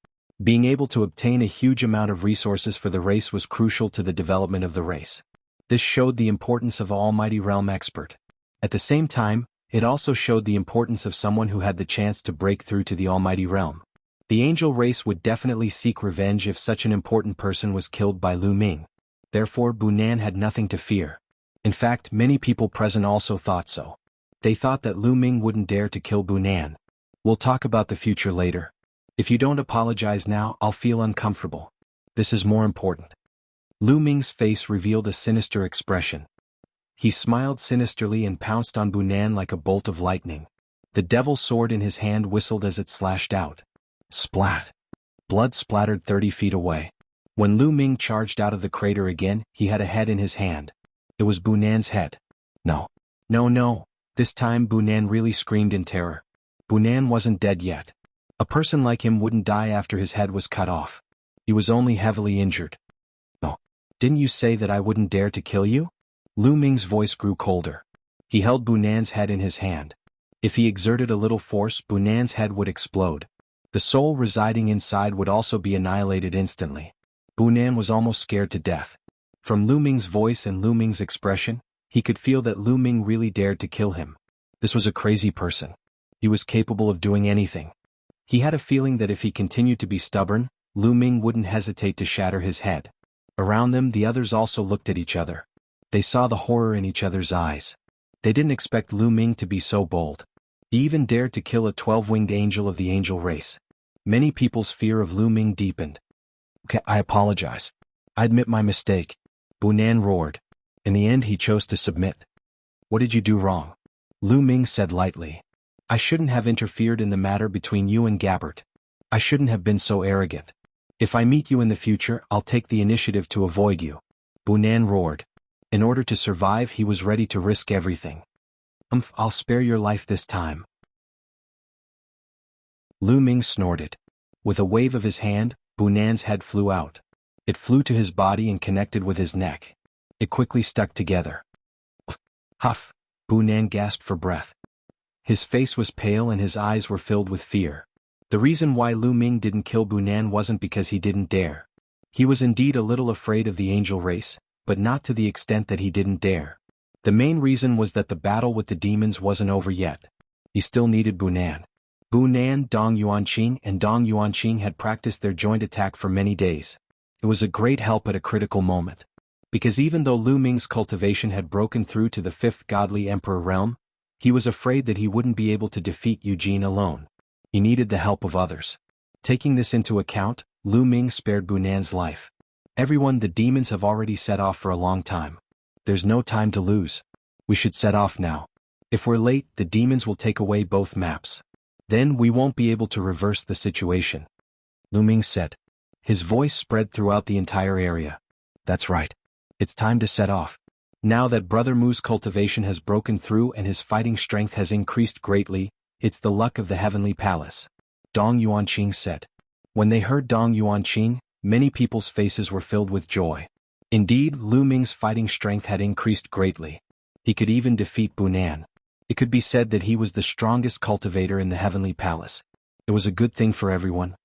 Being able to obtain a huge amount of resources for the race was crucial to the development of the race. This showed the importance of an Almighty Realm expert. At the same time, it also showed the importance of someone who had the chance to break through to the Almighty Realm. The angel race would definitely seek revenge if such an important person was killed by Lu Ming. Therefore, Bu Nan had nothing to fear. In fact, many people present also thought so. They thought that Lu Ming wouldn't dare to kill Bu Nan. We'll talk about the future later. If you don't apologize now, I'll feel uncomfortable. This is more important. Lu Ming's face revealed a sinister expression. He smiled sinisterly and pounced on Bu Nan like a bolt of lightning. The devil's sword in his hand whistled as it slashed out. Splat! Blood splattered 30 feet away. When Lu Ming charged out of the crater again, he had a head in his hand. It was Bu Nan's head. No. No. This time Bu Nan really screamed in terror. Bu Nan wasn't dead yet. A person like him wouldn't die after his head was cut off. He was only heavily injured. No. Didn't you say that I wouldn't dare to kill you? Lu Ming's voice grew colder. He held Bu Nan's head in his hand. If he exerted a little force, Bu Nan's head would explode. The soul residing inside would also be annihilated instantly. Bunan was almost scared to death. From Lu Ming's voice and Lu Ming's expression, he could feel that Lu Ming really dared to kill him. This was a crazy person. He was capable of doing anything. He had a feeling that if he continued to be stubborn, Lu Ming wouldn't hesitate to shatter his head. Around them, the others also looked at each other. They saw the horror in each other's eyes. They didn't expect Lu Ming to be so bold. He even dared to kill a 12-winged angel of the angel race. Many people's fear of Lu Ming deepened. "Okay, I apologize. I admit my mistake," Bunan roared. In the end, he chose to submit. "What did you do wrong?" Lu Ming said lightly. "I shouldn't have interfered in the matter between you and Gabbert. I shouldn't have been so arrogant. If I meet you in the future, I'll take the initiative to avoid you," Bunan roared. In order to survive, he was ready to risk everything. I'll spare your life this time." Lu Ming snorted. With a wave of his hand, Bunan's head flew out. It flew to his body and connected with his neck. It quickly stuck together. Huff! Bunan gasped for breath. His face was pale and his eyes were filled with fear. The reason why Lu Ming didn't kill Bunan wasn't because he didn't dare. He was indeed a little afraid of the angel race, but not to the extent that he didn't dare. The main reason was that the battle with the demons wasn't over yet. He still needed Bunan. Bunan, Dong Yuanqing, and Dong Yuanqing had practiced their joint attack for many days. It was a great help at a critical moment. Because even though Lu Ming's cultivation had broken through to the 5th godly emperor realm, he was afraid that he wouldn't be able to defeat Eugene alone. He needed the help of others. Taking this into account, Lu Ming spared Bunan's life. "Everyone, the demons have already set off for a long time. There's no time to lose. We should set off now. If we're late, the demons will take away both maps. Then we won't be able to reverse the situation," Lu Ming said. His voice spread throughout the entire area. "That's right. It's time to set off. Now that Brother Mu's cultivation has broken through and his fighting strength has increased greatly, it's the luck of the heavenly palace," Dong Yuanqing said. When they heard Dong Yuanqing, many people's faces were filled with joy. Indeed, Lu Ming's fighting strength had increased greatly. He could even defeat Bunan. It could be said that he was the strongest cultivator in the heavenly palace. It was a good thing for everyone.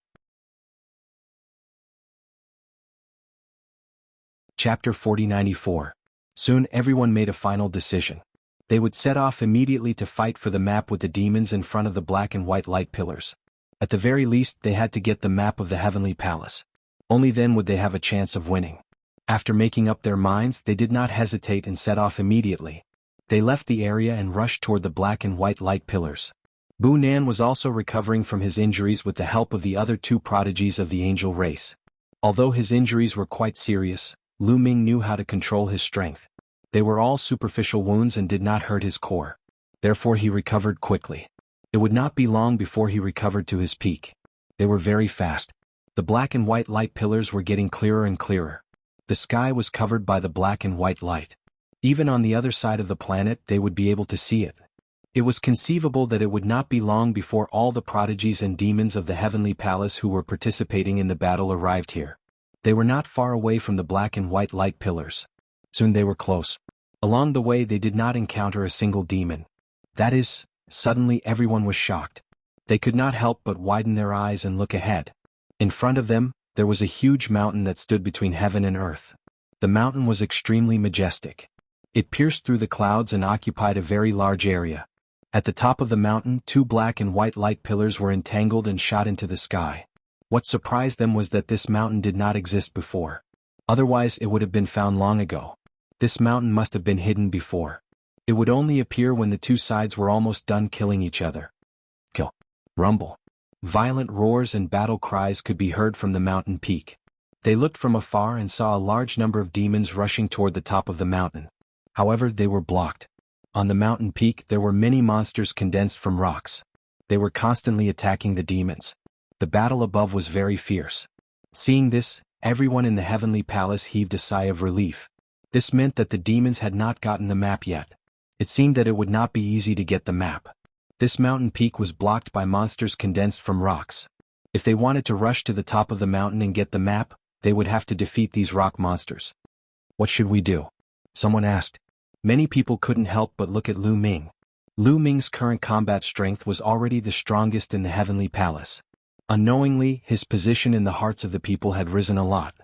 Chapter 4094. Soon everyone made a final decision. They would set off immediately to fight for the map with the demons in front of the black and white light pillars. At the very least, they had to get the map of the heavenly palace. Only then would they have a chance of winning. After making up their minds, they did not hesitate and set off immediately. They left the area and rushed toward the black and white light pillars. Bunan was also recovering from his injuries with the help of the other 2 prodigies of the angel race. Although his injuries were quite serious, Lu Ming knew how to control his strength. They were all superficial wounds and did not hurt his core. Therefore he recovered quickly. It would not be long before he recovered to his peak. They were very fast. The black and white light pillars were getting clearer and clearer. The sky was covered by the black and white light. Even on the other side of the planet they would be able to see it. It was conceivable that it would not be long before all the prodigies and demons of the heavenly palace who were participating in the battle arrived here. They were not far away from the black and white light pillars. Soon they were close. Along the way they did not encounter a single demon. That is, suddenly everyone was shocked. They could not help but widen their eyes and look ahead. In front of them, there was a huge mountain that stood between heaven and earth. The mountain was extremely majestic. It pierced through the clouds and occupied a very large area. At the top of the mountain, 2 black and white light pillars were entangled and shot into the sky. What surprised them was that this mountain did not exist before. Otherwise it would have been found long ago. This mountain must have been hidden before. It would only appear when the 2 sides were almost done killing each other. Kill. Rumble. Violent roars and battle cries could be heard from the mountain peak. They looked from afar and saw a large number of demons rushing toward the top of the mountain. However, they were blocked. On the mountain peak there were many monsters condensed from rocks. They were constantly attacking the demons. The battle above was very fierce. Seeing this, everyone in the heavenly palace heaved a sigh of relief. This meant that the demons had not gotten the map yet. It seemed that it would not be easy to get the map. This mountain peak was blocked by monsters condensed from rocks. If they wanted to rush to the top of the mountain and get the map, they would have to defeat these rock monsters. "What should we do?" someone asked. Many people couldn't help but look at Lu Ming. Lu Ming's current combat strength was already the strongest in the heavenly palace. Unknowingly, his position in the hearts of the people had risen a lot.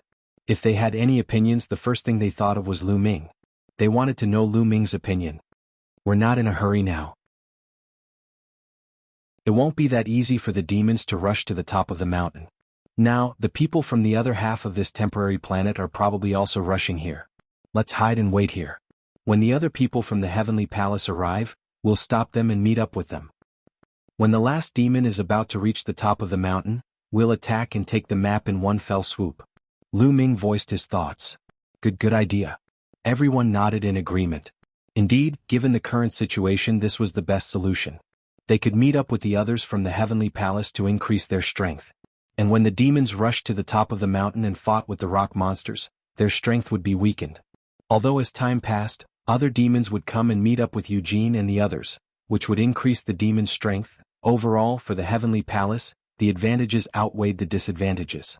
If they had any opinions, the first thing they thought of was Lu Ming. They wanted to know Lu Ming's opinion. We're not in a hurry now. It won't be that easy for the demons to rush to the top of the mountain. Now, the people from the other half of this temporary planet are probably also rushing here. Let's hide and wait here. When the other people from the heavenly palace arrive, we'll stop them and meet up with them. When the last demon is about to reach the top of the mountain, we'll attack and take the map in one fell swoop. Lu Ming voiced his thoughts. Good idea. Everyone nodded in agreement. Indeed, given the current situation, this was the best solution. They could meet up with the others from the heavenly palace to increase their strength. And when the demons rushed to the top of the mountain and fought with the rock monsters, their strength would be weakened. Although as time passed, other demons would come and meet up with Eugene and the others, which would increase the demons' strength. Overall, for the heavenly palace, the advantages outweighed the disadvantages.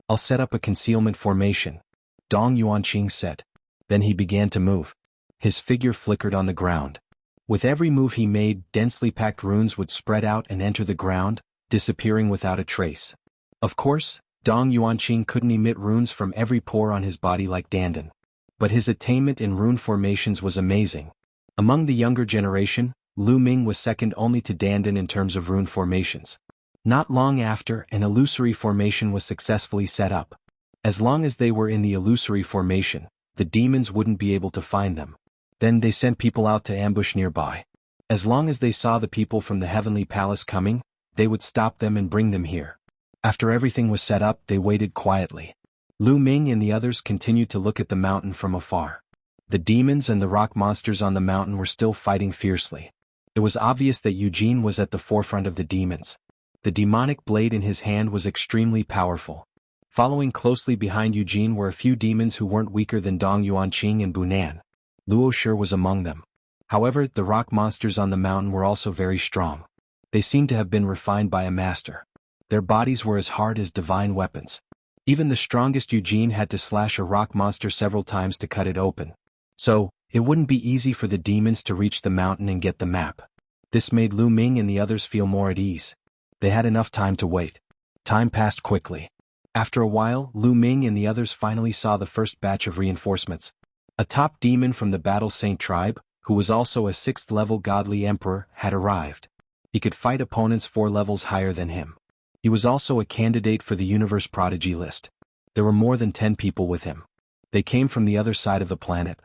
I'll set up a concealment formation, Dong Yuanqing said. Then he began to move. His figure flickered on the ground. With every move he made, densely packed runes would spread out and enter the ground, disappearing without a trace. Of course, Dong Yuanqing couldn't emit runes from every pore on his body like Dandan. But his attainment in rune formations was amazing. Among the younger generation, Lu Ming was second only to Dandan in terms of rune formations. Not long after, an illusory formation was successfully set up. As long as they were in the illusory formation, the demons wouldn't be able to find them. Then they sent people out to ambush nearby. As long as they saw the people from the heavenly palace coming, they would stop them and bring them here. After everything was set up, they waited quietly. Lu Ming and the others continued to look at the mountain from afar. The demons and the rock monsters on the mountain were still fighting fiercely. It was obvious that Eugene was at the forefront of the demons. The demonic blade in his hand was extremely powerful. Following closely behind Eugene were a few demons who weren't weaker than Dong Yuanqing and Bunan. Luo Shi was among them. However, the rock monsters on the mountain were also very strong. They seemed to have been refined by a master. Their bodies were as hard as divine weapons. Even the strongest Eugene had to slash a rock monster several times to cut it open. So, it wouldn't be easy for the demons to reach the mountain and get the map. This made Lu Ming and the others feel more at ease. They had enough time to wait. Time passed quickly. After a while, Lu Ming and the others finally saw the first batch of reinforcements. A top demon from the Battle Saint tribe, who was also a 6th-level godly emperor, had arrived. He could fight opponents 4 levels higher than him. He was also a candidate for the Universe Prodigy list. There were more than 10 people with him. They came from the other side of the planet.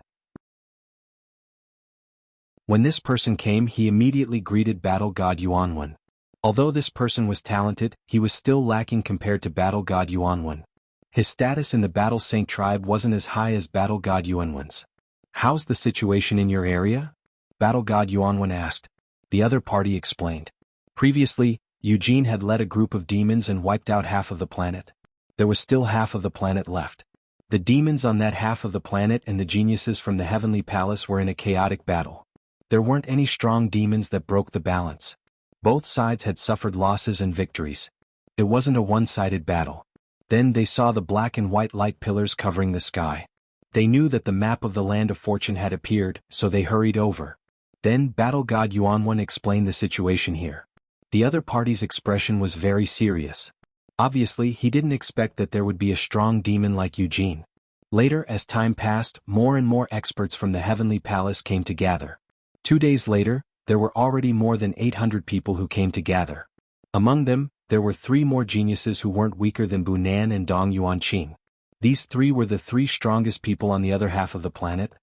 When this person came, he immediately greeted Battle God Yuanwen. Although this person was talented, he was still lacking compared to Battle God Yuanwen. His status in the Battle Saint tribe wasn't as high as Battle God Yuanwen's. "How's the situation in your area?" Battle God Yuanwen asked. The other party explained. Previously, Eugene had led a group of demons and wiped out half of the planet. There was still half of the planet left. The demons on that half of the planet and the geniuses from the heavenly palace were in a chaotic battle. There weren't any strong demons that broke the balance. Both sides had suffered losses and victories. It wasn't a one-sided battle. Then they saw the black and white light pillars covering the sky. They knew that the map of the Land of Fortune had appeared, so they hurried over. Then Battle God Yuanwen explained the situation here. The other party's expression was very serious. Obviously, he didn't expect that there would be a strong demon like Eugene. Later, as time passed, more and more experts from the heavenly palace came to gather. 2 days later, there were already more than 800 people who came to gather. Among them, there were 3 more geniuses who weren't weaker than Bunan and Dong Yuanqing. These 3 were the 3 strongest people on the other half of the planet.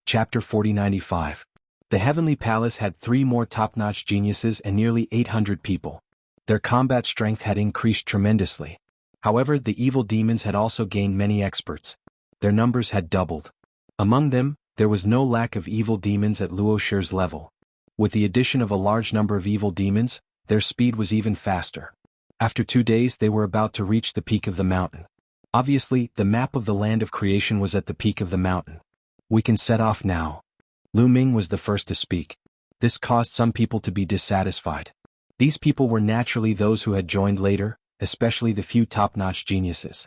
Chapter 4095. The Heavenly Palace had 3 more top-notch geniuses and nearly 800 people. Their combat strength had increased tremendously. However, the evil demons had also gained many experts. Their numbers had doubled. Among them, there was no lack of evil demons at Luo Shi's level. With the addition of a large number of evil demons, their speed was even faster. After 2 days, they were about to reach the peak of the mountain. Obviously, the map of the Land of Creation was at the peak of the mountain. "We can set off now." Lu Ming was the first to speak. This caused some people to be dissatisfied. These people were naturally those who had joined later, especially the few top-notch geniuses.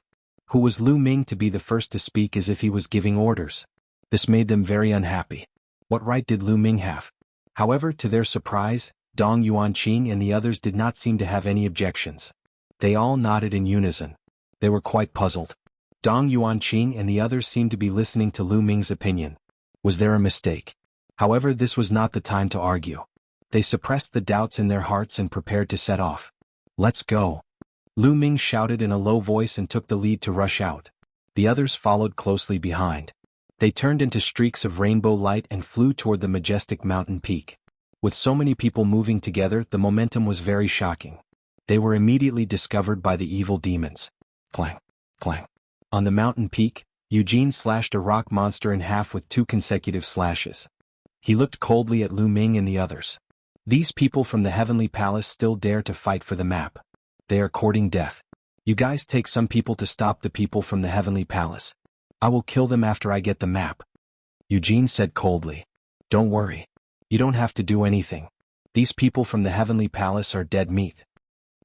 Who was Lu Ming to be the first to speak as if he was giving orders? This made them very unhappy. What right did Lu Ming have? However, to their surprise, Dong Yuanqing and the others did not seem to have any objections. They all nodded in unison. They were quite puzzled. Dong Yuanqing and the others seemed to be listening to Lu Ming's opinion. Was there a mistake? However, this was not the time to argue. They suppressed the doubts in their hearts and prepared to set off. Let's go. Lu Ming shouted in a low voice and took the lead to rush out. The others followed closely behind. They turned into streaks of rainbow light and flew toward the majestic mountain peak. With so many people moving together, the momentum was very shocking. They were immediately discovered by the evil demons. Clang, clang. On the mountain peak, Eugene slashed a rock monster in half with 2 consecutive slashes. He looked coldly at Lu Ming and the others. These people from the Heavenly Palace still dare to fight for the map. They are courting death. You guys take some people to stop the people from the Heavenly Palace. I will kill them after I get the map. Eugene said coldly. Don't worry. You don't have to do anything. These people from the Heavenly Palace are dead meat.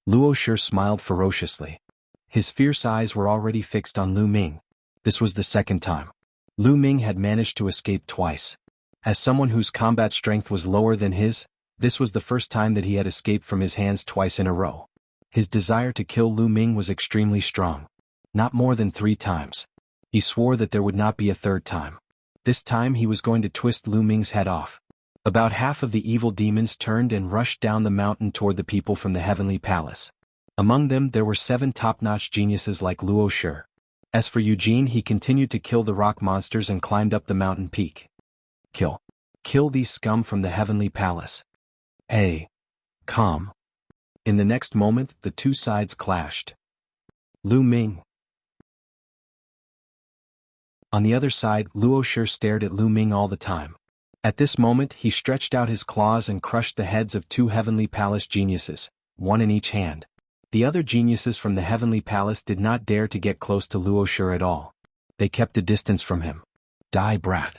Luo Shi smiled ferociously. His fierce eyes were already fixed on Lu Ming. This was the second time. Lu Ming had managed to escape twice. As someone whose combat strength was lower than his, this was the first time that he had escaped from his hands twice in a row. His desire to kill Lu Ming was extremely strong. Not more than 3 times. He swore that there would not be a third time. This time he was going to twist Lu Ming's head off. About half of the evil demons turned and rushed down the mountain toward the people from the Heavenly Palace. Among them there were 7 top-notch geniuses like Luo Shi. As for Eugene, he continued to kill the rock monsters and climbed up the mountain peak. Kill. Kill these scum from the Heavenly Palace. Calm. In the next moment, the 2 sides clashed. Lu Ming. On the other side, Luo Shi stared at Lu Ming all the time. At this moment, he stretched out his claws and crushed the heads of 2 Heavenly Palace geniuses, 1 in each hand. The other geniuses from the Heavenly Palace did not dare to get close to Luo Shi at all. They kept a distance from him. Die, brat.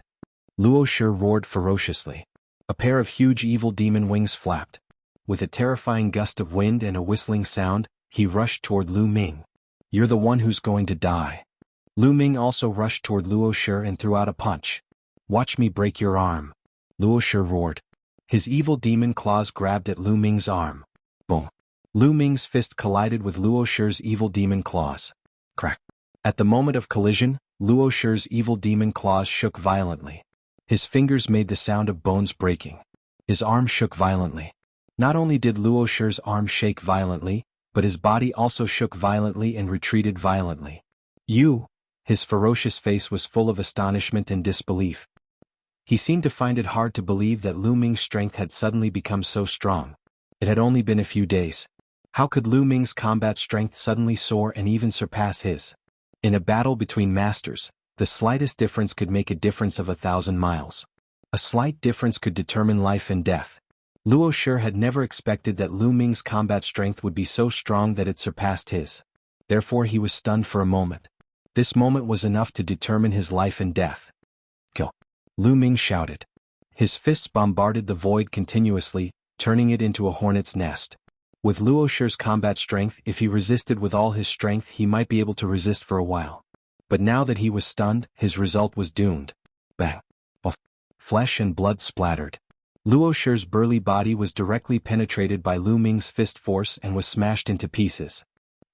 Luo Shi roared ferociously. A pair of huge evil demon wings flapped. With a terrifying gust of wind and a whistling sound, he rushed toward Lu Ming. You're the one who's going to die. Lu Ming also rushed toward Luo Shi and threw out a punch. Watch me break your arm. Luo Shi roared. His evil demon claws grabbed at Lu Ming's arm. Boom. Lu Ming's fist collided with Luo Shi's evil demon claws. Crack. At the moment of collision, Luo Shi's evil demon claws shook violently. His fingers made the sound of bones breaking. His arm shook violently. Not only did Luo Shi's arm shake violently, but his body also shook violently and retreated violently. His ferocious face was full of astonishment and disbelief. He seemed to find it hard to believe that Lu Ming's strength had suddenly become so strong. It had only been a few days. How could Lu Ming's combat strength suddenly soar and even surpass his? In a battle between masters, the slightest difference could make a difference of 1,000 miles. A slight difference could determine life and death. Luo Shi had never expected that Lu Ming's combat strength would be so strong that it surpassed his. Therefore he was stunned for a moment. This moment was enough to determine his life and death. Kill. Lu Ming shouted. His fists bombarded the void continuously, turning it into a hornet's nest. With Luo Shi's combat strength, if he resisted with all his strength, he might be able to resist for a while. But now that he was stunned, his result was doomed. Bang. Buff. Flesh and blood splattered. Luo Shi's burly body was directly penetrated by Lu Ming's fist force and was smashed into pieces.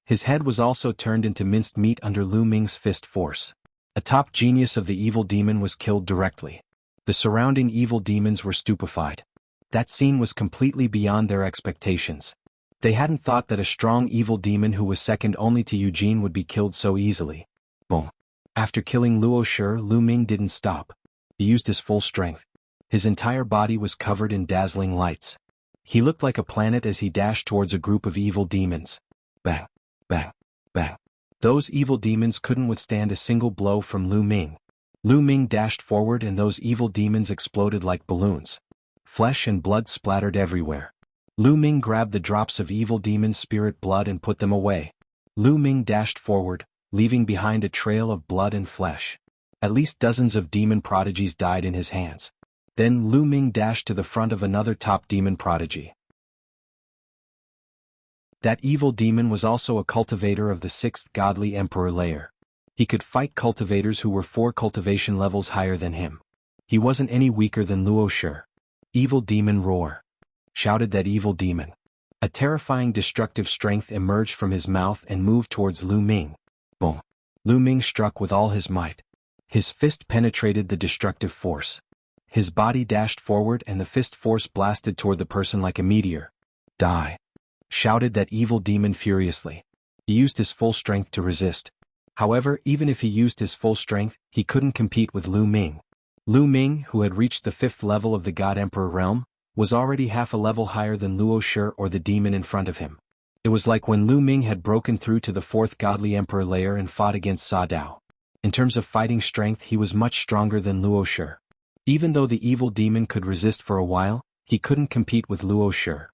His head was also turned into minced meat under Lu Ming's fist force. A top genius of the evil demon was killed directly. The surrounding evil demons were stupefied. That scene was completely beyond their expectations. They hadn't thought that a strong evil demon who was second only to Eugene would be killed so easily. Boom. After killing Luo Shi, Lu Ming didn't stop. He used his full strength. His entire body was covered in dazzling lights. He looked like a planet as he dashed towards a group of evil demons. Bang, bang, bang. Those evil demons couldn't withstand a single blow from Lu Ming. Lu Ming dashed forward and those evil demons exploded like balloons. Flesh and blood splattered everywhere. Lu Ming grabbed the drops of evil demon's spirit blood and put them away. Lu Ming dashed forward, leaving behind a trail of blood and flesh. At least dozens of demon prodigies died in his hands. Then Lu Ming dashed to the front of another top demon prodigy. That evil demon was also a cultivator of the 6th godly emperor layer. He could fight cultivators who were 4 cultivation levels higher than him. He wasn't any weaker than Luo Shi. Evil demon roar! Shouted that evil demon. A terrifying destructive strength emerged from his mouth and moved towards Lu Ming. Boom! Lu Ming struck with all his might. His fist penetrated the destructive force. His body dashed forward and the fist force blasted toward the person like a meteor. Die! Shouted that evil demon furiously. He used his full strength to resist. However, even if he used his full strength, he couldn't compete with Lu Ming. Lu Ming, who had reached the 5th level of the God Emperor realm, was already half a level higher than Luo Shi or the demon in front of him. It was like when Lu Ming had broken through to the 4th Godly Emperor layer and fought against Sa Dao. In terms of fighting strength, he was much stronger than Luo Shi. Even though the evil demon could resist for a while, he couldn't compete with Luo Shi.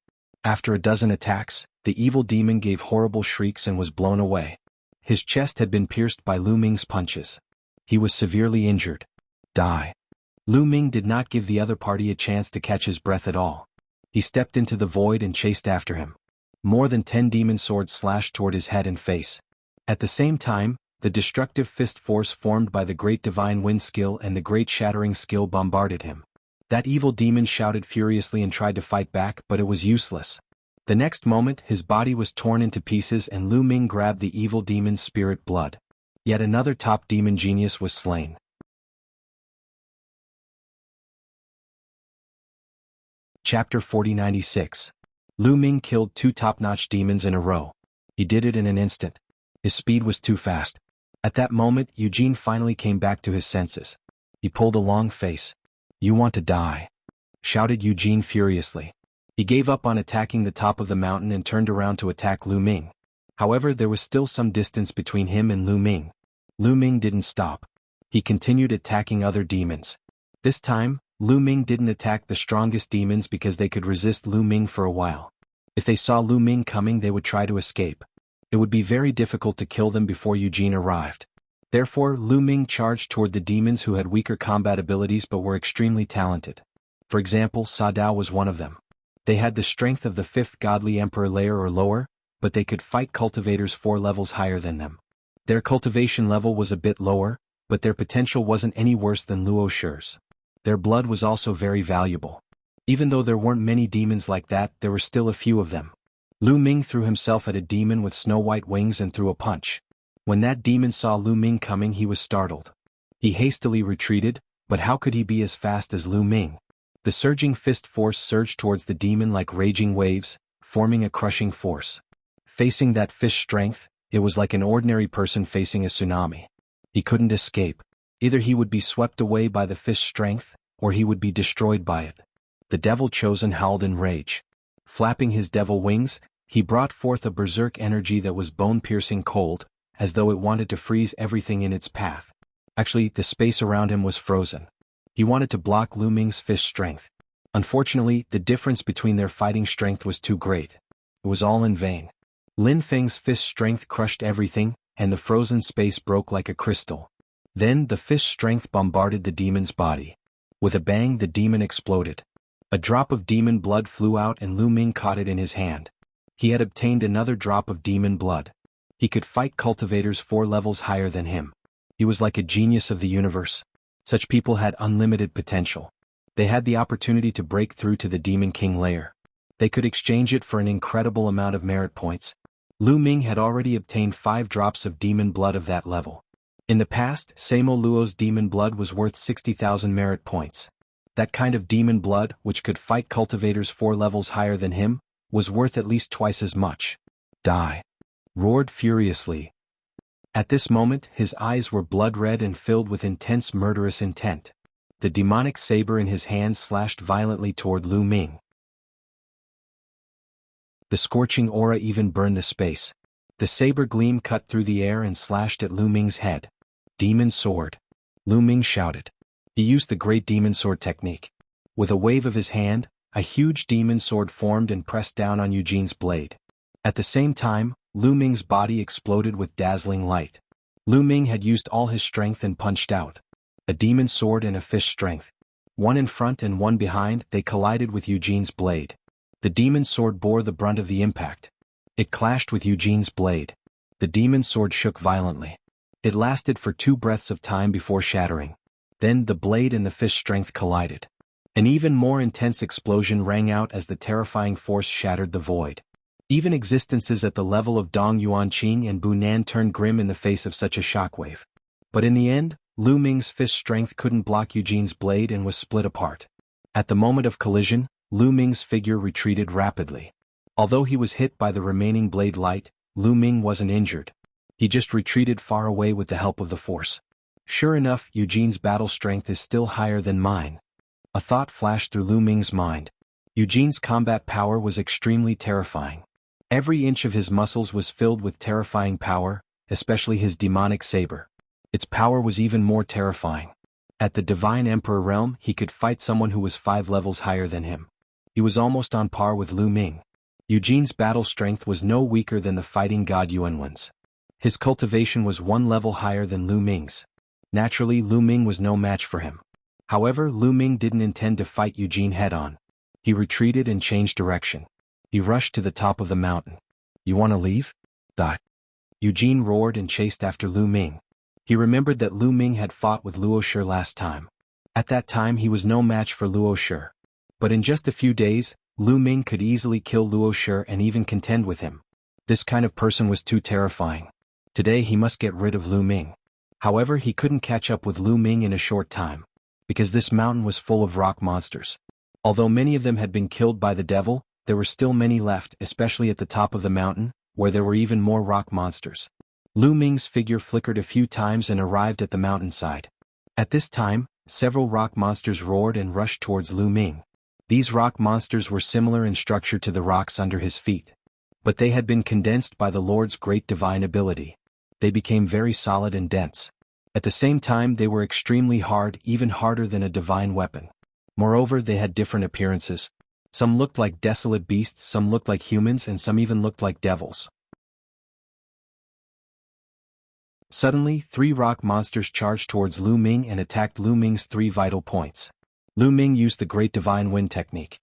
After a dozen attacks, the evil demon gave horrible shrieks and was blown away. His chest had been pierced by Lu Ming's punches. He was severely injured. Die! Lu Ming did not give the other party a chance to catch his breath at all. He stepped into the void and chased after him. More than 10 demon swords slashed toward his head and face. At the same time, the destructive fist force formed by the Great Divine Wind skill and the Great Shattering skill bombarded him. That evil demon shouted furiously and tried to fight back, but it was useless. The next moment, his body was torn into pieces and Lu Ming grabbed the evil demon's spirit blood. Yet another top demon genius was slain. Chapter 4096. Lu Ming killed 2 top-notch demons in a row. He did it in an instant. His speed was too fast. At that moment, Eugene finally came back to his senses. He pulled a long face. "You want to die?" shouted Eugene furiously. He gave up on attacking the top of the mountain and turned around to attack Lu Ming. However, there was still some distance between him and Lu Ming. Lu Ming didn't stop. He continued attacking other demons. This time, Lu Ming didn't attack the strongest demons because they could resist Lu Ming for a while. If they saw Lu Ming coming, they would try to escape. It would be very difficult to kill them before Eugene arrived. Therefore, Lu Ming charged toward the demons who had weaker combat abilities but were extremely talented. For example, Sa Dao was one of them. They had the strength of the 5th Godly Emperor layer or lower, but they could fight cultivators 4 levels higher than them. Their cultivation level was a bit lower, but their potential wasn't any worse than Luo Shi's. Their blood was also very valuable. Even though there weren't many demons like that, there were still a few of them. Lu Ming threw himself at a demon with snow-white wings and threw a punch. When that demon saw Lu Ming coming, he was startled. He hastily retreated, but how could he be as fast as Lu Ming? The surging fist force surged towards the demon like raging waves, forming a crushing force. Facing that fist strength, it was like an ordinary person facing a tsunami. He couldn't escape. Either he would be swept away by the fist strength, or he would be destroyed by it. The devil chosen howled in rage. Flapping his devil wings, he brought forth a berserk energy that was bone-piercing cold, as though it wanted to freeze everything in its path. Actually, the space around him was frozen. He wanted to block Lu Ming's fist strength. Unfortunately, the difference between their fighting strength was too great. It was all in vain. Lin Feng's fist strength crushed everything, and the frozen space broke like a crystal. Then the fist strength bombarded the demon's body. With a bang, the demon exploded. A drop of demon blood flew out and Lu Ming caught it in his hand. He had obtained another drop of demon blood. He could fight cultivators 4 levels higher than him. He was like a genius of the universe. Such people had unlimited potential. They had the opportunity to break through to the Demon King layer. They could exchange it for an incredible amount of merit points. Lu Ming had already obtained 5 drops of demon blood of that level. In the past, Samo Luo's demon blood was worth 60,000 merit points. That kind of demon blood, which could fight cultivators 4 levels higher than him, was worth at least twice as much. Die! Roared furiously. At this moment, his eyes were blood-red and filled with intense murderous intent. The demonic saber in his hand slashed violently toward Lu Ming. The scorching aura even burned the space. The saber gleam cut through the air and slashed at Lu Ming's head. Demon sword! Lu Ming shouted. He used the great demon sword technique. With a wave of his hand, a huge demon sword formed and pressed down on Eugene's blade. At the same time, Lu Ming's body exploded with dazzling light. Lu Ming had used all his strength and punched out. A demon sword and a fist strength. One in front and one behind, they collided with Eugene's blade. The demon sword bore the brunt of the impact. It clashed with Eugene's blade. The demon sword shook violently. It lasted for 2 breaths of time before shattering. Then the blade and the fist strength collided. An even more intense explosion rang out as the terrifying force shattered the void. Even existences at the level of Dong Yuanqing and Bu Nan turned grim in the face of such a shockwave. But in the end, Lu Ming's fist strength couldn't block Eugene's blade and was split apart. At the moment of collision, Lu Ming's figure retreated rapidly. Although he was hit by the remaining blade light, Lu Ming wasn't injured. He just retreated far away with the help of the force. Sure enough, Eugene's battle strength is still higher than mine. A thought flashed through Lu Ming's mind. Eugene's combat power was extremely terrifying. Every inch of his muscles was filled with terrifying power, especially his demonic saber. Its power was even more terrifying. At the Divine Emperor realm, he could fight someone who was 5 levels higher than him. He was almost on par with Lu Ming. Eugene's battle strength was no weaker than the fighting god Yuanwen's. His cultivation was 1 level higher than Lu Ming's. Naturally, Lu Ming was no match for him. However, Lu Ming didn't intend to fight Eugene head-on. He retreated and changed direction. He rushed to the top of the mountain. "You want to leave?" Eugene roared and chased after Lu Ming. He remembered that Lu Ming had fought with Luo Shi last time. At that time he was no match for Luo Shi. But in just a few days, Lu Ming could easily kill Luo Shi and even contend with him. This kind of person was too terrifying. Today he must get rid of Lu Ming. However, he couldn't catch up with Lu Ming in a short time, because this mountain was full of rock monsters. Although many of them had been killed by the devil, there were still many left, especially at the top of the mountain, where there were even more rock monsters. Lu Ming's figure flickered a few times and arrived at the mountainside. At this time, several rock monsters roared and rushed towards Lu Ming. These rock monsters were similar in structure to the rocks under his feet. But they had been condensed by the Lord's great divine ability. They became very solid and dense. At the same time, they were extremely hard, even harder than a divine weapon. Moreover, they had different appearances. Some looked like desolate beasts, some looked like humans, and some even looked like devils. Suddenly, 3 rock monsters charged towards Lu Ming and attacked Lu Ming's 3 vital points. Lu Ming used the Great Divine Wind technique.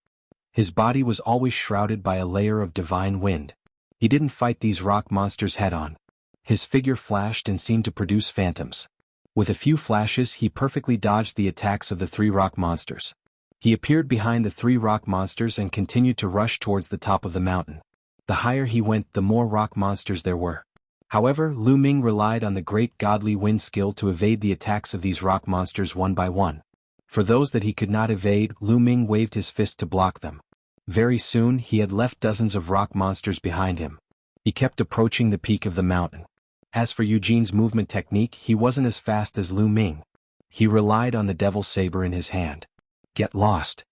His body was always shrouded by a layer of divine wind. He didn't fight these rock monsters head-on. His figure flashed and seemed to produce phantoms. With a few flashes, he perfectly dodged the attacks of the 3 rock monsters. He appeared behind the 3 rock monsters and continued to rush towards the top of the mountain. The higher he went, the more rock monsters there were. However, Lu Ming relied on the great godly wind skill to evade the attacks of these rock monsters one by one. For those that he could not evade, Lu Ming waved his fist to block them. Very soon, he had left dozens of rock monsters behind him. He kept approaching the peak of the mountain. As for Eugene's movement technique, he wasn't as fast as Lu Ming. He relied on the devil's saber in his hand. "Get lost!"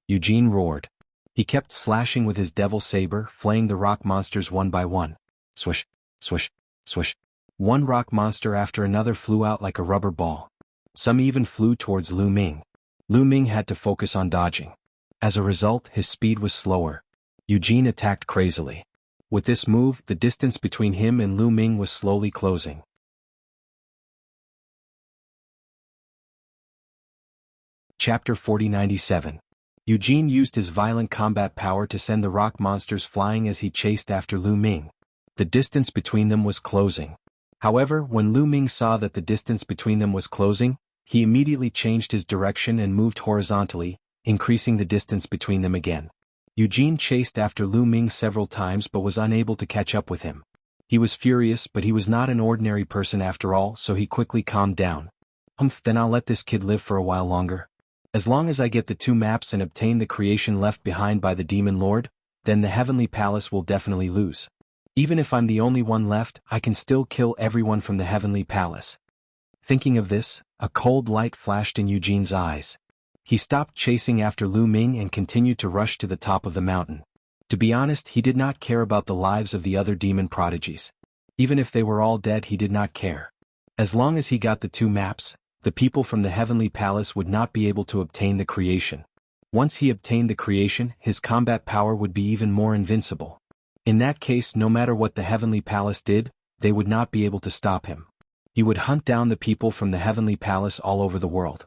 Eugene roared. He kept slashing with his devil saber, flaying the rock monsters one by one. Swish, swish, swish. One rock monster after another flew out like a rubber ball. Some even flew towards Lu Ming. Lu Ming had to focus on dodging. As a result, his speed was slower. Eugene attacked crazily. With this move, the distance between him and Lu Ming was slowly closing. Chapter 4097. Eugene used his violent combat power to send the rock monsters flying as he chased after Lu Ming. The distance between them was closing. However, when Lu Ming saw that the distance between them was closing, he immediately changed his direction and moved horizontally, increasing the distance between them again. Eugene chased after Lu Ming several times but was unable to catch up with him. He was furious, but he was not an ordinary person after all, so he quickly calmed down. Then I'll let this kid live for a while longer. As long as I get the 2 maps and obtain the creation left behind by the Demon Lord, then the Heavenly Palace will definitely lose. Even if I'm the only one left, I can still kill everyone from the Heavenly Palace. Thinking of this, a cold light flashed in Eugene's eyes. He stopped chasing after Lu Ming and continued to rush to the top of the mountain. To be honest, he did not care about the lives of the other demon prodigies. Even if they were all dead, he did not care. As long as he got the 2 maps, the people from the Heavenly Palace would not be able to obtain the creation. Once he obtained the creation, his combat power would be even more invincible. In that case, no matter what the Heavenly Palace did, they would not be able to stop him. He would hunt down the people from the Heavenly Palace all over the world.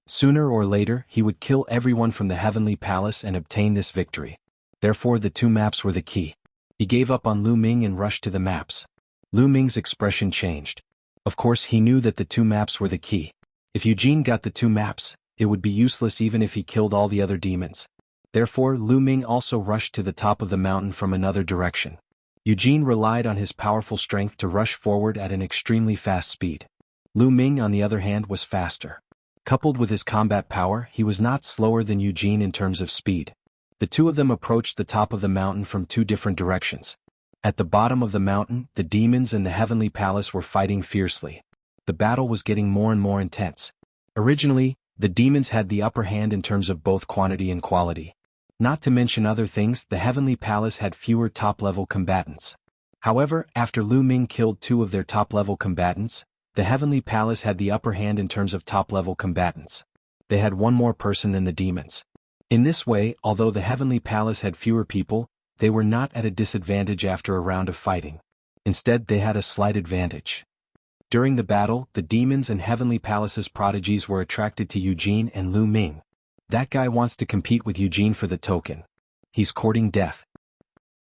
Sooner or later, he would kill everyone from the Heavenly Palace and obtain this victory. Therefore, the 2 maps were the key. He gave up on Lu Ming and rushed to the maps. Lu Ming's expression changed. Of course, he knew that the 2 maps were the key. If Eugene got the 2 maps, It would be useless even if he killed all the other demons. Therefore, Lu Ming also rushed to the top of the mountain from another direction. Eugene relied on his powerful strength to rush forward at an extremely fast speed. Lu Ming, on the other hand, was faster. Coupled with his combat power, he was not slower than Eugene in terms of speed. The two of them approached the top of the mountain from two different directions. At the bottom of the mountain, the demons and the heavenly palace were fighting fiercely. The battle was getting more and more intense. Originally, the demons had the upper hand in terms of both quantity and quality. Not to mention other things, the heavenly palace had fewer top-level combatants. However, after Lu Ming killed two of their top-level combatants, the heavenly palace had the upper hand in terms of top-level combatants. They had one more person than the demons. In this way, although the heavenly palace had fewer people, they were not at a disadvantage after a round of fighting. Instead, they had a slight advantage. During the battle, the demons and heavenly palace's prodigies were attracted to Eugene and Lu Ming. That guy wants to compete with Eugene for the token. He's courting death.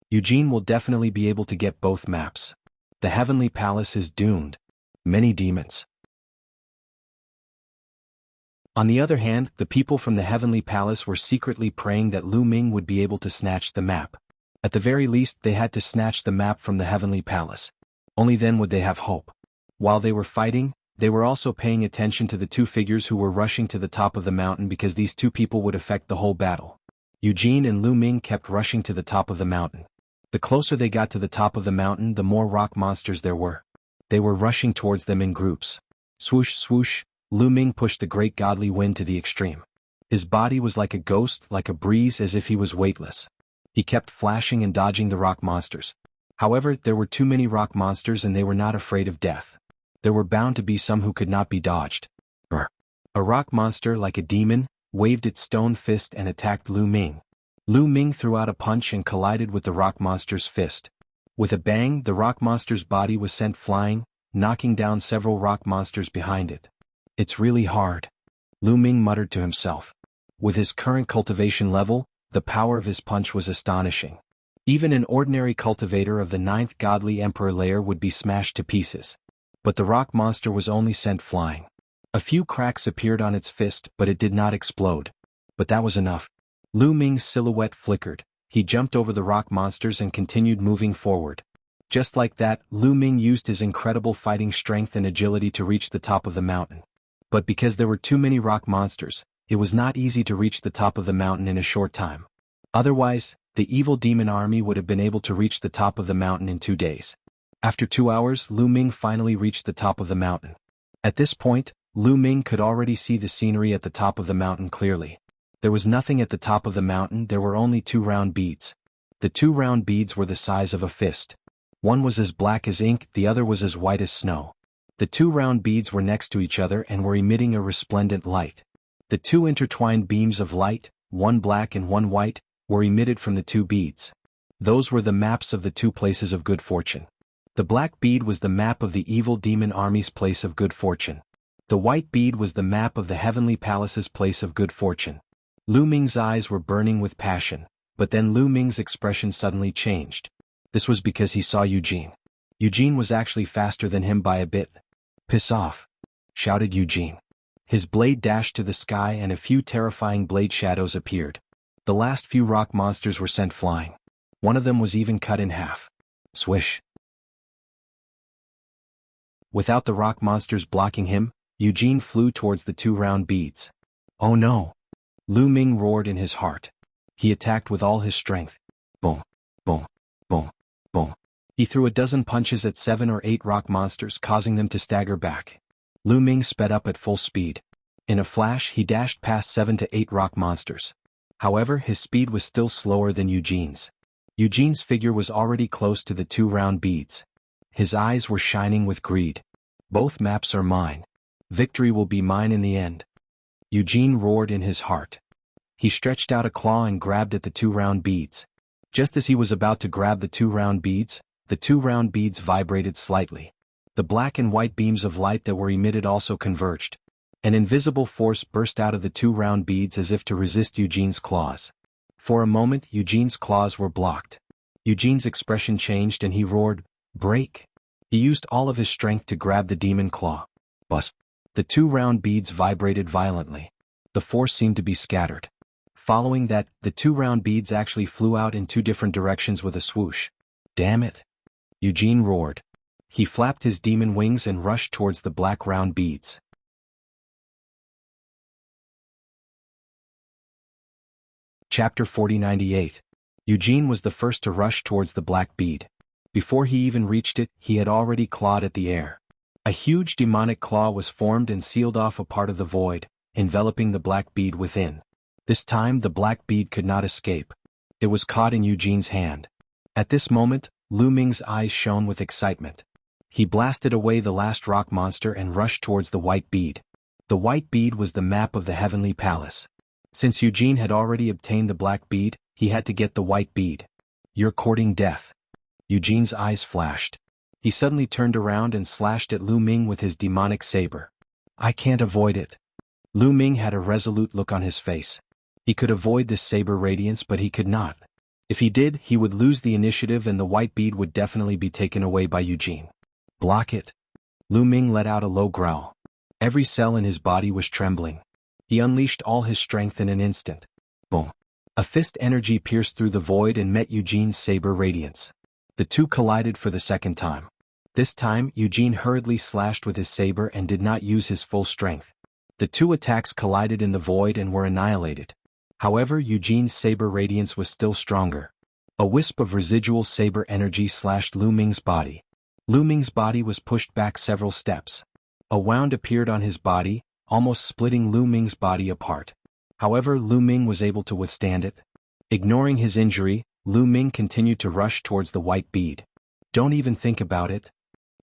Eugene will definitely be able to get both maps. The heavenly palace is doomed. Many demons. On the other hand, the people from the heavenly palace were secretly praying that Lu Ming would be able to snatch the map. At the very least, they had to snatch the map from the heavenly palace. Only then would they have hope. While they were fighting, they were also paying attention to the two figures who were rushing to the top of the mountain because these two people would affect the whole battle. Eugene and Lu Ming kept rushing to the top of the mountain. The closer they got to the top of the mountain, the more rock monsters there were. They were rushing towards them in groups. Swoosh, swoosh, Lu Ming pushed the great godly wind to the extreme. His body was like a ghost, like a breeze, as if he was weightless. He kept flashing and dodging the rock monsters. However, there were too many rock monsters and they were not afraid of death. There were bound to be some who could not be dodged. A rock monster, like a demon, waved its stone fist and attacked Lu Ming. Lu Ming threw out a punch and collided with the rock monster's fist. With a bang, the rock monster's body was sent flying, knocking down several rock monsters behind it. It's really hard, Lu Ming muttered to himself. With his current cultivation level, the power of his punch was astonishing. Even an ordinary cultivator of the 9th godly emperor layer would be smashed to pieces. But the rock monster was only sent flying. A few cracks appeared on its fist, but it did not explode. But that was enough. Lu Ming's silhouette flickered. He jumped over the rock monsters and continued moving forward. Just like that, Lu Ming used his incredible fighting strength and agility to reach the top of the mountain. But because there were too many rock monsters, it was not easy to reach the top of the mountain in a short time. Otherwise, the evil demon army would have been able to reach the top of the mountain in 2 days. After 2 hours, Lu Ming finally reached the top of the mountain. At this point, Lu Ming could already see the scenery at the top of the mountain clearly. There was nothing at the top of the mountain, there were only 2 round beads. The 2 round beads were the size of a fist. One was as black as ink, the other was as white as snow. The 2 round beads were next to each other and were emitting a resplendent light. The 2 intertwined beams of light, one black and one white, were emitted from the 2 beads. Those were the maps of the 2 places of good fortune. The black bead was the map of the evil demon army's place of good fortune. The white bead was the map of the heavenly palace's place of good fortune. Lu Ming's eyes were burning with passion, but then Lu Ming's expression suddenly changed. This was because he saw Eugene. Eugene was actually faster than him by a bit. "Piss off," shouted Eugene. His blade dashed to the sky and a few terrifying blade shadows appeared. The last few rock monsters were sent flying. One of them was even cut in half. Swish. Without the rock monsters blocking him, Eugene flew towards the 2 round beads. Oh no! Lu Ming roared in his heart. He attacked with all his strength. Boom, boom, boom, boom. He threw a dozen punches at 7 or 8 rock monsters, causing them to stagger back. Lu Ming sped up at full speed. In a flash, he dashed past 7 to 8 rock monsters. However, his speed was still slower than Eugene's. Eugene's figure was already close to the 2 round beads. His eyes were shining with greed. Both maps are mine. Victory will be mine in the end. Eugene roared in his heart. He stretched out a claw and grabbed at the 2 round beads. Just as he was about to grab the 2 round beads, the 2 round beads vibrated slightly. The black and white beams of light that were emitted also converged. An invisible force burst out of the 2 round beads as if to resist Eugene's claws. For a moment, Eugene's claws were blocked. Eugene's expression changed and he roared, "Break!" He used all of his strength to grab the demon claw. Buzz! The 2 round beads vibrated violently. The force seemed to be scattered. Following that, the two round beads actually flew out in two different directions with a swoosh. Damn it! Eugene roared. He flapped his demon wings and rushed towards the black round beads. Chapter 4098. Eugene was the first to rush towards the black bead. Before he even reached it, he had already clawed at the air. A huge demonic claw was formed and sealed off a part of the void, enveloping the black bead within. This time the black bead could not escape. It was caught in Eugene's hand. At this moment, Lu Ming's eyes shone with excitement. He blasted away the last rock monster and rushed towards the white bead. The white bead was the map of the heavenly palace. Since Eugene had already obtained the black bead, he had to get the white bead. You're courting death. Eugene's eyes flashed. He suddenly turned around and slashed at Lu Ming with his demonic saber. I can't avoid it. Lu Ming had a resolute look on his face. He could avoid this saber radiance, but he could not. If he did, he would lose the initiative and the white bead would definitely be taken away by Eugene. Block it. Lu Ming let out a low growl. Every cell in his body was trembling. He unleashed all his strength in an instant. Boom. A fist energy pierced through the void and met Eugene's saber radiance. The two collided for the second time. This time, Eugene hurriedly slashed with his saber and did not use his full strength. The two attacks collided in the void and were annihilated. However, Eugene's saber radiance was still stronger. A wisp of residual saber energy slashed Lu Ming's body. Lu Ming's body was pushed back several steps. A wound appeared on his body, almost splitting Lu Ming's body apart. However, Lu Ming was able to withstand it. Ignoring his injury, Lu Ming continued to rush towards the white bead. Don't even think about it.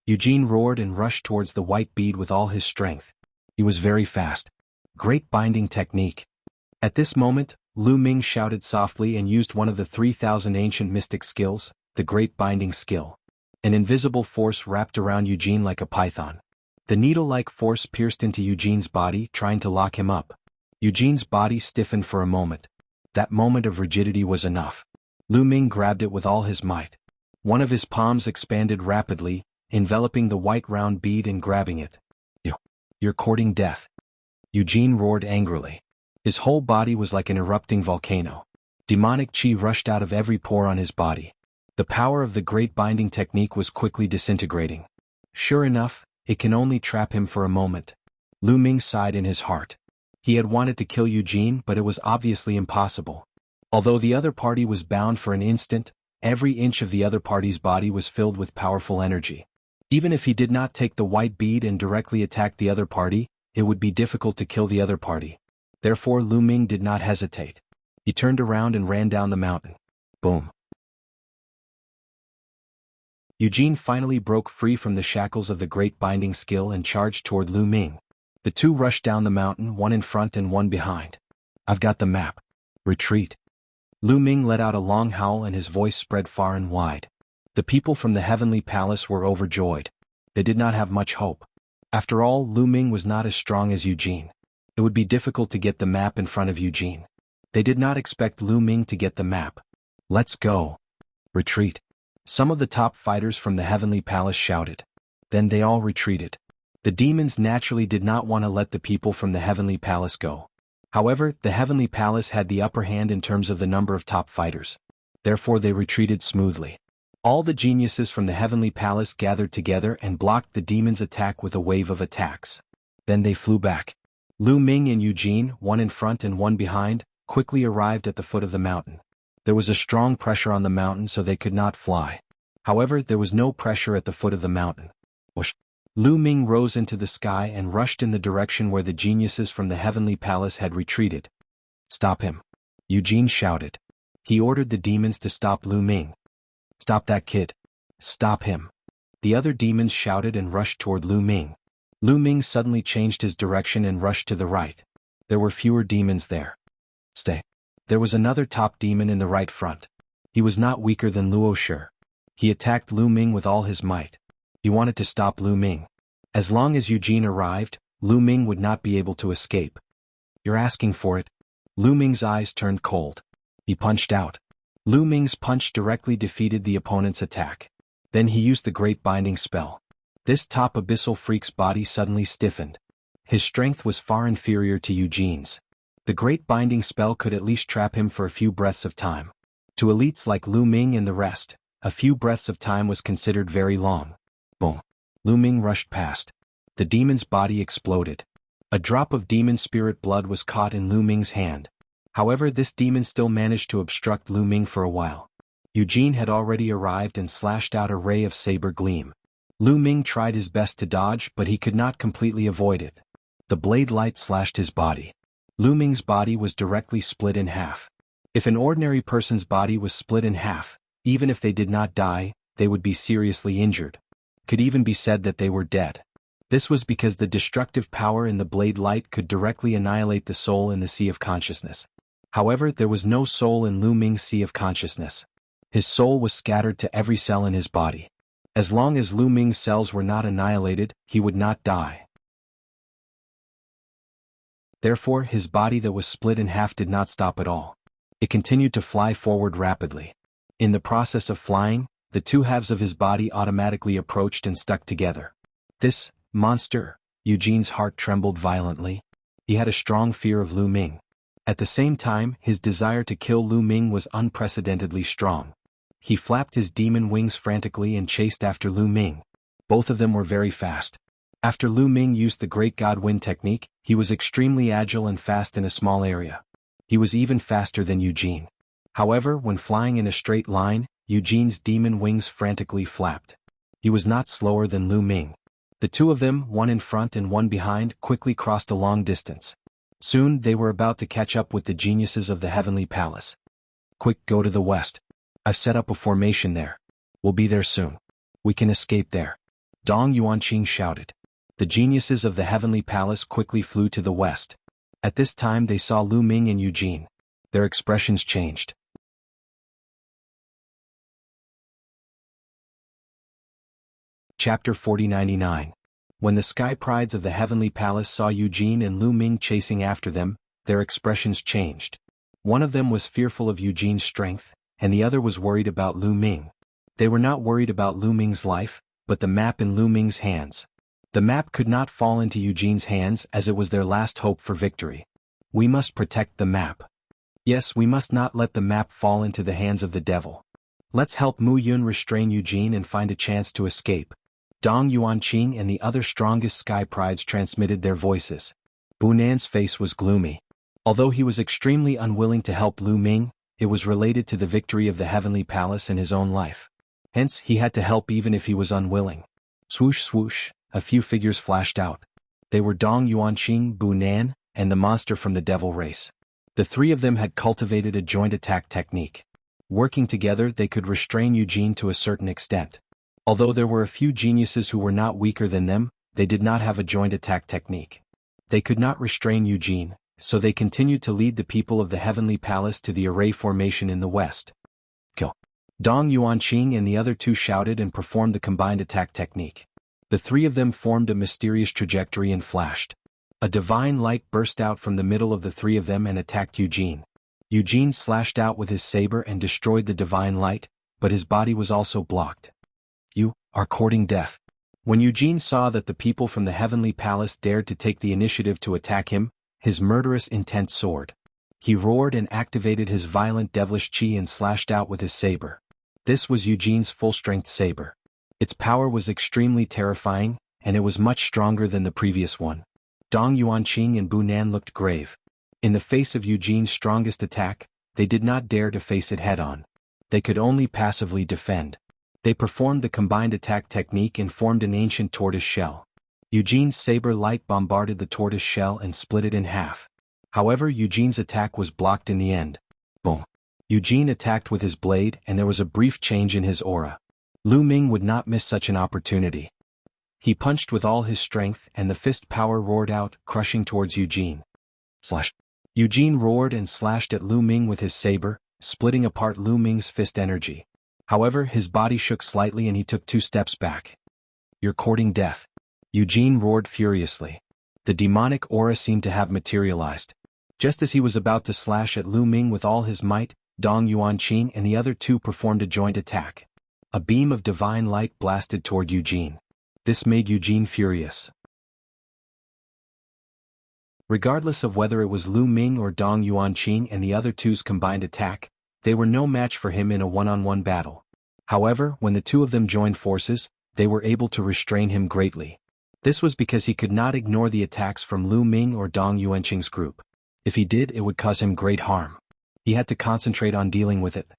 Eugene roared and rushed towards the white bead with all his strength. He was very fast. Great binding technique. At this moment, Lu Ming shouted softly and used one of the 3,000 ancient mystic skills, the Great Binding Skill. An invisible force wrapped around Eugene like a python. The needle-like force pierced into Eugene's body, trying to lock him up. Eugene's body stiffened for a moment. That moment of rigidity was enough. Lu Ming grabbed it with all his might. One of his palms expanded rapidly, enveloping the white round bead and grabbing it. You're courting death. Eugene roared angrily. His whole body was like an erupting volcano. Demonic chi rushed out of every pore on his body. The power of the Great Binding Technique was quickly disintegrating. Sure enough, it can only trap him for a moment. Lu Ming sighed in his heart. He had wanted to kill Eugene, but it was obviously impossible. Although the other party was bound for an instant, every inch of the other party's body was filled with powerful energy. Even if he did not take the white bead and directly attack the other party, it would be difficult to kill the other party. Therefore, Lu Ming did not hesitate. He turned around and ran down the mountain. Boom. Eugene finally broke free from the shackles of the Great Binding Skill and charged toward Lu Ming. The two rushed down the mountain, one in front and one behind. I've got the map. Retreat. Lu Ming let out a long howl and his voice spread far and wide. The people from the heavenly palace were overjoyed. They did not have much hope. After all, Lu Ming was not as strong as Eugene. It would be difficult to get the map in front of Eugene. They did not expect Lu Ming to get the map. Let's go. Retreat. Some of the top fighters from the heavenly palace shouted. Then they all retreated. The demons naturally did not want to let the people from the heavenly palace go. However, the heavenly palace had the upper hand in terms of the number of top fighters. Therefore they retreated smoothly. All the geniuses from the heavenly palace gathered together and blocked the demons' attack with a wave of attacks. Then they flew back. Lu Ming and Eugene, one in front and one behind, quickly arrived at the foot of the mountain. There was a strong pressure on the mountain so they could not fly. However, there was no pressure at the foot of the mountain. Whoosh. Lu Ming rose into the sky and rushed in the direction where the geniuses from the heavenly palace had retreated. Stop him. Eugene shouted. He ordered the demons to stop Lu Ming. Stop that kid. Stop him. The other demons shouted and rushed toward Lu Ming. Lu Ming suddenly changed his direction and rushed to the right. There were fewer demons there. Stay. There was another top demon in the right front. He was not weaker than Luo Shi. He attacked Lu Ming with all his might. He wanted to stop Lu Ming. As long as Eugene arrived, Lu Ming would not be able to escape. You're asking for it. Lu Ming's eyes turned cold. He punched out. Lu Ming's punch directly defeated the opponent's attack. Then he used the Great Binding Spell. This top abyssal freak's body suddenly stiffened. His strength was far inferior to Eugene's. The great binding spell could at least trap him for a few breaths of time. To elites like Lu Ming and the rest, a few breaths of time was considered very long. Boom. Lu Ming rushed past. The demon's body exploded. A drop of demon spirit blood was caught in Lu Ming's hand. However, this demon still managed to obstruct Lu Ming for a while. Eugene had already arrived and slashed out a ray of saber gleam. Lu Ming tried his best to dodge, but he could not completely avoid it. The blade light slashed his body. Lu Ming's body was directly split in half. If an ordinary person's body was split in half, even if they did not die, they would be seriously injured. Could even be said that they were dead. This was because the destructive power in the blade light could directly annihilate the soul in the sea of consciousness. However, there was no soul in Lu Ming's sea of consciousness. His soul was scattered to every cell in his body. As long as Lu Ming's cells were not annihilated, he would not die. Therefore, his body that was split in half did not stop at all. It continued to fly forward rapidly. In the process of flying, the two halves of his body automatically approached and stuck together. This monster, Eugene's heart trembled violently. He had a strong fear of Lu Ming. At the same time, his desire to kill Lu Ming was unprecedentedly strong. He flapped his demon wings frantically and chased after Lu Ming. Both of them were very fast. After Lu Ming used the Great God Wind technique, he was extremely agile and fast in a small area. He was even faster than Eugene. However, when flying in a straight line, Eugene's demon wings frantically flapped. He was not slower than Lu Ming. The two of them, one in front and one behind, quickly crossed a long distance. Soon they were about to catch up with the geniuses of the Heavenly Palace. Quick, go to the west. I've set up a formation there. We'll be there soon. We can escape there. Dong Yuanqing shouted. The geniuses of the Heavenly Palace quickly flew to the west. At this time they saw Lu Ming and Eugene. Their expressions changed. Chapter 4099. When the Sky Prides of the Heavenly Palace saw Eugene and Lu Ming chasing after them, their expressions changed. One of them was fearful of Eugene's strength, and the other was worried about Lu Ming. They were not worried about Lu Ming's life, but the map in Lu Ming's hands. The map could not fall into Eugene's hands as it was their last hope for victory. We must protect the map. Yes, we must not let the map fall into the hands of the devil. Let's help Mu Yun restrain Eugene and find a chance to escape. Dong Yuanqing and the other strongest Sky Prides transmitted their voices. Bunan's face was gloomy. Although he was extremely unwilling to help Lu Ming, it was related to the victory of the Heavenly Palace and his own life. Hence, he had to help even if he was unwilling. Swoosh swoosh, a few figures flashed out. They were Dong Yuanqing, Bunan, and the monster from the devil race. The three of them had cultivated a joint attack technique. Working together, they could restrain Eugene to a certain extent. Although there were a few geniuses who were not weaker than them, they did not have a joint attack technique. They could not restrain Eugene, so they continued to lead the people of the Heavenly Palace to the array formation in the west. Kill. Dong Yuanqing and the other two shouted and performed the combined attack technique. The three of them formed a mysterious trajectory and flashed. A divine light burst out from the middle of the three of them and attacked Eugene. Eugene slashed out with his saber and destroyed the divine light, but his body was also blocked. You are courting death. When Eugene saw that the people from the Heavenly Palace dared to take the initiative to attack him, his murderous intent soared. He roared and activated his violent devilish chi and slashed out with his saber. This was Eugene's full-strength saber. Its power was extremely terrifying, and it was much stronger than the previous one. Dong Yuanqing and Bunan looked grave. In the face of Eugene's strongest attack, they did not dare to face it head-on. They could only passively defend. They performed the combined attack technique and formed an ancient tortoise shell. Eugene's saber light bombarded the tortoise shell and split it in half. However, Eugene's attack was blocked in the end. Boom. Eugene attacked with his blade and there was a brief change in his aura. Lu Ming would not miss such an opportunity. He punched with all his strength and the fist power roared out, crushing towards Eugene. Slash. Eugene roared and slashed at Lu Ming with his saber, splitting apart Lu Ming's fist energy. However, his body shook slightly and he took 2 steps back. You're courting death. Eugene roared furiously. The demonic aura seemed to have materialized. Just as he was about to slash at Lu Ming with all his might, Dong Yuanqing and the other two performed a joint attack. A beam of divine light blasted toward Eugene. This made Eugene furious. Regardless of whether it was Lu Ming or Dong Yuanqing and the other two's combined attack, they were no match for him in a one-on-one battle. However, when the two of them joined forces, they were able to restrain him greatly. This was because he could not ignore the attacks from Lu Ming or Dong Yuanqing's group. If he did, it would cause him great harm. He had to concentrate on dealing with it.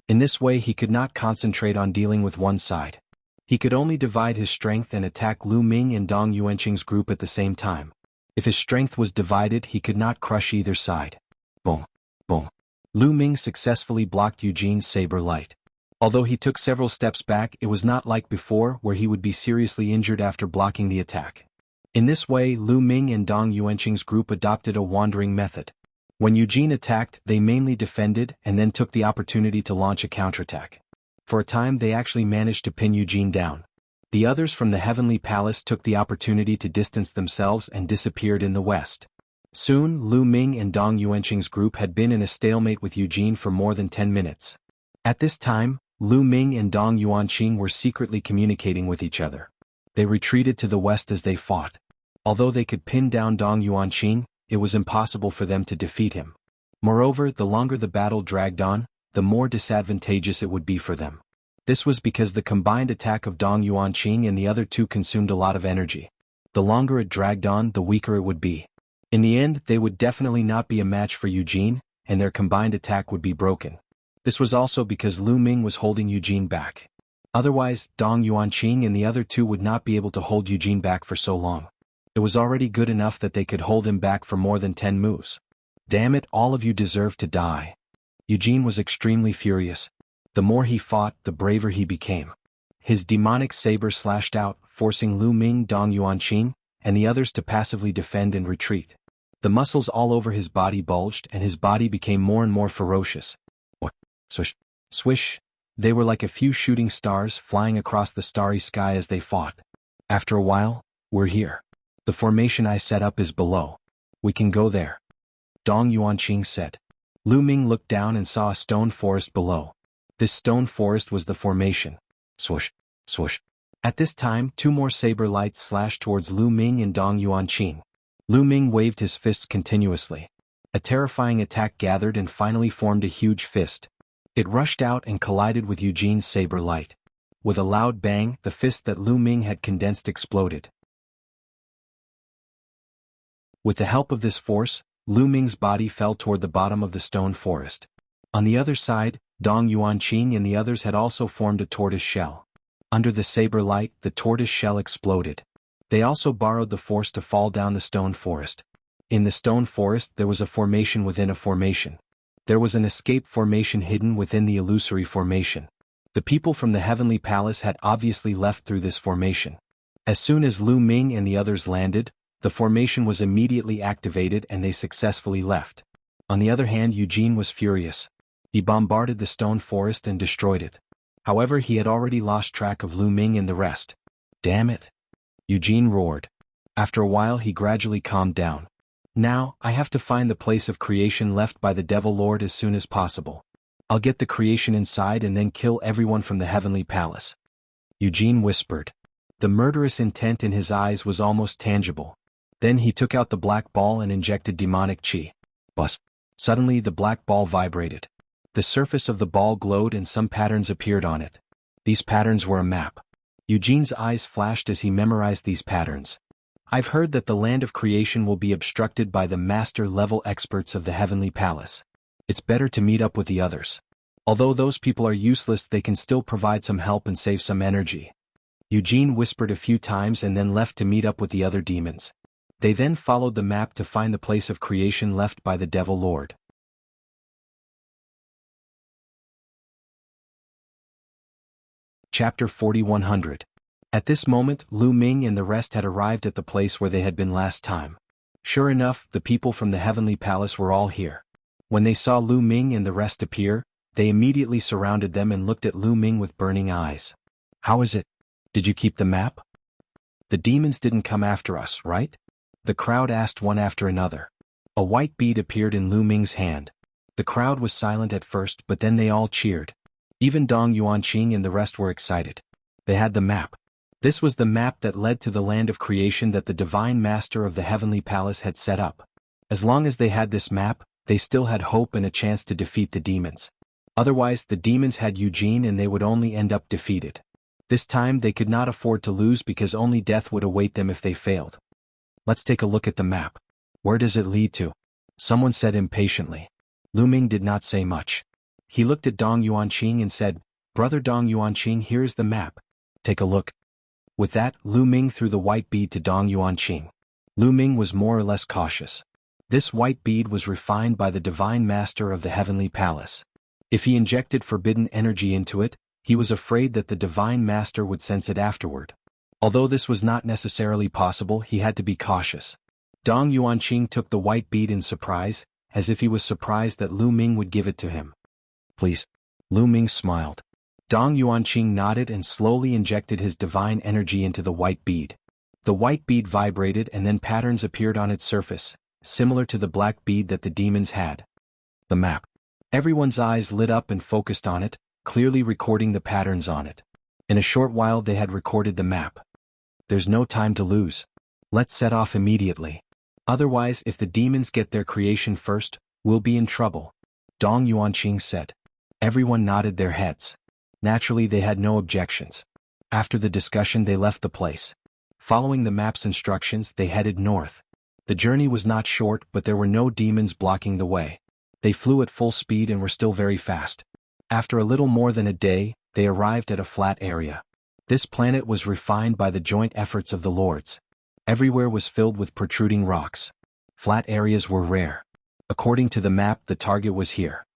In this way, he could not concentrate on dealing with one side. He could only divide his strength and attack Lu Ming and Dong Yuanqing's group at the same time. If his strength was divided, he could not crush either side. Boom. Boom. Lu Ming successfully blocked Eugene's saber light. Although he took several steps back, it was not like before where he would be seriously injured after blocking the attack. In this way, Lu Ming and Dong Yuanqing's group adopted a wandering method. When Eugene attacked, they mainly defended and then took the opportunity to launch a counterattack. For a time they actually managed to pin Eugene down. The others from the Heavenly Palace took the opportunity to distance themselves and disappeared in the west. Soon, Lu Ming and Dong Yuanqing's group had been in a stalemate with Eugene for more than 10 minutes. At this time, Lu Ming and Dong Yuanqing were secretly communicating with each other. They retreated to the west as they fought. Although they could pin down Dong Yuanqing, it was impossible for them to defeat him. Moreover, the longer the battle dragged on, the more disadvantageous it would be for them. This was because the combined attack of Dong Yuanqing and the other two consumed a lot of energy. The longer it dragged on, the weaker it would be. In the end, they would definitely not be a match for Eugene, and their combined attack would be broken. This was also because Lu Ming was holding Eugene back. Otherwise, Dong Yuanqing and the other two would not be able to hold Eugene back for so long. It was already good enough that they could hold him back for more than 10 moves. Damn it, all of you deserve to die. Eugene was extremely furious. The more he fought, the braver he became. His demonic saber slashed out, forcing Lu Ming, Dong Yuanqing, and the others to passively defend and retreat. The muscles all over his body bulged and his body became more and more ferocious. Swish, swish. They were like a few shooting stars flying across the starry sky as they fought. After a while, we're here. The formation I set up is below. We can go there. Dong Yuanqing said. Lu Ming looked down and saw a stone forest below. This stone forest was the formation. Swoosh, swoosh. At this time, two more saber lights slashed towards Lu Ming and Dong Yuanqing. Lu Ming waved his fists continuously. A terrifying attack gathered and finally formed a huge fist. It rushed out and collided with Eugene's saber light. With a loud bang, the fist that Lu Ming had condensed exploded. With the help of this force, Lu Ming's body fell toward the bottom of the stone forest. On the other side, Dong Yuanqing and the others had also formed a tortoise shell. Under the saber light, the tortoise shell exploded. They also borrowed the force to fall down the stone forest. In the stone forest there was a formation within a formation. There was an escape formation hidden within the illusory formation. The people from the Heavenly Palace had obviously left through this formation. As soon as Lu Ming and the others landed, the formation was immediately activated and they successfully left. On the other hand, Eugene was furious. He bombarded the stone forest and destroyed it. However, he had already lost track of Lu Ming and the rest. Damn it! Eugene roared. After a while he gradually calmed down. Now, I have to find the place of creation left by the Devil Lord as soon as possible. I'll get the creation inside and then kill everyone from the Heavenly Palace. Eugene whispered. The murderous intent in his eyes was almost tangible. Then he took out the black ball and injected demonic chi. Buzz. Suddenly the black ball vibrated. The surface of the ball glowed and some patterns appeared on it. These patterns were a map. Eugene's eyes flashed as he memorized these patterns. I've heard that the land of creation will be obstructed by the master-level experts of the Heavenly Palace. It's better to meet up with the others. Although those people are useless, they can still provide some help and save some energy. Eugene whispered a few times and then left to meet up with the other demons. They then followed the map to find the place of creation left by the Devil Lord. Chapter 4100. At this moment, Lu Ming and the rest had arrived at the place where they had been last time. Sure enough, the people from the Heavenly Palace were all here. When they saw Lu Ming and the rest appear, they immediately surrounded them and looked at Lu Ming with burning eyes. How is it? Did you keep the map? The demons didn't come after us, right? The crowd asked one after another. A white bead appeared in Lu Ming's hand. The crowd was silent at first, but then they all cheered. Even Dong Yuanqing and the rest were excited. They had the map. This was the map that led to the land of creation that the Divine Master of the Heavenly Palace had set up. As long as they had this map, they still had hope and a chance to defeat the demons. Otherwise, the demons had Eugene and they would only end up defeated. This time they could not afford to lose because only death would await them if they failed. Let's take a look at the map. Where does it lead to? Someone said impatiently. Lu Ming did not say much. He looked at Dong Yuanqing and said, Brother Dong Yuanqing, here is the map. Take a look. With that, Lu Ming threw the white bead to Dong Yuanqing. Lu Ming was more or less cautious. This white bead was refined by the Divine Master of the Heavenly Palace. If he injected forbidden energy into it, he was afraid that the Divine Master would sense it afterward. Although this was not necessarily possible, he had to be cautious. Dong Yuanqing took the white bead in surprise, as if he was surprised that Lu Ming would give it to him. Please. Lu Ming smiled. Dong Yuanqing nodded and slowly injected his divine energy into the white bead. The white bead vibrated and then patterns appeared on its surface, similar to the black bead that the demons had. The map. Everyone's eyes lit up and focused on it, clearly recording the patterns on it. In a short while they had recorded the map. There's no time to lose. Let's set off immediately. Otherwise, if the demons get their creation first, we'll be in trouble, Dong Yuanqing said. Everyone nodded their heads. Naturally, they had no objections. After the discussion, they left the place. Following the map's instructions, they headed north. The journey was not short, but there were no demons blocking the way. They flew at full speed and were still very fast. After a little more than a day, they arrived at a flat area. This planet was refined by the joint efforts of the lords. Everywhere was filled with protruding rocks. Flat areas were rare. According to the map, the target was here.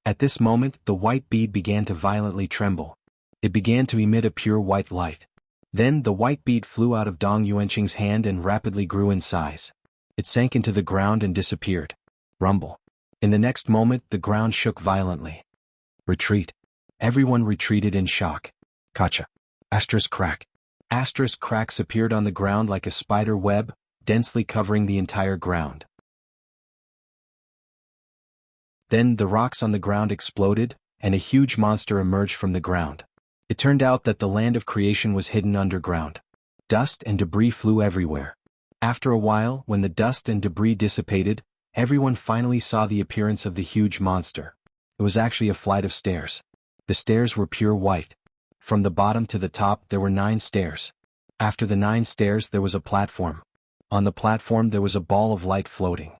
At this moment, the white bead began to violently tremble. It began to emit a pure white light. Then the white bead flew out of Dong Yuanqing's hand and rapidly grew in size. It sank into the ground and disappeared. Rumble. In the next moment, the ground shook violently. Retreat. Everyone retreated in shock. Kacha. Asterisk crack. Asterisk cracks appeared on the ground like a spider web, densely covering the entire ground. Then the rocks on the ground exploded, and a huge monster emerged from the ground. It turned out that the land of creation was hidden underground. Dust and debris flew everywhere. After a while, when the dust and debris dissipated, everyone finally saw the appearance of the huge monster. It was actually a flight of stairs. The stairs were pure white. From the bottom to the top there were 9 stairs. After the 9 stairs there was a platform. On the platform there was a ball of light floating.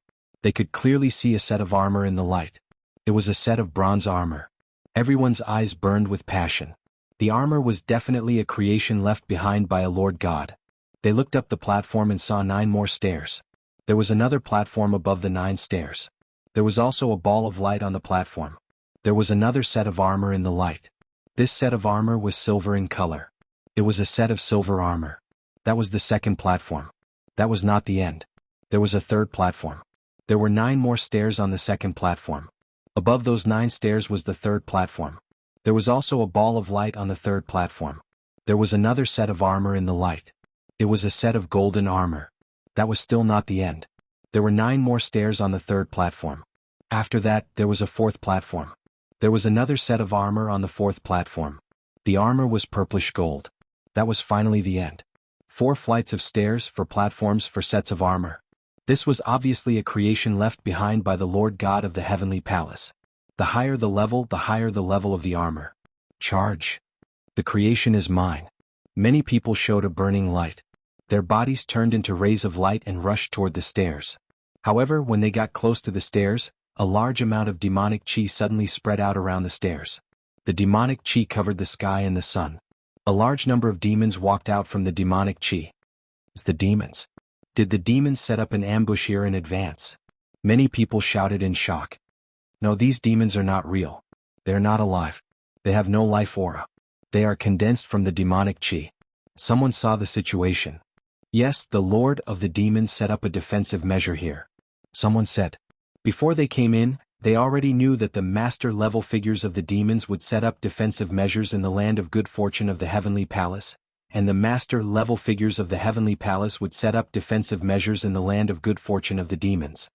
They could clearly see a set of armor in the light. It was a set of bronze armor. Everyone's eyes burned with passion. The armor was definitely a creation left behind by a Lord God. They looked up the platform and saw 9 more stairs. There was another platform above the 9 stairs. There was also a ball of light on the platform. There was another set of armor in the light. This set of armor was silver in color. It was a set of silver armor. That was the second platform. That was not the end. There was a third platform. There were 9 more stairs on the second platform. Above those 9 stairs was the third platform. There was also a ball of light on the third platform. There was another set of armor in the light. It was a set of golden armor. That was still not the end. There were 9 more stairs on the third platform. After that, there was a fourth platform. There was another set of armor on the fourth platform. The armor was purplish gold. That was finally the end. 4 flights of stairs for platforms for sets of armor. This was obviously a creation left behind by the Lord God of the Heavenly Palace. The higher the level of the armor. Charge. The creation is mine. Many people showed a burning light. Their bodies turned into rays of light and rushed toward the stairs. However, when they got close to the stairs, a large amount of demonic chi suddenly spread out around the stairs. The demonic chi covered the sky and the sun. A large number of demons walked out from the demonic chi. It's the demons. Did the demons set up an ambush here in advance? Many people shouted in shock. No, these demons are not real. They are not alive. They have no life aura. They are condensed from the demonic chi. Someone saw the situation. Yes, the Lord of the Demons set up a defensive measure here. Someone said. Before they came in, they already knew that the master-level figures of the demons would set up defensive measures in the land of good fortune of the Heavenly Palace, and the master-level figures of the Heavenly Palace would set up defensive measures in the land of good fortune of the demons.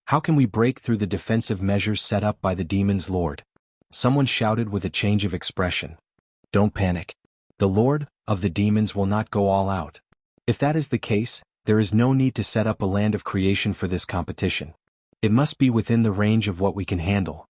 How can we break through the defensive measures set up by the demons' lord? Someone shouted with a change of expression. Don't panic. The Lord of the Demons will not go all out. If that is the case, There is no need to set up a land of creation for this competition. It must be within the range of what we can handle.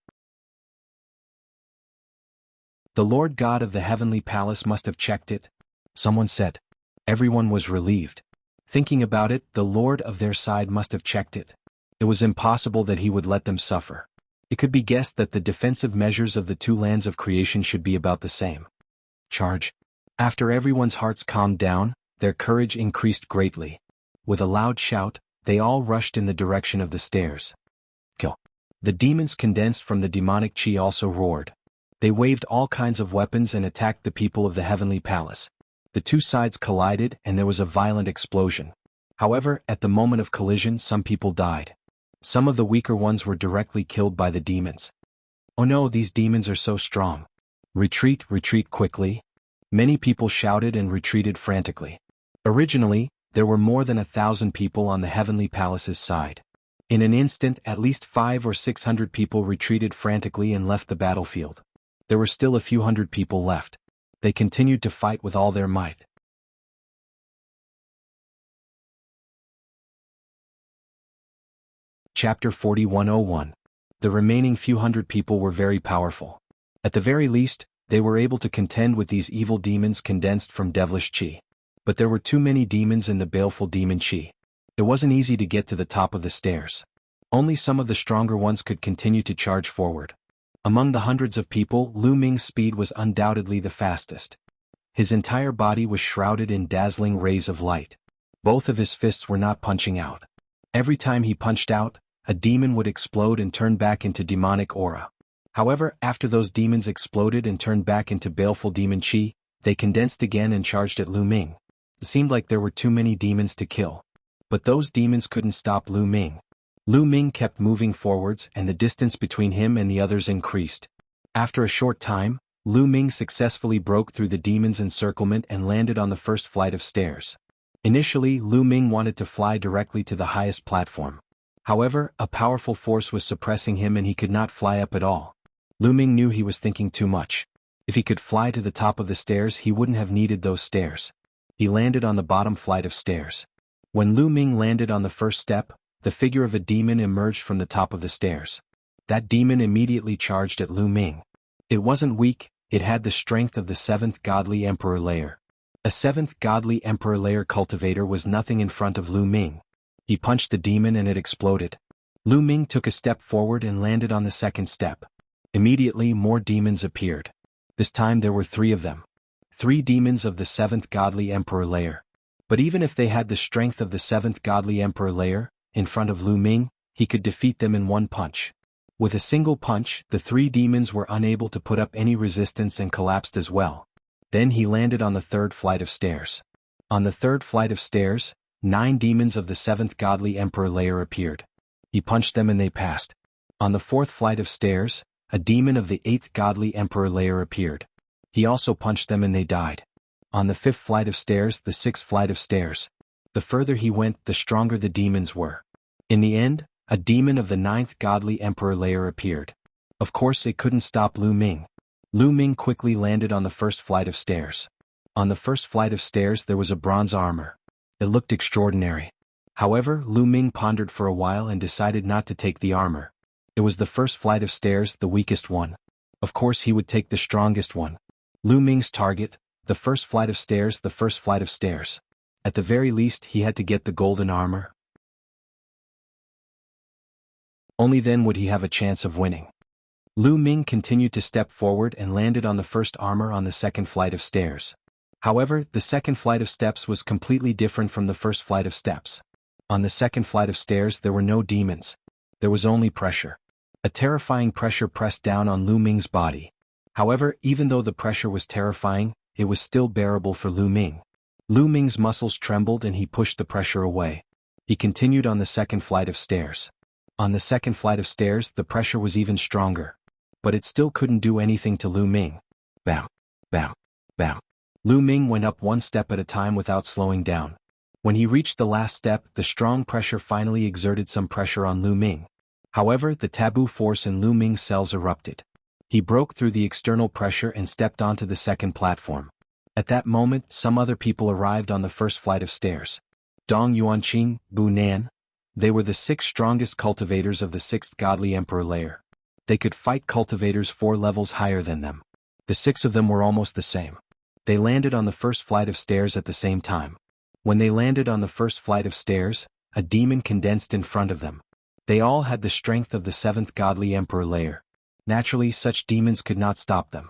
The Lord God of the heavenly palace must have checked it, someone said. Everyone was relieved. Thinking about it, the Lord of their side must have checked it. It was impossible that he would let them suffer. It could be guessed that the defensive measures of the two lands of creation should be about the same. Charge. After everyone's hearts calmed down, their courage increased greatly. With a loud shout, they all rushed in the direction of the stairs. Kill. The demons condensed from the demonic chi also roared. They waved all kinds of weapons and attacked the people of the heavenly palace. The two sides collided and there was a violent explosion. However, at the moment of collision some people died. Some of the weaker ones were directly killed by the demons. Oh no, these demons are so strong. Retreat, retreat quickly. Many people shouted and retreated frantically. Originally, there were more than 1,000 people on the heavenly palace's side. In an instant, at least 500 or 600 people retreated frantically and left the battlefield. There were still a few hundred people left. They continued to fight with all their might. Chapter 4101. The remaining few hundred people were very powerful. At the very least, they were able to contend with these evil demons condensed from devilish chi. But there were too many demons in the baleful demon chi. It wasn't easy to get to the top of the stairs. Only some of the stronger ones could continue to charge forward. Among the hundreds of people, Lu Ming's speed was undoubtedly the fastest. His entire body was shrouded in dazzling rays of light. Both of his fists were not punching out. Every time he punched out, a demon would explode and turn back into demonic aura. However, after those demons exploded and turned back into baleful demon chi, they condensed again and charged at Lu Ming. It seemed like there were too many demons to kill. But those demons couldn't stop Lu Ming. Lu Ming kept moving forwards and the distance between him and the others increased. After a short time, Lu Ming successfully broke through the demon's encirclement and landed on the first flight of stairs. Initially, Lu Ming wanted to fly directly to the highest platform. However, a powerful force was suppressing him and he could not fly up at all. Lu Ming knew he was thinking too much. If he could fly to the top of the stairs, he wouldn't have needed those stairs. He landed on the bottom flight of stairs. When Lu Ming landed on the first step, the figure of a demon emerged from the top of the stairs. That demon immediately charged at Lu Ming. It wasn't weak, it had the strength of the 7th godly emperor layer. A 7th godly emperor layer cultivator was nothing in front of Lu Ming. He punched the demon and it exploded. Lu Ming took a step forward and landed on the second step. Immediately more demons appeared. This time there were 3 of them. 3 demons of the 7th godly emperor layer. But even if they had the strength of the 7th godly emperor layer, in front of Lu Ming, he could defeat them in one punch. With a single punch, the 3 demons were unable to put up any resistance and collapsed as well. Then he landed on the 3rd flight of stairs. On the 3rd flight of stairs, 9 demons of the 7th godly emperor layer appeared. He punched them and they passed. On the 4th flight of stairs, a demon of the 8th godly emperor layer appeared. He also punched them and they died. On the 5th flight of stairs, the 6th flight of stairs. The further he went, the stronger the demons were. In the end, a demon of the 9th godly emperor layer appeared. Of course it couldn't stop Lu Ming. Lu Ming quickly landed on the 1st flight of stairs. On the 1st flight of stairs there was a bronze armor. It looked extraordinary. However, Lu Ming pondered for a while and decided not to take the armor. It was the 1st flight of stairs, the weakest one. Of course he would take the strongest one. Lu Ming's target, the 1st flight of stairs, the 1st flight of stairs. At the very least he had to get the golden armor. Only then would he have a chance of winning. Lu Ming continued to step forward and landed on the 1st armor on the 2nd flight of stairs. However, the 2nd flight of steps was completely different from the 1st flight of steps. On the 2nd flight of stairs there were no demons. There was only pressure. A terrifying pressure pressed down on Lu Ming's body. However, even though the pressure was terrifying, it was still bearable for Lu Ming. Lu Ming's muscles trembled and he pushed the pressure away. He continued on the 2nd flight of stairs. On the 2nd flight of stairs the pressure was even stronger. But it still couldn't do anything to Lu Ming. Bam, bam, bam. Lu Ming went up one step at a time without slowing down. When he reached the last step, the strong pressure finally exerted some pressure on Lu Ming. However, the taboo force in Lu Ming's cells erupted. He broke through the external pressure and stepped onto the 2nd platform. At that moment, some other people arrived on the 1st flight of stairs. Dong Yuanqing, Bu Nan. They were the 6 strongest cultivators of the 6th godly emperor layer. They could fight cultivators 4 levels higher than them. The 6 of them were almost the same. They landed on the first flight of stairs at the same time. When they landed on the first flight of stairs, a demon condensed in front of them. They all had the strength of the 7th godly emperor layer. Naturally, such demons could not stop them.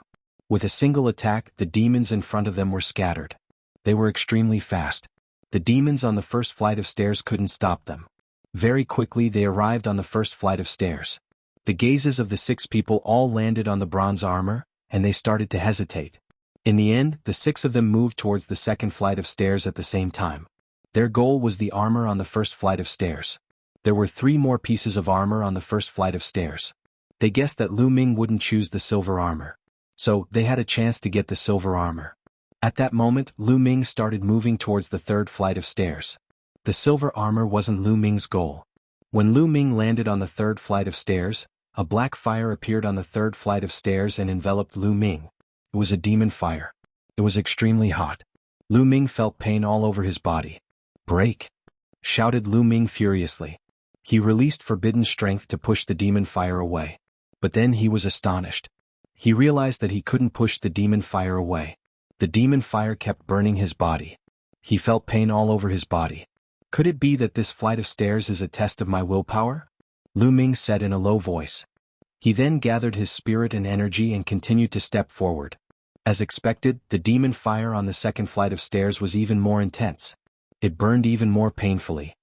With a single attack, the demons in front of them were scattered. They were extremely fast. The demons on the first flight of stairs couldn't stop them. Very quickly they arrived on the first flight of stairs. The gazes of the 6 people all landed on the bronze armor, and they started to hesitate. In the end, the 6 of them moved towards the second flight of stairs at the same time. Their goal was the armor on the first flight of stairs. There were 3 more pieces of armor on the first flight of stairs. They guessed that Lu Ming wouldn't choose the silver armor. So, they had a chance to get the silver armor. At that moment, Lu Ming started moving towards the 3rd flight of stairs. The silver armor wasn't Lu Ming's goal. When Lu Ming landed on the 3rd flight of stairs, a black fire appeared on the 3rd flight of stairs and enveloped Lu Ming. It was a demon fire. It was extremely hot. Lu Ming felt pain all over his body. "Break!" shouted Lu Ming furiously. He released forbidden strength to push the demon fire away. But then he was astonished. He realized that he couldn't push the demon fire away. The demon fire kept burning his body. He felt pain all over his body. Could it be that this flight of stairs is a test of my willpower? Lu Ming said in a low voice. He then gathered his spirit and energy and continued to step forward. As expected, the demon fire on the 2nd flight of stairs was even more intense. It burned even more painfully.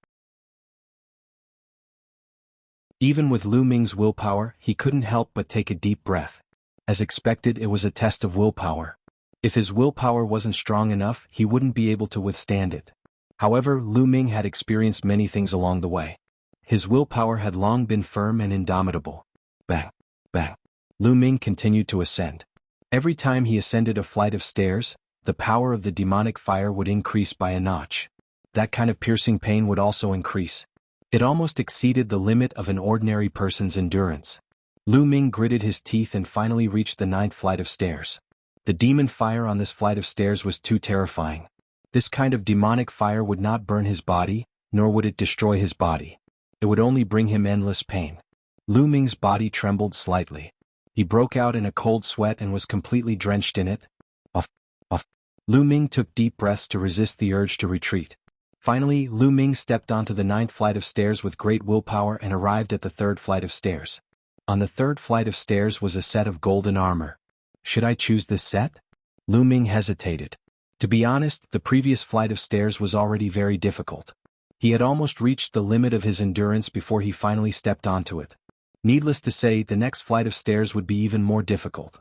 Even with Lu Ming's willpower, he couldn't help but take a deep breath. As expected, it was a test of willpower. If his willpower wasn't strong enough, he wouldn't be able to withstand it. However, Lu Ming had experienced many things along the way. His willpower had long been firm and indomitable. Bang, bang. Lu Ming continued to ascend. Every time he ascended a flight of stairs, the power of the demonic fire would increase by a notch. That kind of piercing pain would also increase. It almost exceeded the limit of an ordinary person's endurance. Lu Ming gritted his teeth and finally reached the 9th flight of stairs. The demon fire on this flight of stairs was too terrifying. This kind of demonic fire would not burn his body, nor would it destroy his body. It would only bring him endless pain. Lu Ming's body trembled slightly. He broke out in a cold sweat and was completely drenched in it. Off. Lu Ming took deep breaths to resist the urge to retreat. Finally, Lu Ming stepped onto the 9th flight of stairs with great willpower and arrived at the 3rd flight of stairs. On the 3rd flight of stairs was a set of golden armor. Should I choose this set? Lu Ming hesitated. To be honest, the previous flight of stairs was already very difficult. He had almost reached the limit of his endurance before he finally stepped onto it. Needless to say, the next flight of stairs would be even more difficult.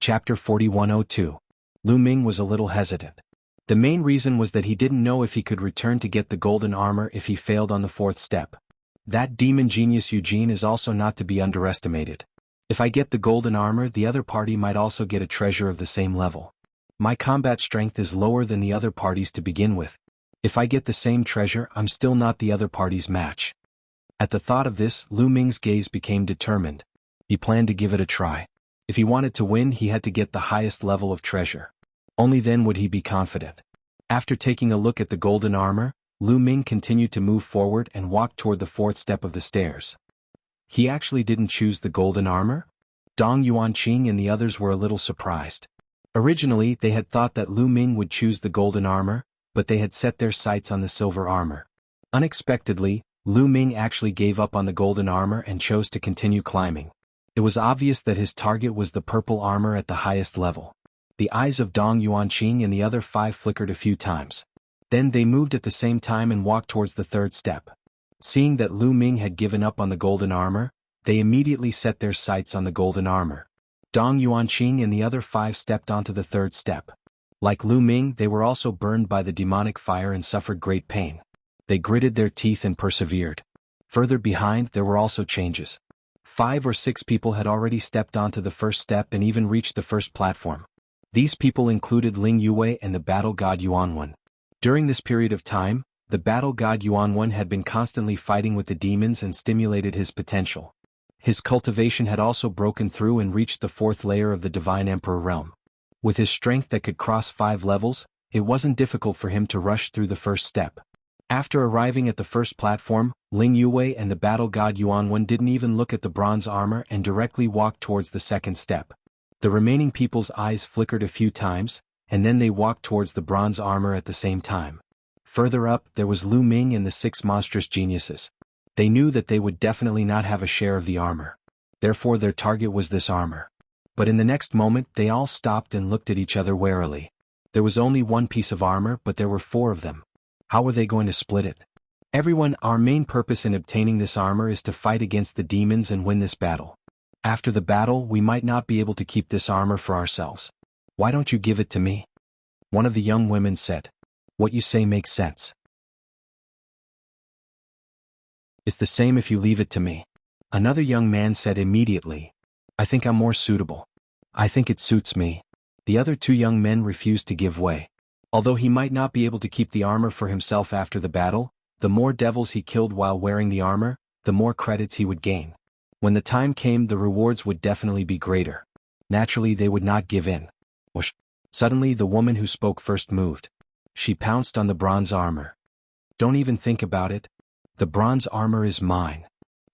Chapter 4102. Lu Ming was a little hesitant. The main reason was that he didn't know if he could return to get the golden armor if he failed on the 4th step. That demon genius Eugene is also not to be underestimated. If I get the golden armor, the other party might also get a treasure of the same level. My combat strength is lower than the other party's to begin with. If I get the same treasure, I'm still not the other party's match. At the thought of this, Lu Ming's gaze became determined. He planned to give it a try. If he wanted to win, he had to get the highest level of treasure. Only then would he be confident. After taking a look at the golden armor, Lu Ming continued to move forward and walked toward the 4th step of the stairs. He actually didn't choose the golden armor? Dong Yuanqing and the others were a little surprised. Originally, they had thought that Lu Ming would choose the golden armor, but they had set their sights on the silver armor. Unexpectedly, Lu Ming actually gave up on the golden armor and chose to continue climbing. It was obvious that his target was the purple armor at the highest level. The eyes of Dong Yuanqing and the other 5 flickered a few times. Then they moved at the same time and walked towards the 3rd step. Seeing that Lu Ming had given up on the golden armor, they immediately set their sights on the golden armor. Dong Yuanqing and the other 5 stepped onto the 3rd step. Like Lu Ming, they were also burned by the demonic fire and suffered great pain. They gritted their teeth and persevered. Further behind, there were also changes. 5 or 6 people had already stepped onto the 1st step and even reached the 1st platform. These people included Ling Yue and the battle god Yuanwen. During this period of time, the battle god Yuanwen had been constantly fighting with the demons and stimulated his potential. His cultivation had also broken through and reached the 4th layer of the Divine Emperor realm. With his strength that could cross 5 levels, it wasn't difficult for him to rush through the first step. After arriving at the first platform, Ling Yue and the battle god Yuanwen didn't even look at the bronze armor and directly walked towards the second step. The remaining people's eyes flickered a few times, and then they walked towards the bronze armor at the same time. Further up, there was Lu Ming and the 6 monstrous geniuses. They knew that they would definitely not have a share of the armor. Therefore their target was this armor. But in the next moment they all stopped and looked at each other warily. There was only one piece of armor, but there were 4 of them. How were they going to split it? Everyone, our main purpose in obtaining this armor is to fight against the demons and win this battle. After the battle, we might not be able to keep this armor for ourselves. Why don't you give it to me? One of the young women said. What you say makes sense. It's the same if you leave it to me. Another young man said immediately. I think I'm more suitable. I think it suits me. The other 2 young men refused to give way. Although he might not be able to keep the armor for himself after the battle, the more devils he killed while wearing the armor, the more credits he would gain. When the time came, the rewards would definitely be greater. Naturally, they would not give in. Whoosh. Suddenly, the woman who spoke first moved. She pounced on the bronze armor. Don't even think about it. The bronze armor is mine.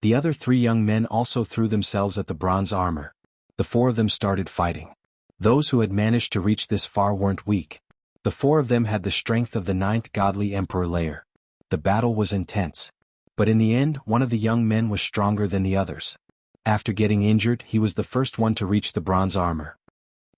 The other 3 young men also threw themselves at the bronze armor. The 4 of them started fighting. Those who had managed to reach this far weren't weak. The 4 of them had the strength of the 9th godly emperor layer. The battle was intense. But in the end, one of the young men was stronger than the others. After getting injured, he was the first one to reach the bronze armor.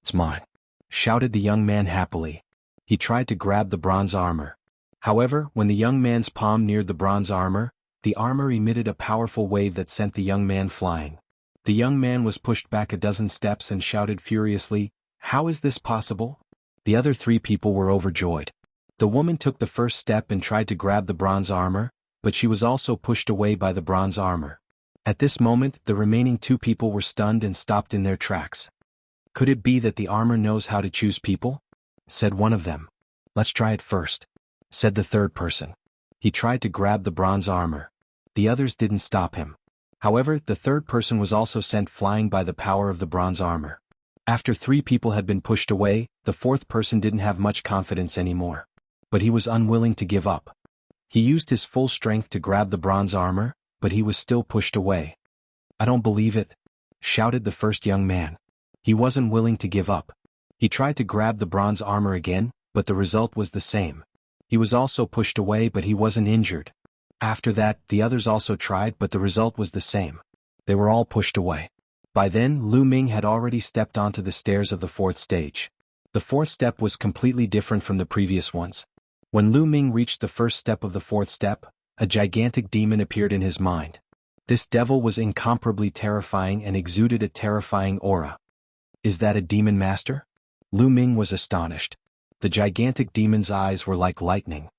It's mine, shouted the young man happily. He tried to grab the bronze armor. However, when the young man's palm neared the bronze armor, the armor emitted a powerful wave that sent the young man flying. The young man was pushed back a dozen steps and shouted furiously, "How is this possible?" The other 3 people were overjoyed. The woman took the first step and tried to grab the bronze armor, but she was also pushed away by the bronze armor. At this moment, the remaining 2 people were stunned and stopped in their tracks. Could it be that the armor knows how to choose people? Said one of them. Let's try it first, said the third person. He tried to grab the bronze armor. The others didn't stop him. However, the third person was also sent flying by the power of the bronze armor. After 3 people had been pushed away, the 4th person didn't have much confidence anymore. But he was unwilling to give up. He used his full strength to grab the bronze armor, but he was still pushed away. I don't believe it, shouted the first young man. He wasn't willing to give up. He tried to grab the bronze armor again, but the result was the same. He was also pushed away, but he wasn't injured. After that, the others also tried, but the result was the same. They were all pushed away. By then, Lu Ming had already stepped onto the stairs of the 4th stage. The 4th step was completely different from the previous ones. When Lu Ming reached the first step of the 4th step, a gigantic demon appeared in his mind. This devil was incomparably terrifying and exuded a terrifying aura. Is that a demon master? Lu Ming was astonished. The gigantic demon's eyes were like lightning.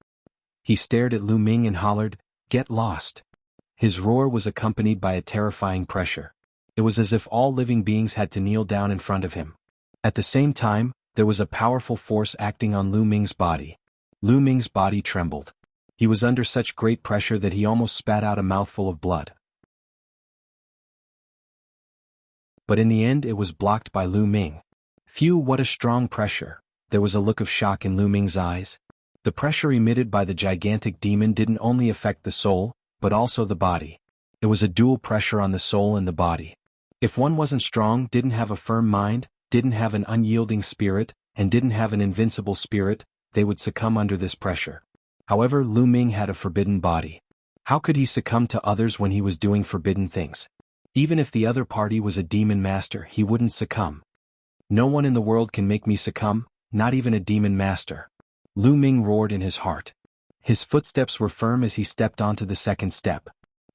He stared at Lu Ming and hollered, "Get lost." His roar was accompanied by a terrifying pressure. It was as if all living beings had to kneel down in front of him. At the same time, there was a powerful force acting on Lu Ming's body. Lu Ming's body trembled. He was under such great pressure that he almost spat out a mouthful of blood. But in the end it was blocked by Lu Ming. Phew, what a strong pressure. There was a look of shock in Lu Ming's eyes. The pressure emitted by the gigantic demon didn't only affect the soul, but also the body. It was a dual pressure on the soul and the body. If one wasn't strong, didn't have a firm mind, didn't have an unyielding spirit, and didn't have an invincible spirit, they would succumb under this pressure. However, Lu Ming had a forbidden body. How could he succumb to others when he was doing forbidden things? Even if the other party was a demon master, he wouldn't succumb. No one in the world can make me succumb, not even a demon master. Lu Ming roared in his heart. His footsteps were firm as he stepped onto the second step.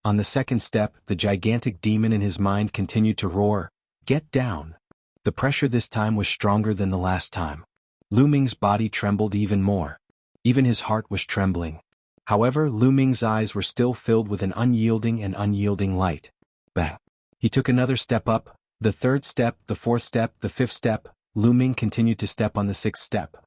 On the second step, the gigantic demon in his mind continued to roar, "Get down." The pressure this time was stronger than the last time. Lu Ming's body trembled even more. Even his heart was trembling. However, Lu Ming's eyes were still filled with an unyielding light. Bang. He took another step up, the 3rd step, the 4th step, the 5th step. Lu Ming continued to step on the 6th step.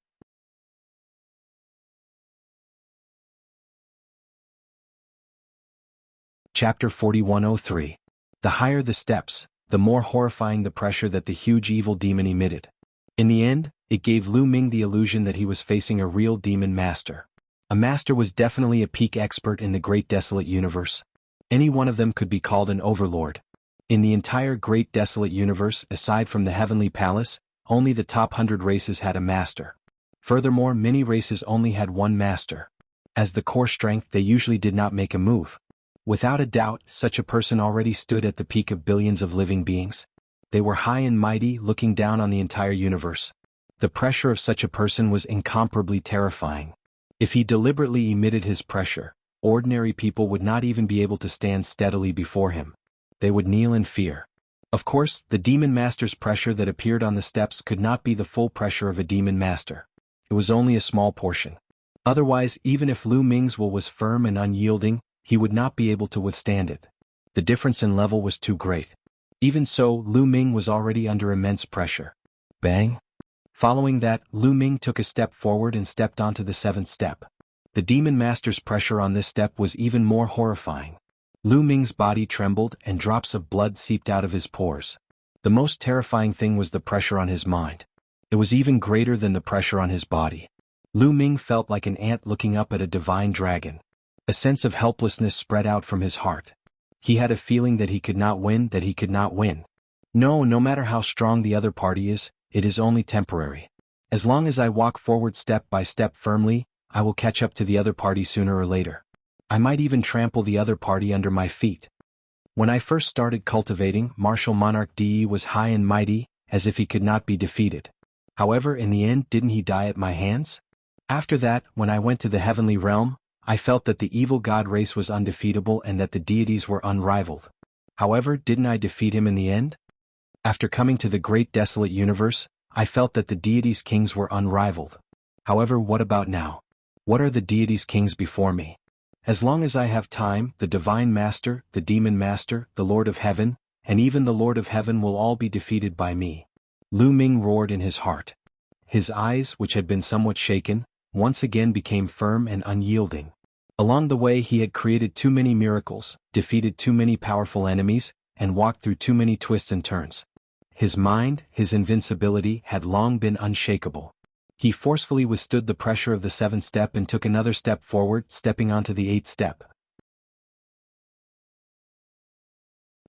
Chapter 4103. The higher the steps, the more horrifying the pressure that the huge evil demon emitted. In the end, It gave Lu Ming the illusion that he was facing a real demon master. A master was definitely a peak expert in the Great Desolate Universe. Any one of them could be called an overlord. In the entire Great Desolate Universe, aside from the Heavenly Palace, only the top 100 races had a master. Furthermore, many races only had one master. As the core strength, they usually did not make a move. Without a doubt, such a person already stood at the peak of billions of living beings. They were high and mighty, looking down on the entire universe. The pressure of such a person was incomparably terrifying. If he deliberately emitted his pressure, ordinary people would not even be able to stand steadily before him. They would kneel in fear. Of course, the demon master's pressure that appeared on the steps could not be the full pressure of a demon master. It was only a small portion. Otherwise, even if Lu Ming's will was firm and unyielding, he would not be able to withstand it. The difference in level was too great. Even so, Lu Ming was already under immense pressure. Bang! Following that, Lu Ming took a step forward and stepped onto the 7th step. The demon master's pressure on this step was even more horrifying. Lu Ming's body trembled and drops of blood seeped out of his pores. The most terrifying thing was the pressure on his mind. It was even greater than the pressure on his body. Lu Ming felt like an ant looking up at a divine dragon. A sense of helplessness spread out from his heart. He had a feeling that he could not win, No matter how strong the other party is, it is only temporary. As long as I walk forward step by step firmly, I will catch up to the other party sooner or later. I might even trample the other party under my feet. When I first started cultivating, Martial Monarch DE was high and mighty, as if he could not be defeated. However, in the end, didn't he die at my hands? After that, when I went to the heavenly realm, I felt that the evil god race was undefeatable and that the deities were unrivaled. However, didn't I defeat him in the end? After coming to the Great Desolate Universe, I felt that the deities' kings were unrivaled. However, what about now? What are the deities' kings before me? As long as I have time, the Divine Master, the Demon Master, the Lord of Heaven, and even the Lord of Heaven will all be defeated by me. Lu Ming roared in his heart. His eyes, which had been somewhat shaken, once again became firm and unyielding. Along the way he had created too many miracles, defeated too many powerful enemies, and walked through too many twists and turns. His mind, his invincibility, had long been unshakable. He forcefully withstood the pressure of the 7th step and took another step forward, stepping onto the 8th step.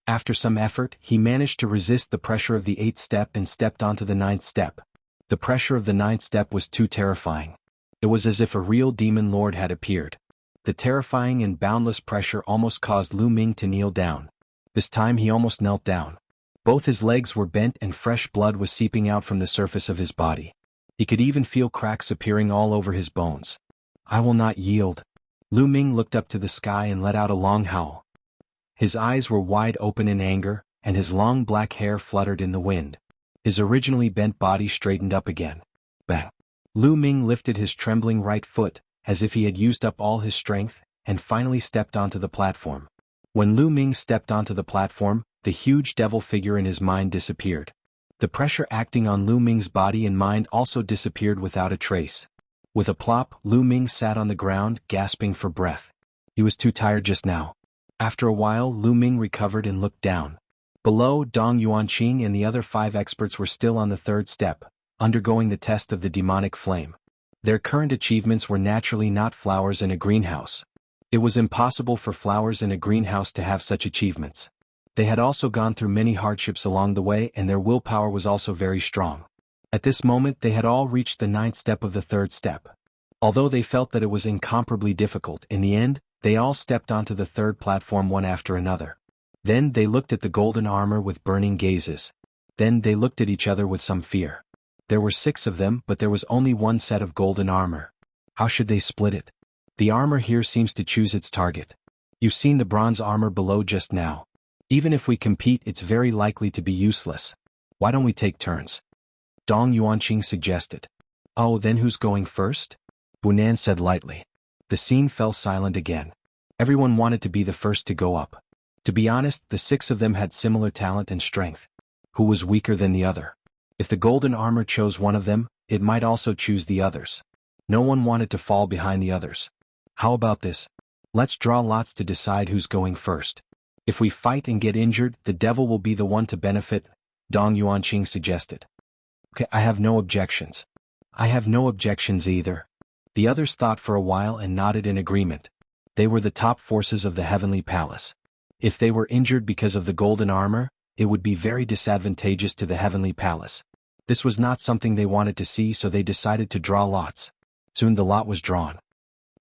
After some effort, he managed to resist the pressure of the 8th step and stepped onto the 9th step. The pressure of the 9th step was too terrifying. It was as if a real demon lord had appeared. The terrifying and boundless pressure almost caused Lu Ming to kneel down. This time he almost knelt down. Both his legs were bent and fresh blood was seeping out from the surface of his body. He could even feel cracks appearing all over his bones. I will not yield. Lu Ming looked up to the sky and let out a long howl. His eyes were wide open in anger, and his long black hair fluttered in the wind. His originally bent body straightened up again. Bang! Lu Ming lifted his trembling right foot, as if he had used up all his strength, and finally stepped onto the platform. When Lu Ming stepped onto the platform, the huge devil figure in his mind disappeared. The pressure acting on Lu Ming's body and mind also disappeared without a trace. With a plop, Lu Ming sat on the ground, gasping for breath. He was too tired just now. After a while, Lu Ming recovered and looked down. Below, Dong Yuanqing and the other 5 experts were still on the 3rd step, undergoing the test of the demonic flame. Their current achievements were naturally not flowers in a greenhouse. It was impossible for flowers in a greenhouse to have such achievements. They had also gone through many hardships along the way and their willpower was also very strong. At this moment they had all reached the 9th step of the 3rd step. Although they felt that it was incomparably difficult, in the end, they all stepped onto the 3rd platform one after another. Then they looked at the golden armor with burning gazes. Then they looked at each other with some fear. There were 6 of them, but there was only one set of golden armor. How should they split it? The armor here seems to choose its target. You've seen the bronze armor below just now. Even if we compete, it's very likely to be useless. Why don't we take turns? Dong Yuanqing suggested. Oh, then who's going first? Bunan said lightly. The scene fell silent again. Everyone wanted to be the first to go up. To be honest, the 6 of them had similar talent and strength. Who was weaker than the other? If the golden armor chose one of them, it might also choose the others. No one wanted to fall behind the others. How about this? Let's draw lots to decide who's going first. If we fight and get injured, the devil will be the one to benefit, Dong Yuanqing suggested. Okay, I have no objections. I have no objections either. The others thought for a while and nodded in agreement. They were the top forces of the Heavenly Palace. If they were injured because of the golden armor, it would be very disadvantageous to the Heavenly Palace. This was not something they wanted to see, so they decided to draw lots. Soon the lot was drawn.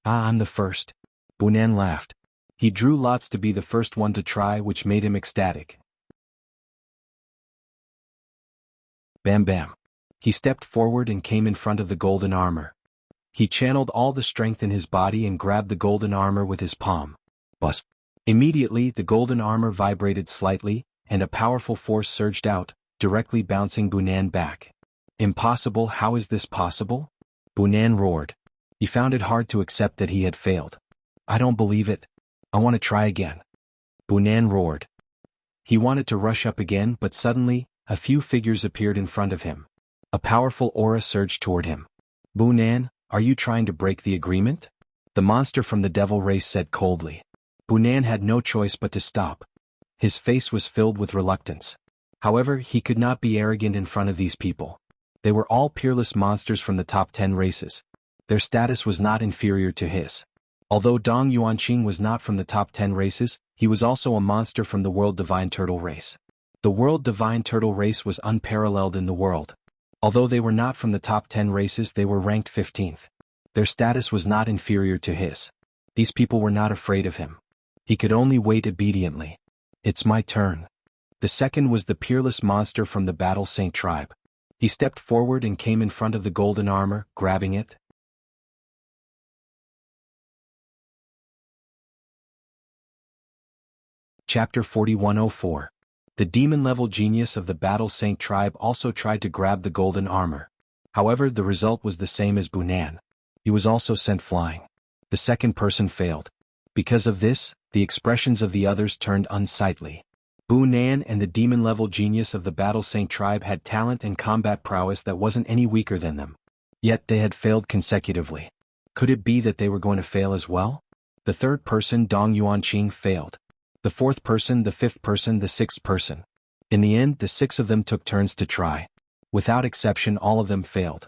Ah, I'm the first. Bunan laughed. He drew lots to be the first one to try, which made him ecstatic. Bam bam. He stepped forward and came in front of the golden armor. He channeled all the strength in his body and grabbed the golden armor with his palm. Buzz. Immediately, the golden armor vibrated slightly, and a powerful force surged out, directly bouncing Bunan back. Impossible, how is this possible? Bunan roared. He found it hard to accept that he had failed. I don't believe it. I want to try again. Bunan roared. He wanted to rush up again, but suddenly, a few figures appeared in front of him. A powerful aura surged toward him. Bunan, are you trying to break the agreement? The monster from the devil race said coldly. Bunan had no choice but to stop. His face was filled with reluctance. However, he could not be arrogant in front of these people. They were all peerless monsters from the top 10 races. Their status was not inferior to his. Although Dong Yuanqing was not from the top 10 races, he was also a monster from the World Divine Turtle race. The World Divine Turtle race was unparalleled in the world. Although they were not from the top 10 races, they were ranked 15th. Their status was not inferior to his. These people were not afraid of him. He could only wait obediently. It's my turn. The second was the peerless monster from the Battle Saint tribe. He stepped forward and came in front of the golden armor, grabbing it. Chapter 4104. The demon-level genius of the Battle Saint tribe also tried to grab the golden armor. However, the result was the same as Bunan. He was also sent flying. The second person failed. Because of this, the expressions of the others turned unsightly. Bunan and the demon-level genius of the Battle Saint tribe had talent and combat prowess that wasn't any weaker than them. Yet they had failed consecutively. Could it be that they were going to fail as well? The third person, Dong Yuanqing, failed. The fourth person, the fifth person, the sixth person. In the end, the 6 of them took turns to try. Without exception, all of them failed.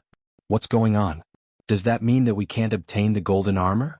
What's going on? Does that mean that we can't obtain the golden armor?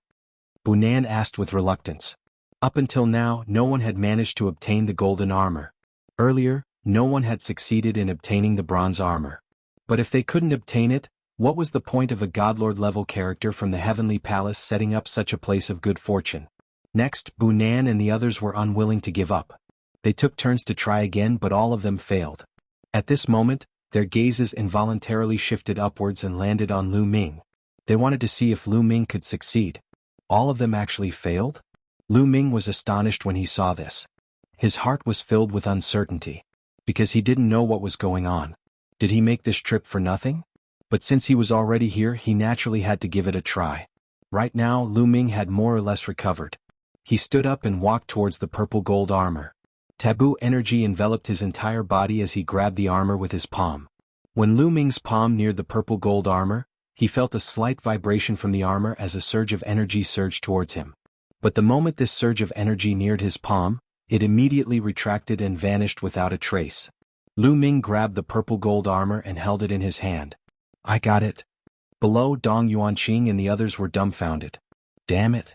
Bunan asked with reluctance. Up until now, no one had managed to obtain the golden armor. Earlier, no one had succeeded in obtaining the bronze armor. But if they couldn't obtain it, what was the point of a godlord-level character from the Heavenly Palace setting up such a place of good fortune? Next, Bunan and the others were unwilling to give up. They took turns to try again, but all of them failed. At this moment, their gazes involuntarily shifted upwards and landed on Lu Ming. They wanted to see if Lu Ming could succeed. All of them actually failed? Lu Ming was astonished when he saw this. His heart was filled with uncertainty. Because he didn't know what was going on. Did he make this trip for nothing? But since he was already here, he naturally had to give it a try. Right now, Lu Ming had more or less recovered. He stood up and walked towards the purple gold armor. Taboo energy enveloped his entire body as he grabbed the armor with his palm. When Lu Ming's palm neared the purple gold armor, he felt a slight vibration from the armor as a surge of energy surged towards him. But the moment this surge of energy neared his palm, it immediately retracted and vanished without a trace. Lu Ming grabbed the purple gold armor and held it in his hand. I got it. Below, Dong Yuanqing and the others were dumbfounded. Damn it.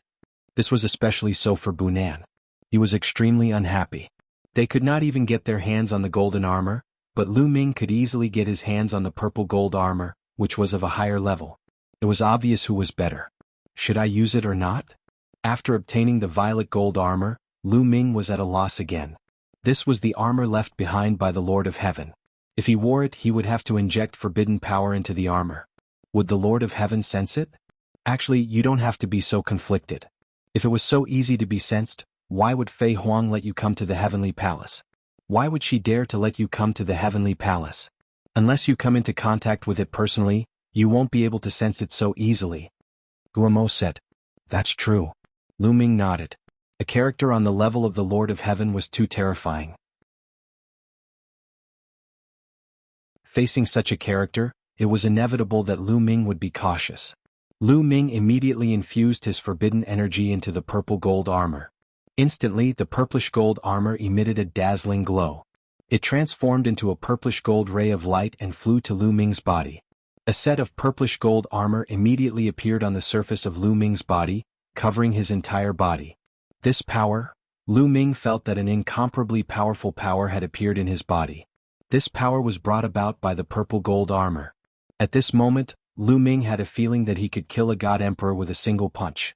This was especially so for Bunan. He was extremely unhappy. They could not even get their hands on the golden armor, but Lu Ming could easily get his hands on the purple gold armor, which was of a higher level. It was obvious who was better. Should I use it or not? After obtaining the violet gold armor, Lu Ming was at a loss again. This was the armor left behind by the Lord of Heaven. If he wore it, he would have to inject forbidden power into the armor. Would the Lord of Heaven sense it? Actually, you don't have to be so conflicted. If it was so easy to be sensed, why would Fei Huang let you come to the Heavenly Palace? Why would she dare to let you come to the Heavenly Palace? Unless you come into contact with it personally, you won't be able to sense it so easily. Guillemot said. That's true. Lu Ming nodded. A character on the level of the Lord of Heaven was too terrifying. Facing such a character, it was inevitable that Lu Ming would be cautious. Lu Ming immediately infused his forbidden energy into the purple gold armor. Instantly, the purplish gold armor emitted a dazzling glow. It transformed into a purplish-gold ray of light and flew to Lu Ming's body. A set of purplish-gold armor immediately appeared on the surface of Lu Ming's body, covering his entire body. This power, Lu Ming felt that an incomparably powerful power had appeared in his body. This power was brought about by the purple gold armor. At this moment, Lu Ming had a feeling that he could kill a god emperor with a single punch.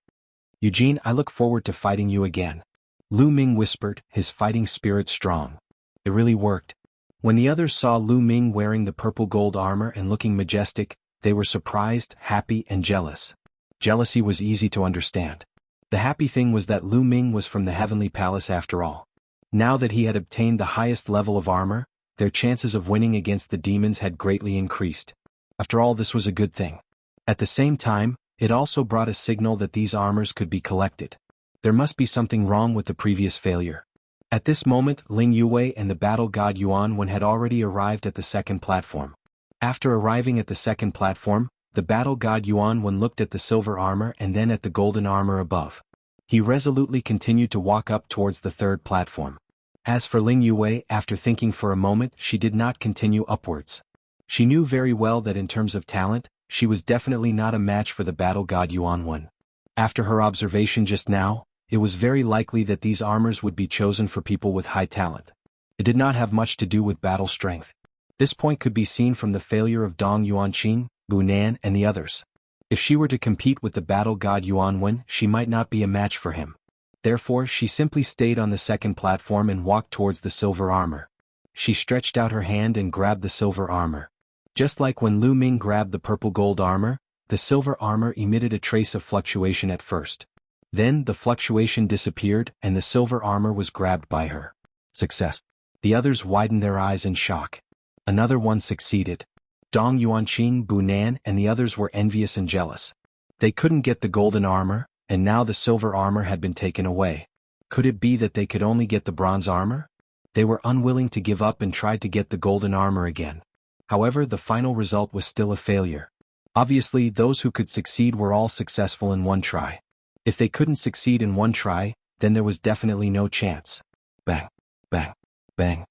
"Eugene, I look forward to fighting you again," Lu Ming whispered, his fighting spirit strong. It really worked. When the others saw Lu Ming wearing the purple gold armor and looking majestic, they were surprised, happy, and jealous. Jealousy was easy to understand. The happy thing was that Lu Ming was from the heavenly palace after all. Now that he had obtained the highest level of armor, their chances of winning against the demons had greatly increased. After all, this was a good thing. At the same time, it also brought a signal that these armors could be collected. There must be something wrong with the previous failure. At this moment, Ling Yue and the battle god Yuanwen had already arrived at the second platform. After arriving at the second platform, the battle god Yuanwen looked at the silver armor and then at the golden armor above. He resolutely continued to walk up towards the third platform. As for Ling Yue, after thinking for a moment, she did not continue upwards. She knew very well that in terms of talent, she was definitely not a match for the battle god Yuanwen. After her observation just now, it was very likely that these armors would be chosen for people with high talent. It did not have much to do with battle strength. This point could be seen from the failure of Dong Yuanqing, Bunan, and the others. If she were to compete with the battle god Yuanwen, she might not be a match for him. Therefore, she simply stayed on the second platform and walked towards the silver armor. She stretched out her hand and grabbed the silver armor. Just like when Lu Ming grabbed the purple gold armor, the silver armor emitted a trace of fluctuation at first. Then the fluctuation disappeared and the silver armor was grabbed by her. Success. The others widened their eyes in shock. Another one succeeded. Dong Yuanqing, Bunan, and the others were envious and jealous. They couldn't get the golden armor, and now the silver armor had been taken away. Could it be that they could only get the bronze armor? They were unwilling to give up and tried to get the golden armor again. However, the final result was still a failure. Obviously, those who could succeed were all successful in one try. If they couldn't succeed in one try, then there was definitely no chance. Bang, bang, bang.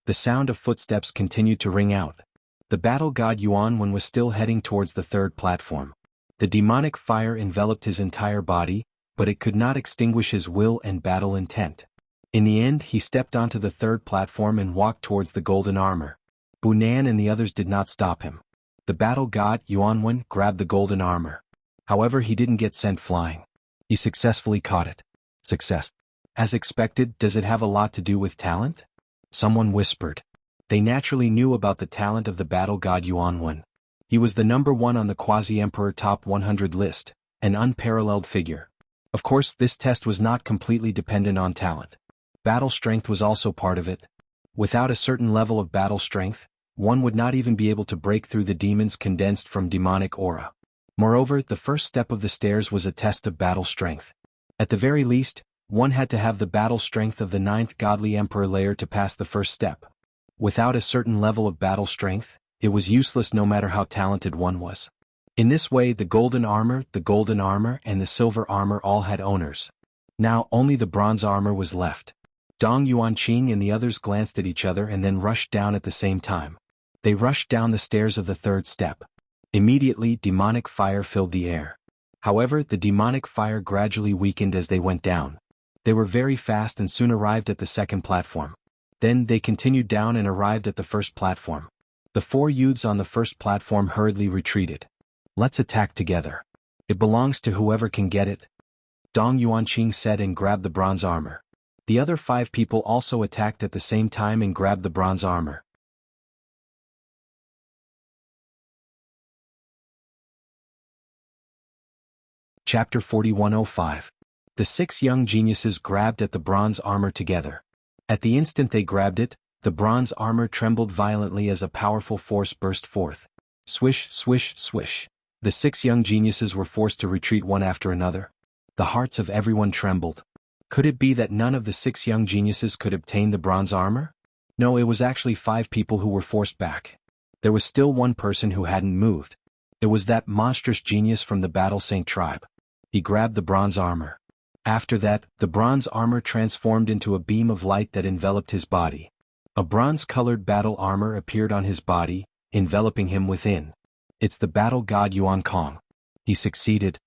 The sound of footsteps continued to ring out. The battle god Yuanwen was still heading towards the third platform. The demonic fire enveloped his entire body, but it could not extinguish his will and battle intent. In the end, he stepped onto the third platform and walked towards the golden armor. Bunan and the others did not stop him. The battle god, Yuanwen, grabbed the golden armor. However, he didn't get sent flying. He successfully caught it. Success. As expected, does it have a lot to do with talent? Someone whispered. They naturally knew about the talent of the battle god Yuanwen. He was the number 1 on the Quasi-Emperor Top 100 list, an unparalleled figure. Of course, this test was not completely dependent on talent. Battle strength was also part of it. Without a certain level of battle strength, one would not even be able to break through the demons condensed from demonic aura. Moreover, the first step of the stairs was a test of battle strength. At the very least, one had to have the battle strength of the 9th godly emperor layer to pass the first step. Without a certain level of battle strength, it was useless no matter how talented one was. In this way, the golden armor, and the silver armor all had owners. Now only the bronze armor was left. Dong Yuanqing and the others glanced at each other and then rushed down at the same time. They rushed down the stairs of the third step. Immediately, demonic fire filled the air. However, the demonic fire gradually weakened as they went down. They were very fast and soon arrived at the second platform. Then they continued down and arrived at the first platform. The 4 youths on the first platform hurriedly retreated. Let's attack together. It belongs to whoever can get it, Dong Yuanqing said and grabbed the bronze armor. The other 5 people also attacked at the same time and grabbed the bronze armor. Chapter 4105. The 6 young geniuses grabbed at the bronze armor together. At the instant they grabbed it, the bronze armor trembled violently as a powerful force burst forth. Swish, swish, swish. The 6 young geniuses were forced to retreat one after another. The hearts of everyone trembled. Could it be that none of the 6 young geniuses could obtain the bronze armor? No, it was actually 5 people who were forced back. There was still one person who hadn't moved. It was that monstrous genius from the Battle Saint tribe. He grabbed the bronze armor. After that, the bronze armor transformed into a beam of light that enveloped his body. A bronze-colored battle armor appeared on his body, enveloping him within. It's the battle god Yuan Kong. He succeeded.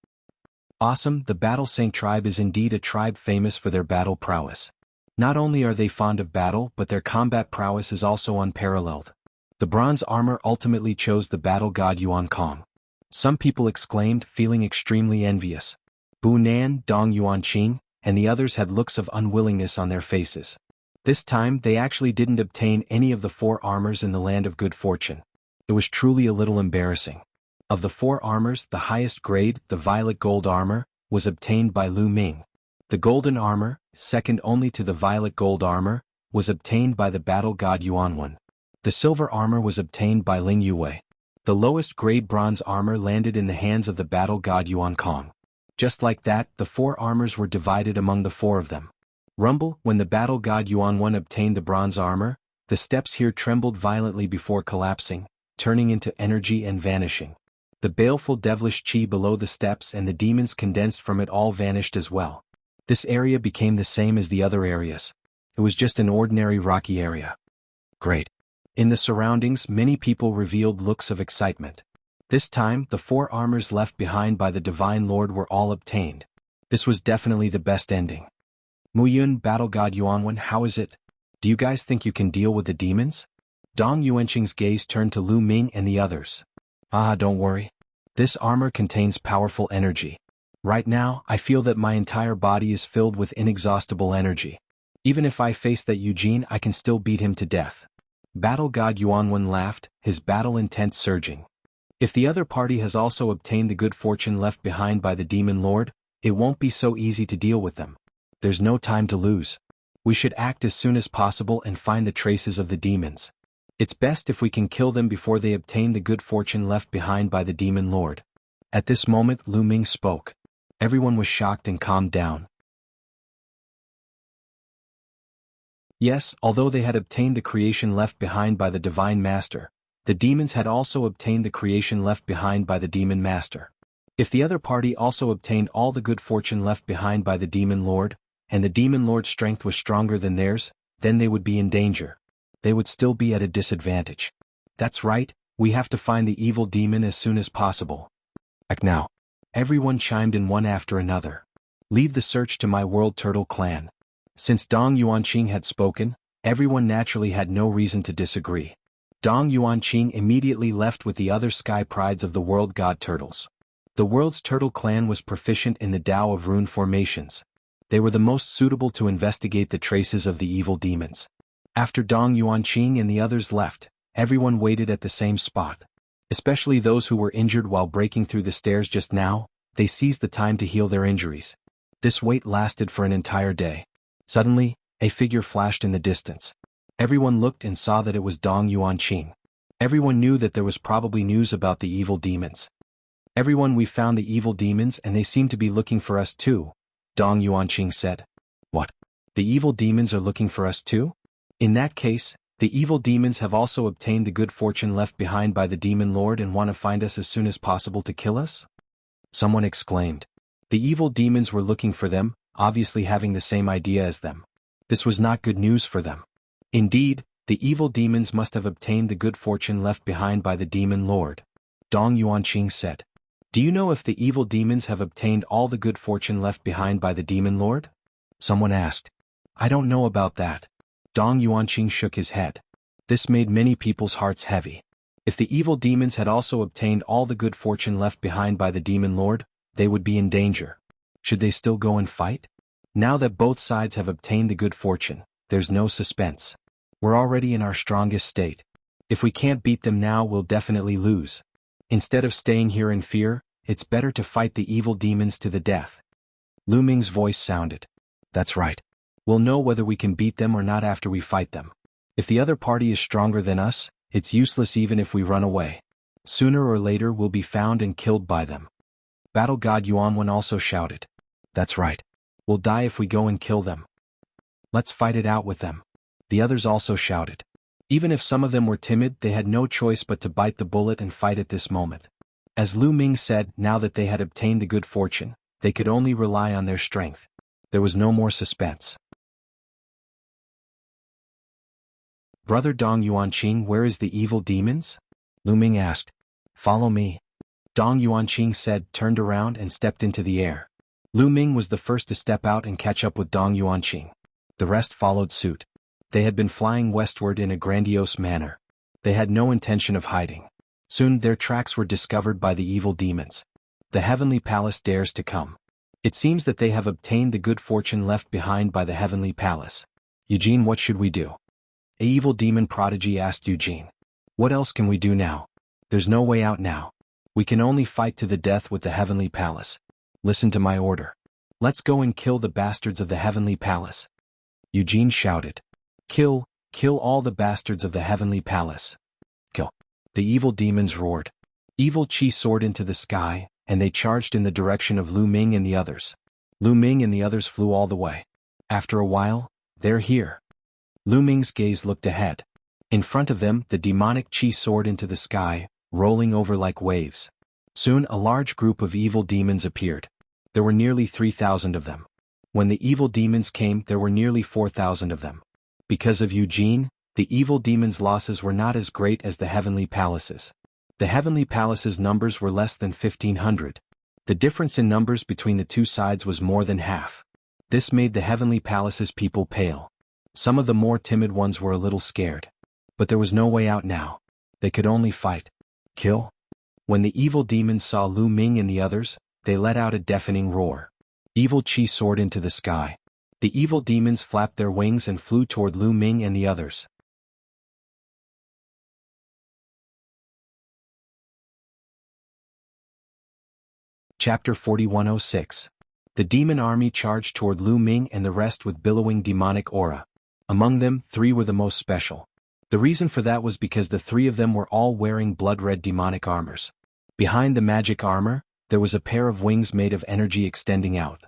Awesome, the Battle Saint tribe is indeed a tribe famous for their battle prowess. Not only are they fond of battle, but their combat prowess is also unparalleled. The bronze armor ultimately chose the battle god Yuan Kong. Some people exclaimed, feeling extremely envious. Bu Nan, Dong Yuanqing, and the others had looks of unwillingness on their faces. This time they actually didn't obtain any of the 4 armors in the land of good fortune. It was truly a little embarrassing. Of the 4 armors, the highest grade, the violet gold armor, was obtained by Lu Ming. The golden armor, second only to the violet gold armor, was obtained by the battle god Yuanwen. The silver armor was obtained by Ling Yue. The lowest grade bronze armor landed in the hands of the battle god Yuan Kong. Just like that, the 4 armors were divided among the 4 of them. Rumble, when the battle god Yuanwen obtained the bronze armor, the steps here trembled violently before collapsing, turning into energy and vanishing. The baleful devilish chi below the steps and the demons condensed from it all vanished as well. This area became the same as the other areas. It was just an ordinary rocky area. Great. In the surroundings, many people revealed looks of excitement. This time, the 4 armors left behind by the Divine Lord were all obtained. This was definitely the best ending. Muyun, battle god Yuanwen, how is it? Do you guys think you can deal with the demons? Dong Yuanqing's gaze turned to Lu Ming and the others. Don't worry. This armor contains powerful energy. Right now, I feel that my entire body is filled with inexhaustible energy. Even if I face that Eugene, I can still beat him to death. Battle god Yuanwen laughed, his battle intent surging. If the other party has also obtained the good fortune left behind by the Demon Lord, it won't be so easy to deal with them. There's no time to lose. We should act as soon as possible and find the traces of the demons. It's best if we can kill them before they obtain the good fortune left behind by the Demon Lord. At this moment, Lu Ming spoke. Everyone was shocked and calmed down. Yes, although they had obtained the creation left behind by the Divine Master, the demons had also obtained the creation left behind by the Demon Master. If the other party also obtained all the good fortune left behind by the Demon Lord, and the Demon Lord's strength was stronger than theirs, then they would be in danger. They would still be at a disadvantage. That's right, we have to find the evil demon as soon as possible. Act now. Everyone chimed in one after another. Leave the search to my World Turtle Clan. Since Dong Yuanqing had spoken, everyone naturally had no reason to disagree. Dong Yuanqing immediately left with the other sky prides of the World God Turtles. The World's Turtle Clan was proficient in the Tao of Rune formations. They were the most suitable to investigate the traces of the evil demons. After Dong Yuanqing and the others left, everyone waited at the same spot. Especially those who were injured while breaking through the stairs just now, they seized the time to heal their injuries. This wait lasted for an entire day. Suddenly, a figure flashed in the distance. Everyone looked and saw that it was Dong Yuanqing. Everyone knew that there was probably news about the evil demons. Everyone, we found the evil demons and they seem to be looking for us too, Dong Yuanqing said. What? The evil demons are looking for us too? In that case, the evil demons have also obtained the good fortune left behind by the Demon Lord and want to find us as soon as possible to kill us? Someone exclaimed. The evil demons were looking for them, obviously having the same idea as them. This was not good news for them. Indeed, the evil demons must have obtained the good fortune left behind by the Demon Lord, Dong Yuanqing said. Do you know if the evil demons have obtained all the good fortune left behind by the Demon Lord? Someone asked. I don't know about that. Dong Yuanqing shook his head. This made many people's hearts heavy. If the evil demons had also obtained all the good fortune left behind by the Demon Lord, they would be in danger. Should they still go and fight? Now that both sides have obtained the good fortune, there's no suspense. We're already in our strongest state. If we can't beat them now, we'll definitely lose. Instead of staying here in fear, it's better to fight the evil demons to the death. Lu Ming's voice sounded. That's right. We'll know whether we can beat them or not after we fight them. If the other party is stronger than us, it's useless even if we run away. Sooner or later we'll be found and killed by them. Battle God Yuanwen also shouted. That's right. We'll die if we go and kill them. Let's fight it out with them. The others also shouted. Even if some of them were timid, they had no choice but to bite the bullet and fight at this moment. As Lu Ming said, now that they had obtained the good fortune, they could only rely on their strength. There was no more suspense. "Brother Dong Yuanqing, where is the evil demons?" Lu Ming asked. "Follow me," Dong Yuanqing said, turned around and stepped into the air. Lu Ming was the first to step out and catch up with Dong Yuanqing. The rest followed suit. They had been flying westward in a grandiose manner. They had no intention of hiding. Soon their tracks were discovered by the evil demons. The heavenly palace dares to come. It seems that they have obtained the good fortune left behind by the heavenly palace. "Eugene, what should we do?" A evil demon prodigy asked Eugene. "What else can we do now? There's no way out now. We can only fight to the death with the heavenly palace. Listen to my order. Let's go and kill the bastards of the heavenly palace." Eugene shouted. Kill all the bastards of the heavenly palace. Kill." The evil demons roared. Evil chi soared into the sky, and they charged in the direction of Lu Ming and the others. Lu Ming and the others flew all the way. After a while, "They're here." Lu Ming's gaze looked ahead. In front of them, the demonic chi soared into the sky, rolling over like waves. Soon a large group of evil demons appeared. There were nearly 3,000 of them. When the evil demons came, there were nearly 4,000 of them. Because of Eugene, the evil demons' losses were not as great as the heavenly palaces. The heavenly palaces' numbers were less than 1,500. The difference in numbers between the two sides was more than half. This made the heavenly palaces' people pale. Some of the more timid ones were a little scared. But there was no way out now. They could only fight. Kill. When the evil demons saw Lu Ming and the others, they let out a deafening roar. Evil chi soared into the sky. The evil demons flapped their wings and flew toward Lu Ming and the others. Chapter 4106. The demon army charged toward Lu Ming and the rest with billowing demonic aura. Among them, 3 were the most special. The reason for that was because the 3 of them were all wearing blood-red demonic armors. Behind the magic armor, there was a pair of wings made of energy extending out.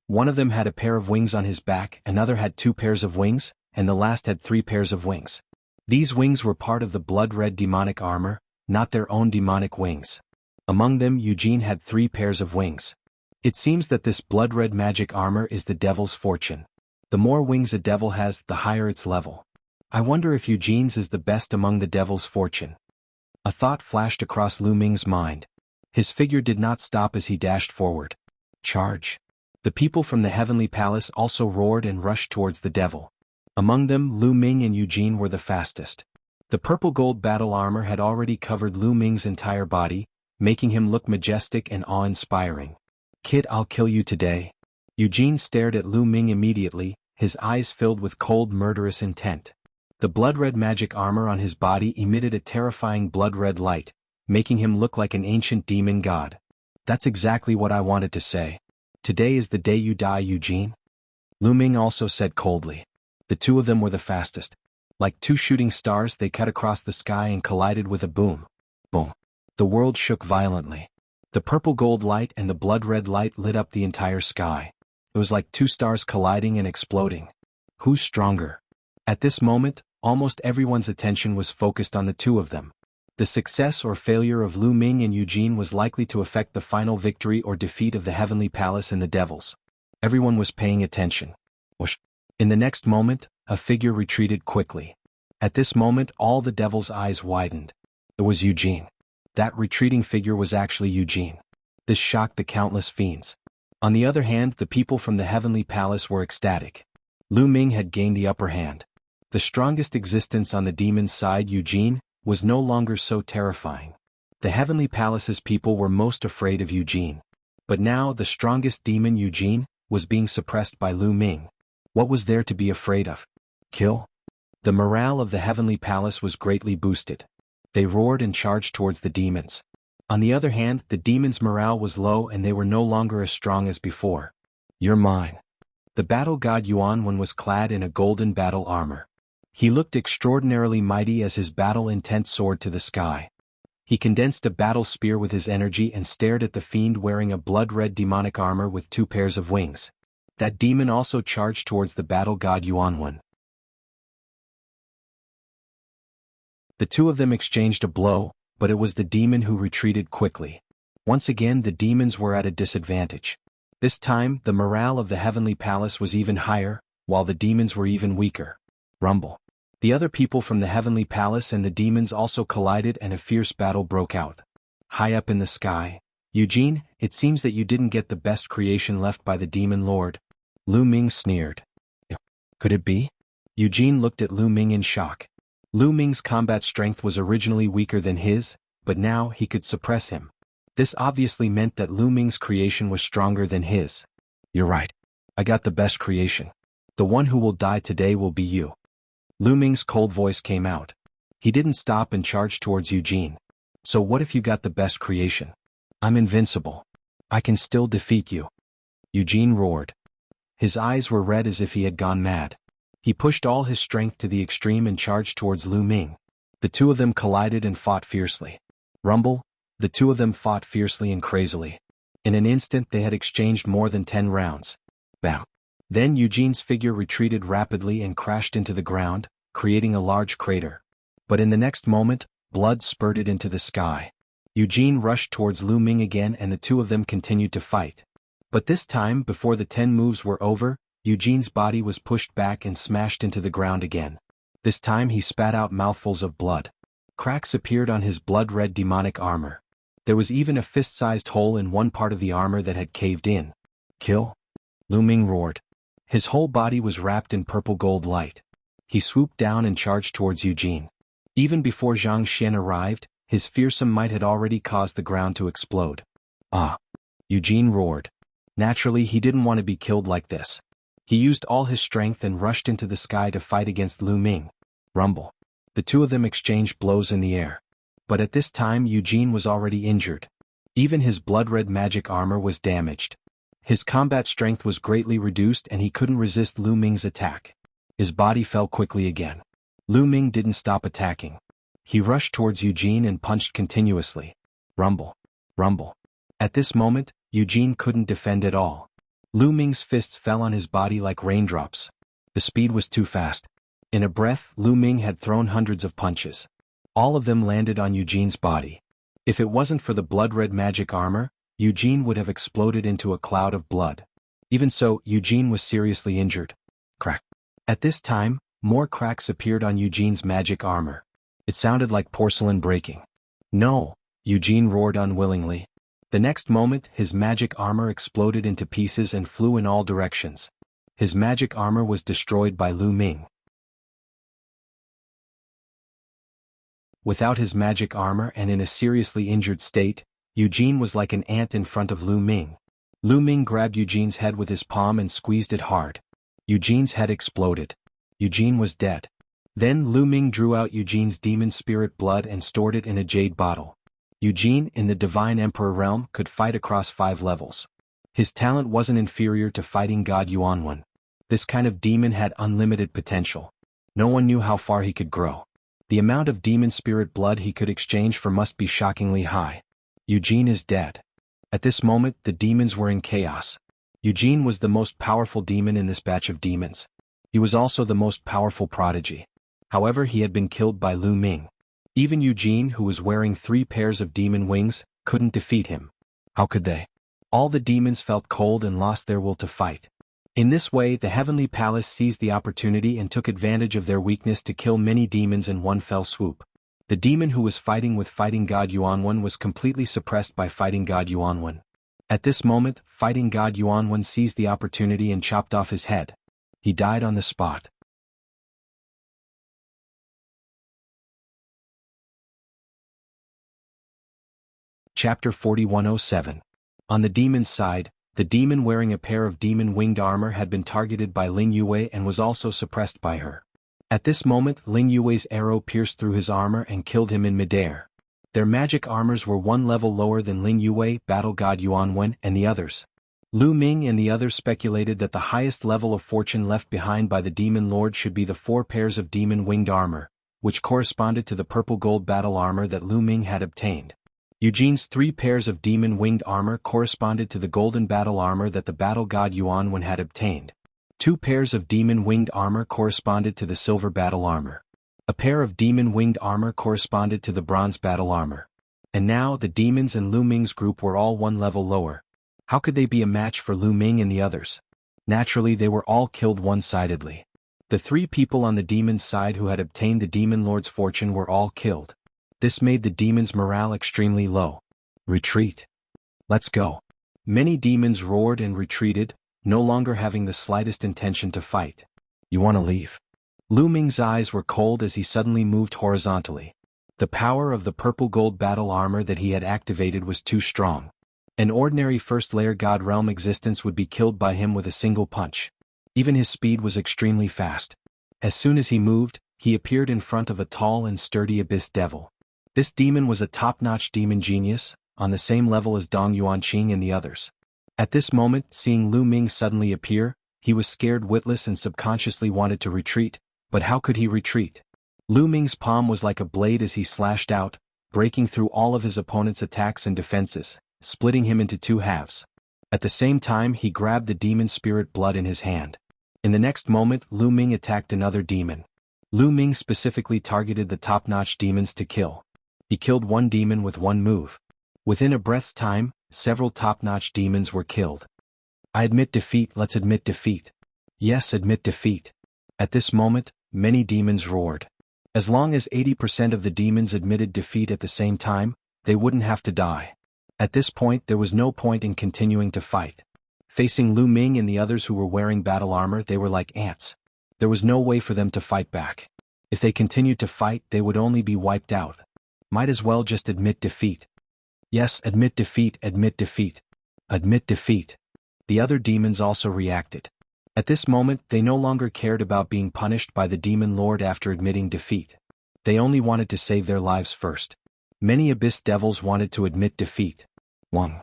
One of them had a pair of wings on his back, another had 2 pairs of wings, and the last had 3 pairs of wings. These wings were part of the blood-red demonic armor, not their own demonic wings. Among them, Eugene had 3 pairs of wings. It seems that this blood-red magic armor is the devil's fortune. The more wings a devil has, the higher its level. I wonder if Eugene's is the best among the devil's fortune. A thought flashed across Lu Ming's mind. His figure did not stop as he dashed forward. Charge. The people from the heavenly palace also roared and rushed towards the devil. Among them, Lu Ming and Eugene were the fastest. The purple-gold battle armor had already covered Lu Ming's entire body, making him look majestic and awe-inspiring. "Kid, I'll kill you today." Eugene stared at Lu Ming immediately, his eyes filled with cold, murderous intent. The blood-red magic armor on his body emitted a terrifying blood-red light, making him look like an ancient demon god. "That's exactly what I wanted to say. Today is the day you die, Eugene." Lu Ming also said coldly. The 2 of them were the fastest. Like 2 shooting stars, they cut across the sky and collided with a boom. Boom. The world shook violently. The purple-gold light and the blood-red light lit up the entire sky. It was like 2 stars colliding and exploding. Who's stronger? At this moment, almost everyone's attention was focused on the 2 of them. The success or failure of Lu Ming and Eugene was likely to affect the final victory or defeat of the heavenly palace and the devils. Everyone was paying attention. Whoosh. In the next moment, a figure retreated quickly. At this moment, all the devils' eyes widened. It was Eugene. That retreating figure was actually Eugene. This shocked the countless fiends. On the other hand, the people from the heavenly palace were ecstatic. Lu Ming had gained the upper hand. The strongest existence on the demon's side, Eugene, was no longer so terrifying. The heavenly palace's people were most afraid of Eugene. But now the strongest demon, Eugene, was being suppressed by Lu Ming. What was there to be afraid of? Kill? The morale of the heavenly palace was greatly boosted. They roared and charged towards the demons. On the other hand, the demons' morale was low and they were no longer as strong as before. "You're mine." The battle god Yuan was clad in a golden battle armor. He looked extraordinarily mighty as his battle intent soared to the sky. He condensed a battle spear with his energy and stared at the fiend wearing a blood-red demonic armor with 2 pairs of wings. That demon also charged towards the battle god Yuan. The 2 of them exchanged a blow, but it was the demon who retreated quickly. Once again, the demons were at a disadvantage. This time, the morale of the heavenly palace was even higher, while the demons were even weaker. Rumble. The other people from the heavenly palace and the demons also collided and a fierce battle broke out. High up in the sky, Eugene, it seems that you didn't get the best creation left by the demon lord. Lu Ming sneered. Could it be? Eugene looked at Lu Ming in shock. Lu Ming's combat strength was originally weaker than his, but now he could suppress him. This obviously meant that Lu Ming's creation was stronger than his. You're right. I got the best creation. The one who will die today will be you. Lu Ming's cold voice came out. He didn't stop and charged towards Eugene. So what if you got the best creation? I'm invincible. I can still defeat you. Eugene roared. His eyes were red as if he had gone mad. He pushed all his strength to the extreme and charged towards Lu Ming. The two of them collided and fought fiercely. Rumble. The two of them fought fiercely and crazily. In an instant they had exchanged more than 10 rounds. Bam. Then Eugene's figure retreated rapidly and crashed into the ground, creating a large crater. But in the next moment, blood spurted into the sky. Eugene rushed towards Lu Ming again and the two of them continued to fight. But this time, before the 10 moves were over, Eugene's body was pushed back and smashed into the ground again. This time he spat out mouthfuls of blood. Cracks appeared on his blood-red demonic armor. There was even a fist-sized hole in one part of the armor that had caved in. Kill? Lu Ming roared. His whole body was wrapped in purple gold light. He swooped down and charged towards Eugene. Even before Zhang Xian arrived, his fearsome might had already caused the ground to explode. Ah! Eugene roared. Naturally, he didn't want to be killed like this. He used all his strength and rushed into the sky to fight against Lu Ming. Rumble. The two of them exchanged blows in the air. But at this time Eugene was already injured. Even his blood-red magic armor was damaged. His combat strength was greatly reduced and he couldn't resist Lu Ming's attack. His body fell quickly again. Lu Ming didn't stop attacking. He rushed towards Eugene and punched continuously. Rumble. Rumble. At this moment, Eugene couldn't defend at all. Lu Ming's fists fell on his body like raindrops. The speed was too fast. In a breath, Lu Ming had thrown hundreds of punches. All of them landed on Eugene's body. If it wasn't for the blood-red magic armor, Eugene would have exploded into a cloud of blood. Even so, Eugene was seriously injured. Crack. At this time, more cracks appeared on Eugene's magic armor. It sounded like porcelain breaking. No! Eugene roared unwillingly. The next moment, his magic armor exploded into pieces and flew in all directions. His magic armor was destroyed by Lu Ming. Without his magic armor and in a seriously injured state, Eugene was like an ant in front of Lu Ming. Lu Ming grabbed Eugene's head with his palm and squeezed it hard. Eugene's head exploded. Eugene was dead. Then Lu Ming drew out Eugene's demon spirit blood and stored it in a jade bottle. Eugene, in the Divine Emperor realm, could fight across 5 levels. His talent wasn't inferior to fighting God Yuanwen. This kind of demon had unlimited potential. No one knew how far he could grow. The amount of demon spirit blood he could exchange for must be shockingly high. Eugene is dead. At this moment, the demons were in chaos. Eugene was the most powerful demon in this batch of demons. He was also the most powerful prodigy. However, he had been killed by Lu Ming. Even Eugene, who was wearing 3 pairs of demon wings, couldn't defeat him. How could they? All the demons felt cold and lost their will to fight. In this way, the heavenly palace seized the opportunity and took advantage of their weakness to kill many demons in one fell swoop. The demon who was fighting with fighting god Yuanwen was completely suppressed by fighting god Yuanwen. At this moment, fighting god Yuanwen seized the opportunity and chopped off his head. He died on the spot. Chapter 4107. On the demon's side, the demon wearing a pair of demon-winged armor had been targeted by Ling Yue and was also suppressed by her. At this moment, Ling Yue's arrow pierced through his armor and killed him in midair. Their magic armors were 1 level lower than Ling Yue, battle god Yuanwen, and the others. Lu Ming and the others speculated that the highest level of fortune left behind by the demon lord should be the 4 pairs of demon-winged armor, which corresponded to the purple gold battle armor that Lu Ming had obtained. Eugene's 3 pairs of demon-winged armor corresponded to the golden battle armor that the battle god Yuanwen had obtained. 2 pairs of demon-winged armor corresponded to the silver battle armor. A pair of demon-winged armor corresponded to the bronze battle armor. And now the demons and Lu Ming's group were all 1 level lower. How could they be a match for Lu Ming and the others? Naturally, they were all killed one-sidedly. The 3 people on the demon's side who had obtained the demon lord's fortune were all killed. This made the demon's morale extremely low. Retreat. Let's go. Many demons roared and retreated, no longer having the slightest intention to fight. You want to leave? Lu Ming's eyes were cold as he suddenly moved horizontally. The power of the purple gold battle armor that he had activated was too strong. An ordinary first-layer God realm existence would be killed by him with a single punch. Even his speed was extremely fast. As soon as he moved, he appeared in front of a tall and sturdy abyss devil. This demon was a top-notch demon genius, on the same level as Dong Yuanqing and the others. At this moment, seeing Lu Ming suddenly appear, he was scared witless and subconsciously wanted to retreat, but how could he retreat? Lu Ming's palm was like a blade as he slashed out, breaking through all of his opponent's attacks and defenses, splitting him into 2 halves. At the same time, he grabbed the demon spirit blood in his hand. In the next moment, Lu Ming attacked another demon. Lu Ming specifically targeted the top-notch demons to kill. He killed 1 demon with 1 move. Within a breath's time, several top-notch demons were killed. I admit defeat. Let's admit defeat. Yes, admit defeat. At this moment, many demons roared. As long as 80% of the demons admitted defeat at the same time, they wouldn't have to die. At this point, there was no point in continuing to fight. Facing Lu Ming and the others who were wearing battle armor, they were like ants. There was no way for them to fight back. If they continued to fight, they would only be wiped out. Might as well just admit defeat. Yes, admit defeat, admit defeat. Admit defeat. The other demons also reacted. At this moment, they no longer cared about being punished by the demon lord after admitting defeat. They only wanted to save their lives first. Many abyss devils wanted to admit defeat. 1.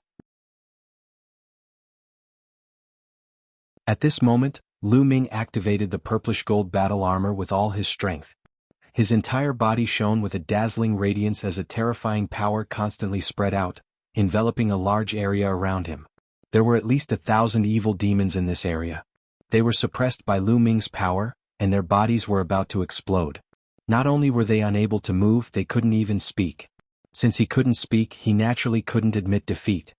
At this moment, Lu Ming activated the purplish gold battle armor with all his strength. His entire body shone with a dazzling radiance as a terrifying power constantly spread out, enveloping a large area around him. There were at least 1,000 evil demons in this area. They were suppressed by Lu Ming's power, and their bodies were about to explode. Not only were they unable to move, they couldn't even speak. Since he couldn't speak, he naturally couldn't admit defeat.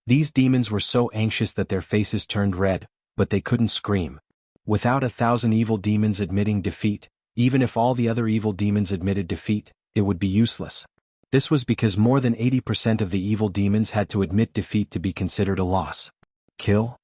These demons were so anxious that their faces turned red, but they couldn't scream. Without 1,000 evil demons admitting defeat, even if all the other evil demons admitted defeat, it would be useless. This was because more than 80% of the evil demons had to admit defeat to be considered a loss. Kill?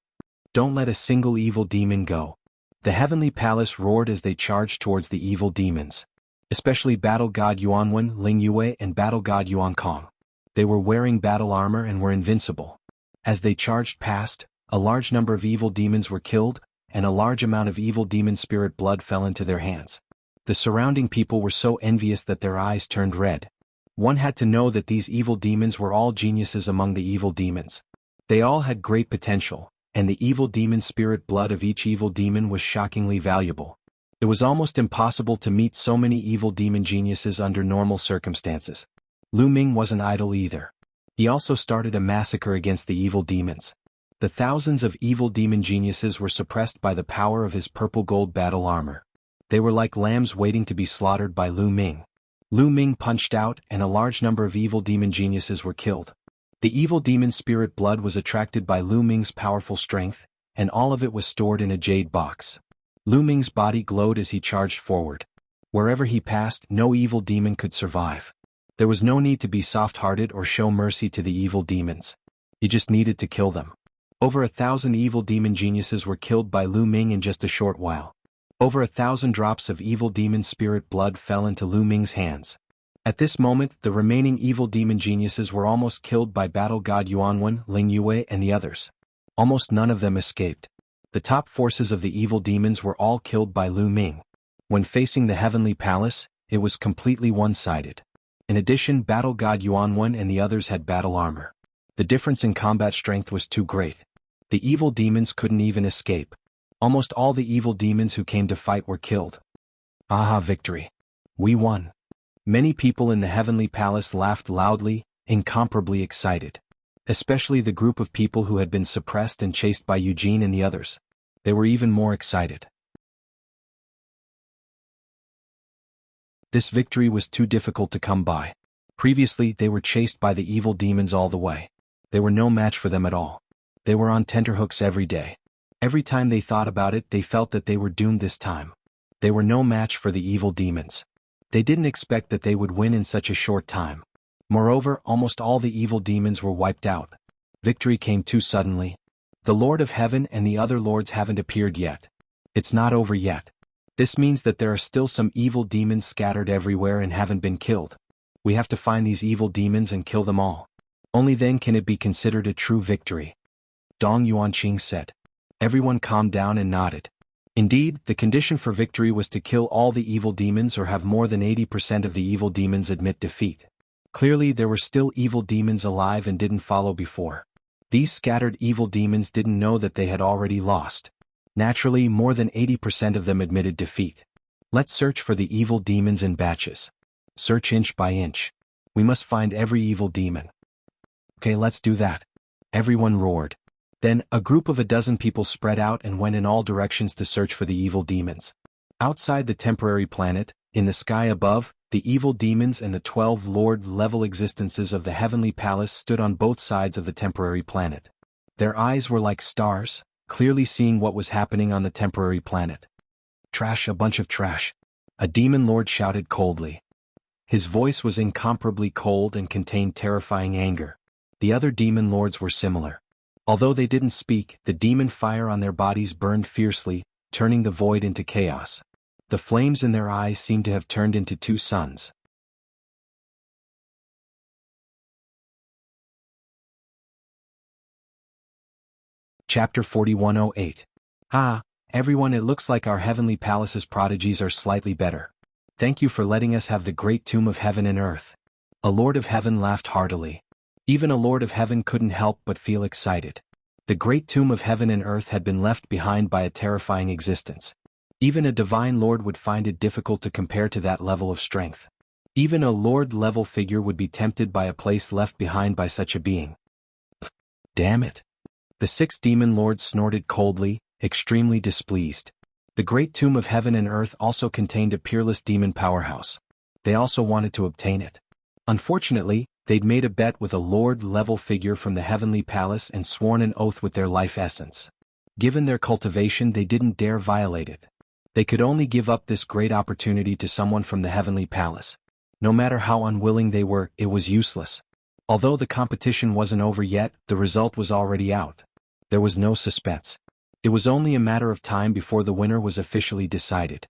Don't let a single evil demon go. The heavenly palace roared as they charged towards the evil demons. Especially Battle God Yuanwen, Ling Yue and Battle God Yuankong. They were wearing battle armor and were invincible. As they charged past, a large number of evil demons were killed, and a large amount of evil demon spirit blood fell into their hands. The surrounding people were so envious that their eyes turned red. One had to know that these evil demons were all geniuses among the evil demons. They all had great potential, and the evil demon spirit blood of each evil demon was shockingly valuable. It was almost impossible to meet so many evil demon geniuses under normal circumstances. Lu Ming wasn't idle either. He also started a massacre against the evil demons. The thousands of evil demon geniuses were suppressed by the power of his purple gold battle armor. They were like lambs waiting to be slaughtered by Lu Ming. Lu Ming punched out, and a large number of evil demon geniuses were killed. The evil demon spirit blood was attracted by Lu Ming's powerful strength, and all of it was stored in a jade box. Lu Ming's body glowed as he charged forward. Wherever he passed, no evil demon could survive. There was no need to be soft-hearted or show mercy to the evil demons. You just needed to kill them. Over 1,000 evil demon geniuses were killed by Lu Ming in just a short while. Over 1,000 drops of evil demon spirit blood fell into Lu Ming's hands. At this moment, the remaining evil demon geniuses were almost killed by Battle God Yuanwen, Ling Yue and the others. Almost none of them escaped. The top forces of the evil demons were all killed by Lu Ming. When facing the heavenly palace, it was completely one-sided. In addition, Battle God Yuanwen and the others had battle armor. The difference in combat strength was too great. The evil demons couldn't even escape. Almost all the evil demons who came to fight were killed. Aha, victory. We won. Many people in the heavenly palace laughed loudly, incomparably excited. Especially the group of people who had been suppressed and chased by Eugene and the others. They were even more excited. This victory was too difficult to come by. Previously, they were chased by the evil demons all the way. They were no match for them at all. They were on tenterhooks every day. Every time they thought about it, they felt that they were doomed this time. They were no match for the evil demons. They didn't expect that they would win in such a short time. Moreover, almost all the evil demons were wiped out. Victory came too suddenly. The Lord of Heaven and the other lords haven't appeared yet. It's not over yet. This means that there are still some evil demons scattered everywhere and haven't been killed. We have to find these evil demons and kill them all. Only then can it be considered a true victory. Dong Yuanqing said. Everyone calmed down and nodded. Indeed, the condition for victory was to kill all the evil demons or have more than 80% of the evil demons admit defeat. Clearly there were still evil demons alive and didn't follow before. These scattered evil demons didn't know that they had already lost. Naturally, more than 80% of them admitted defeat. Let's search for the evil demons in batches. Search inch by inch. We must find every evil demon. Okay, let's do that. Everyone roared. Then, a group of a dozen people spread out and went in all directions to search for the evil demons. Outside the temporary planet, in the sky above, the evil demons and the 12 Lord-level existences of the heavenly palace stood on both sides of the temporary planet. Their eyes were like stars, clearly seeing what was happening on the temporary planet. Trash, a bunch of trash. A demon lord shouted coldly. His voice was incomparably cold and contained terrifying anger. The other demon lords were similar. Although they didn't speak, the demon fire on their bodies burned fiercely, turning the void into chaos. The flames in their eyes seemed to have turned into two suns. Chapter 4108. Ah, everyone, it looks like our heavenly palace's prodigies are slightly better. Thank you for letting us have the great tomb of heaven and earth. A Lord of Heaven laughed heartily. Even a Lord of Heaven couldn't help but feel excited. The great tomb of heaven and earth had been left behind by a terrifying existence. Even a divine lord would find it difficult to compare to that level of strength. Even a lord-level figure would be tempted by a place left behind by such a being. Damn it. The 6 demon lords snorted coldly, extremely displeased. The great tomb of heaven and earth also contained a peerless demon powerhouse. They also wanted to obtain it. Unfortunately, they'd made a bet with a lord-level figure from the heavenly palace and sworn an oath with their life essence. Given their cultivation, they didn't dare violate it. They could only give up this great opportunity to someone from the heavenly palace. No matter how unwilling they were, it was useless. Although the competition wasn't over yet, the result was already out. There was no suspense. It was only a matter of time before the winner was officially decided.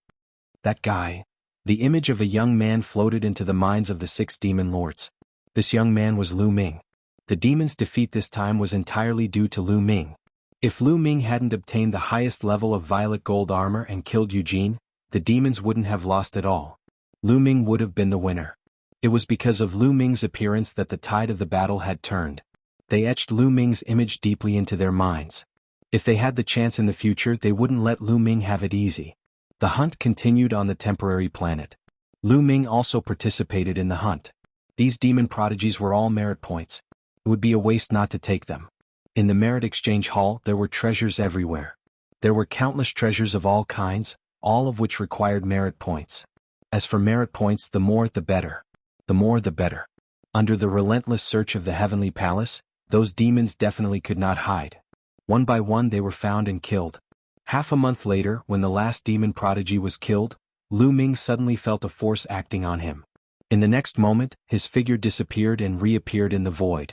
That guy. The image of a young man floated into the minds of the 6 demon lords. This young man was Lu Ming. The demon's defeat this time was entirely due to Lu Ming. If Lu Ming hadn't obtained the highest level of violet gold armor and killed Eugene, the demons wouldn't have lost at all. Lu Ming would have been the winner. It was because of Lu Ming's appearance that the tide of the battle had turned. They etched Lu Ming's image deeply into their minds. If they had the chance in the future, they wouldn't let Lu Ming have it easy. The hunt continued on the temporary planet. Lu Ming also participated in the hunt. These demon prodigies were all merit points. It would be a waste not to take them. In the merit exchange hall, there were treasures everywhere. There were countless treasures of all kinds, all of which required merit points. As for merit points, the more the better. The more the better. Under the relentless search of the heavenly palace, those demons definitely could not hide. One by one they were found and killed. Half a month later, when the last demon prodigy was killed, Lu Ming suddenly felt a force acting on him. In the next moment, his figure disappeared and reappeared in the void.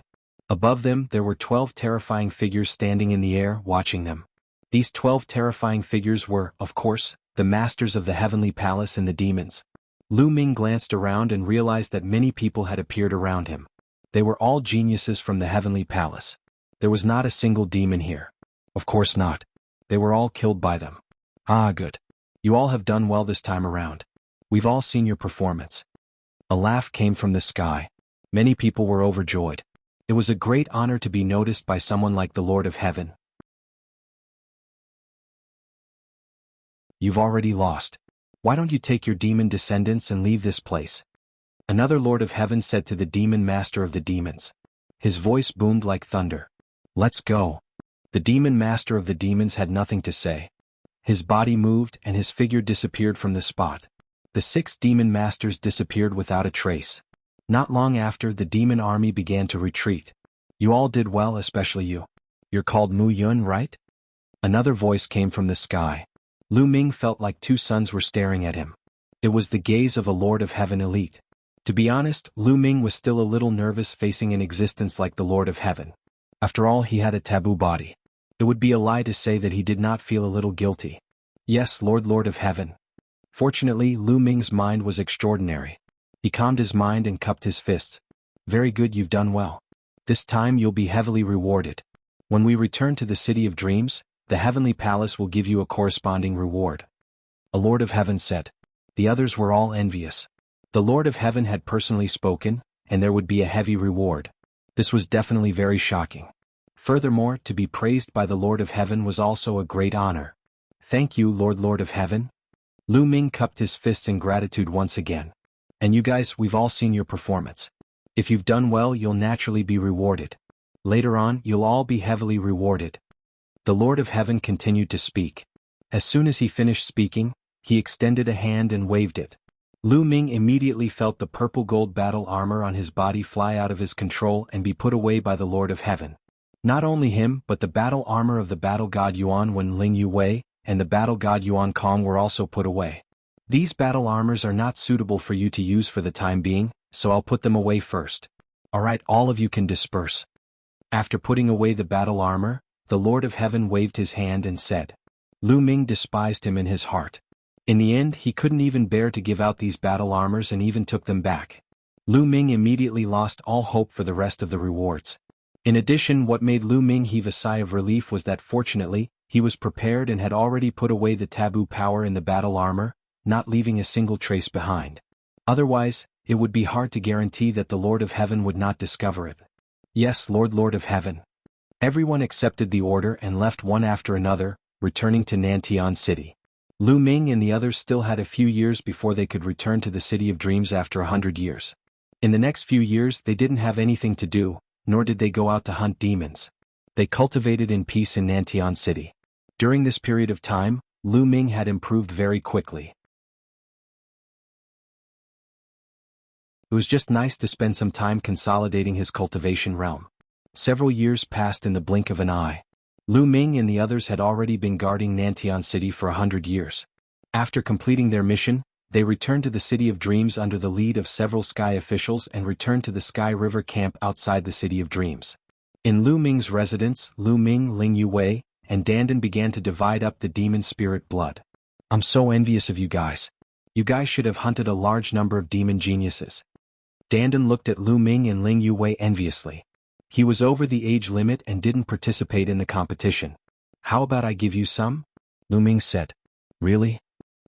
Above them, there were 12 terrifying figures standing in the air, watching them. These 12 terrifying figures were, of course, the masters of the heavenly palace and the demons. Lu Ming glanced around and realized that many people had appeared around him. They were all geniuses from the heavenly palace. There was not a single demon here. Of course not. They were all killed by them. Ah, good. You all have done well this time around. We've all seen your performance. A laugh came from the sky. Many people were overjoyed. It was a great honor to be noticed by someone like the Lord of Heaven. You've already lost. Why don't you take your demon descendants and leave this place? Another Lord of Heaven said to the demon master of the demons. His voice boomed like thunder. Let's go. The demon master of the demons had nothing to say. His body moved and his figure disappeared from the spot. The 6 demon masters disappeared without a trace. Not long after, the demon army began to retreat. You all did well, especially you. You're called Mu Yun, right? Another voice came from the sky. Lu Ming felt like two suns were staring at him. It was the gaze of a Lord of Heaven elite. To be honest, Lu Ming was still a little nervous facing an existence like the Lord of Heaven. After all, he had a taboo body. It would be a lie to say that he did not feel a little guilty. Yes, Lord of Heaven. Fortunately, Lu Ming's mind was extraordinary. He calmed his mind and cupped his fists. Very good, you've done well. This time you'll be heavily rewarded. When we return to the City of Dreams, the Heavenly Palace will give you a corresponding reward. A Lord of Heaven said. The others were all envious. The Lord of Heaven had personally spoken, and there would be a heavy reward. This was definitely very shocking. Furthermore, to be praised by the Lord of Heaven was also a great honor. Thank you, Lord of Heaven. Lu Ming cupped his fists in gratitude once again. And you guys, we've all seen your performance. If you've done well, you'll naturally be rewarded. Later on, you'll all be heavily rewarded. The Lord of Heaven continued to speak. As soon as he finished speaking, he extended a hand and waved it. Lu Ming immediately felt the purple gold battle armor on his body fly out of his control and be put away by the Lord of Heaven. Not only him, but the battle armor of the battle god Yuan Wen Ling Yu Wei and the battle god Yuan Kong were also put away. These battle armors are not suitable for you to use for the time being, so I'll put them away first. Alright, all of you can disperse. After putting away the battle armor, the Lord of Heaven waved his hand and said. Lu Ming despised him in his heart. In the end, he couldn't even bear to give out these battle armors and even took them back. Lu Ming immediately lost all hope for the rest of the rewards. In addition, what made Lu Ming heave a sigh of relief was that fortunately, he was prepared and had already put away the taboo power in the battle armor, not leaving a single trace behind. Otherwise, it would be hard to guarantee that the Lord of Heaven would not discover it. Yes, Lord of Heaven. Everyone accepted the order and left one after another, returning to Nantian City. Lu Ming and the others still had a few years before they could return to the City of Dreams after 100 years. In the next few years they didn't have anything to do, nor did they go out to hunt demons. They cultivated in peace in Nantian City. During this period of time, Lu Ming had improved very quickly. It was just nice to spend some time consolidating his cultivation realm. Several years passed in the blink of an eye. Lu Ming and the others had already been guarding Nantian City for 100 years. After completing their mission, they returned to the City of Dreams under the lead of several sky officials and returned to the Sky River camp outside the City of Dreams. In Lu Ming's residence, Lu Ming, Ling Yu Wei, and Dandan began to divide up the demon spirit blood. I'm so envious of you guys. You guys should have hunted a large number of demon geniuses. Dandan looked at Lu Ming and Ling Yu Wei enviously. He was over the age limit and didn't participate in the competition. How about I give you some? Lu Ming said. Really?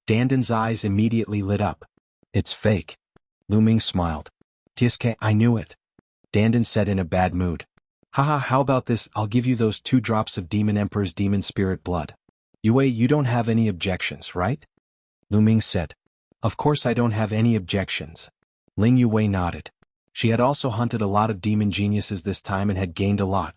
Dandan's eyes immediately lit up. It's fake. Lu Ming smiled. TSK, I knew it. Dandan said in a bad mood. Haha, how about this, I'll give you those 2 drops of Demon Emperor's demon spirit blood. Yue, you don't have any objections, right? Lu Ming said. Of course I don't have any objections. Ling Yue nodded. She had also hunted a lot of demon geniuses this time and had gained a lot.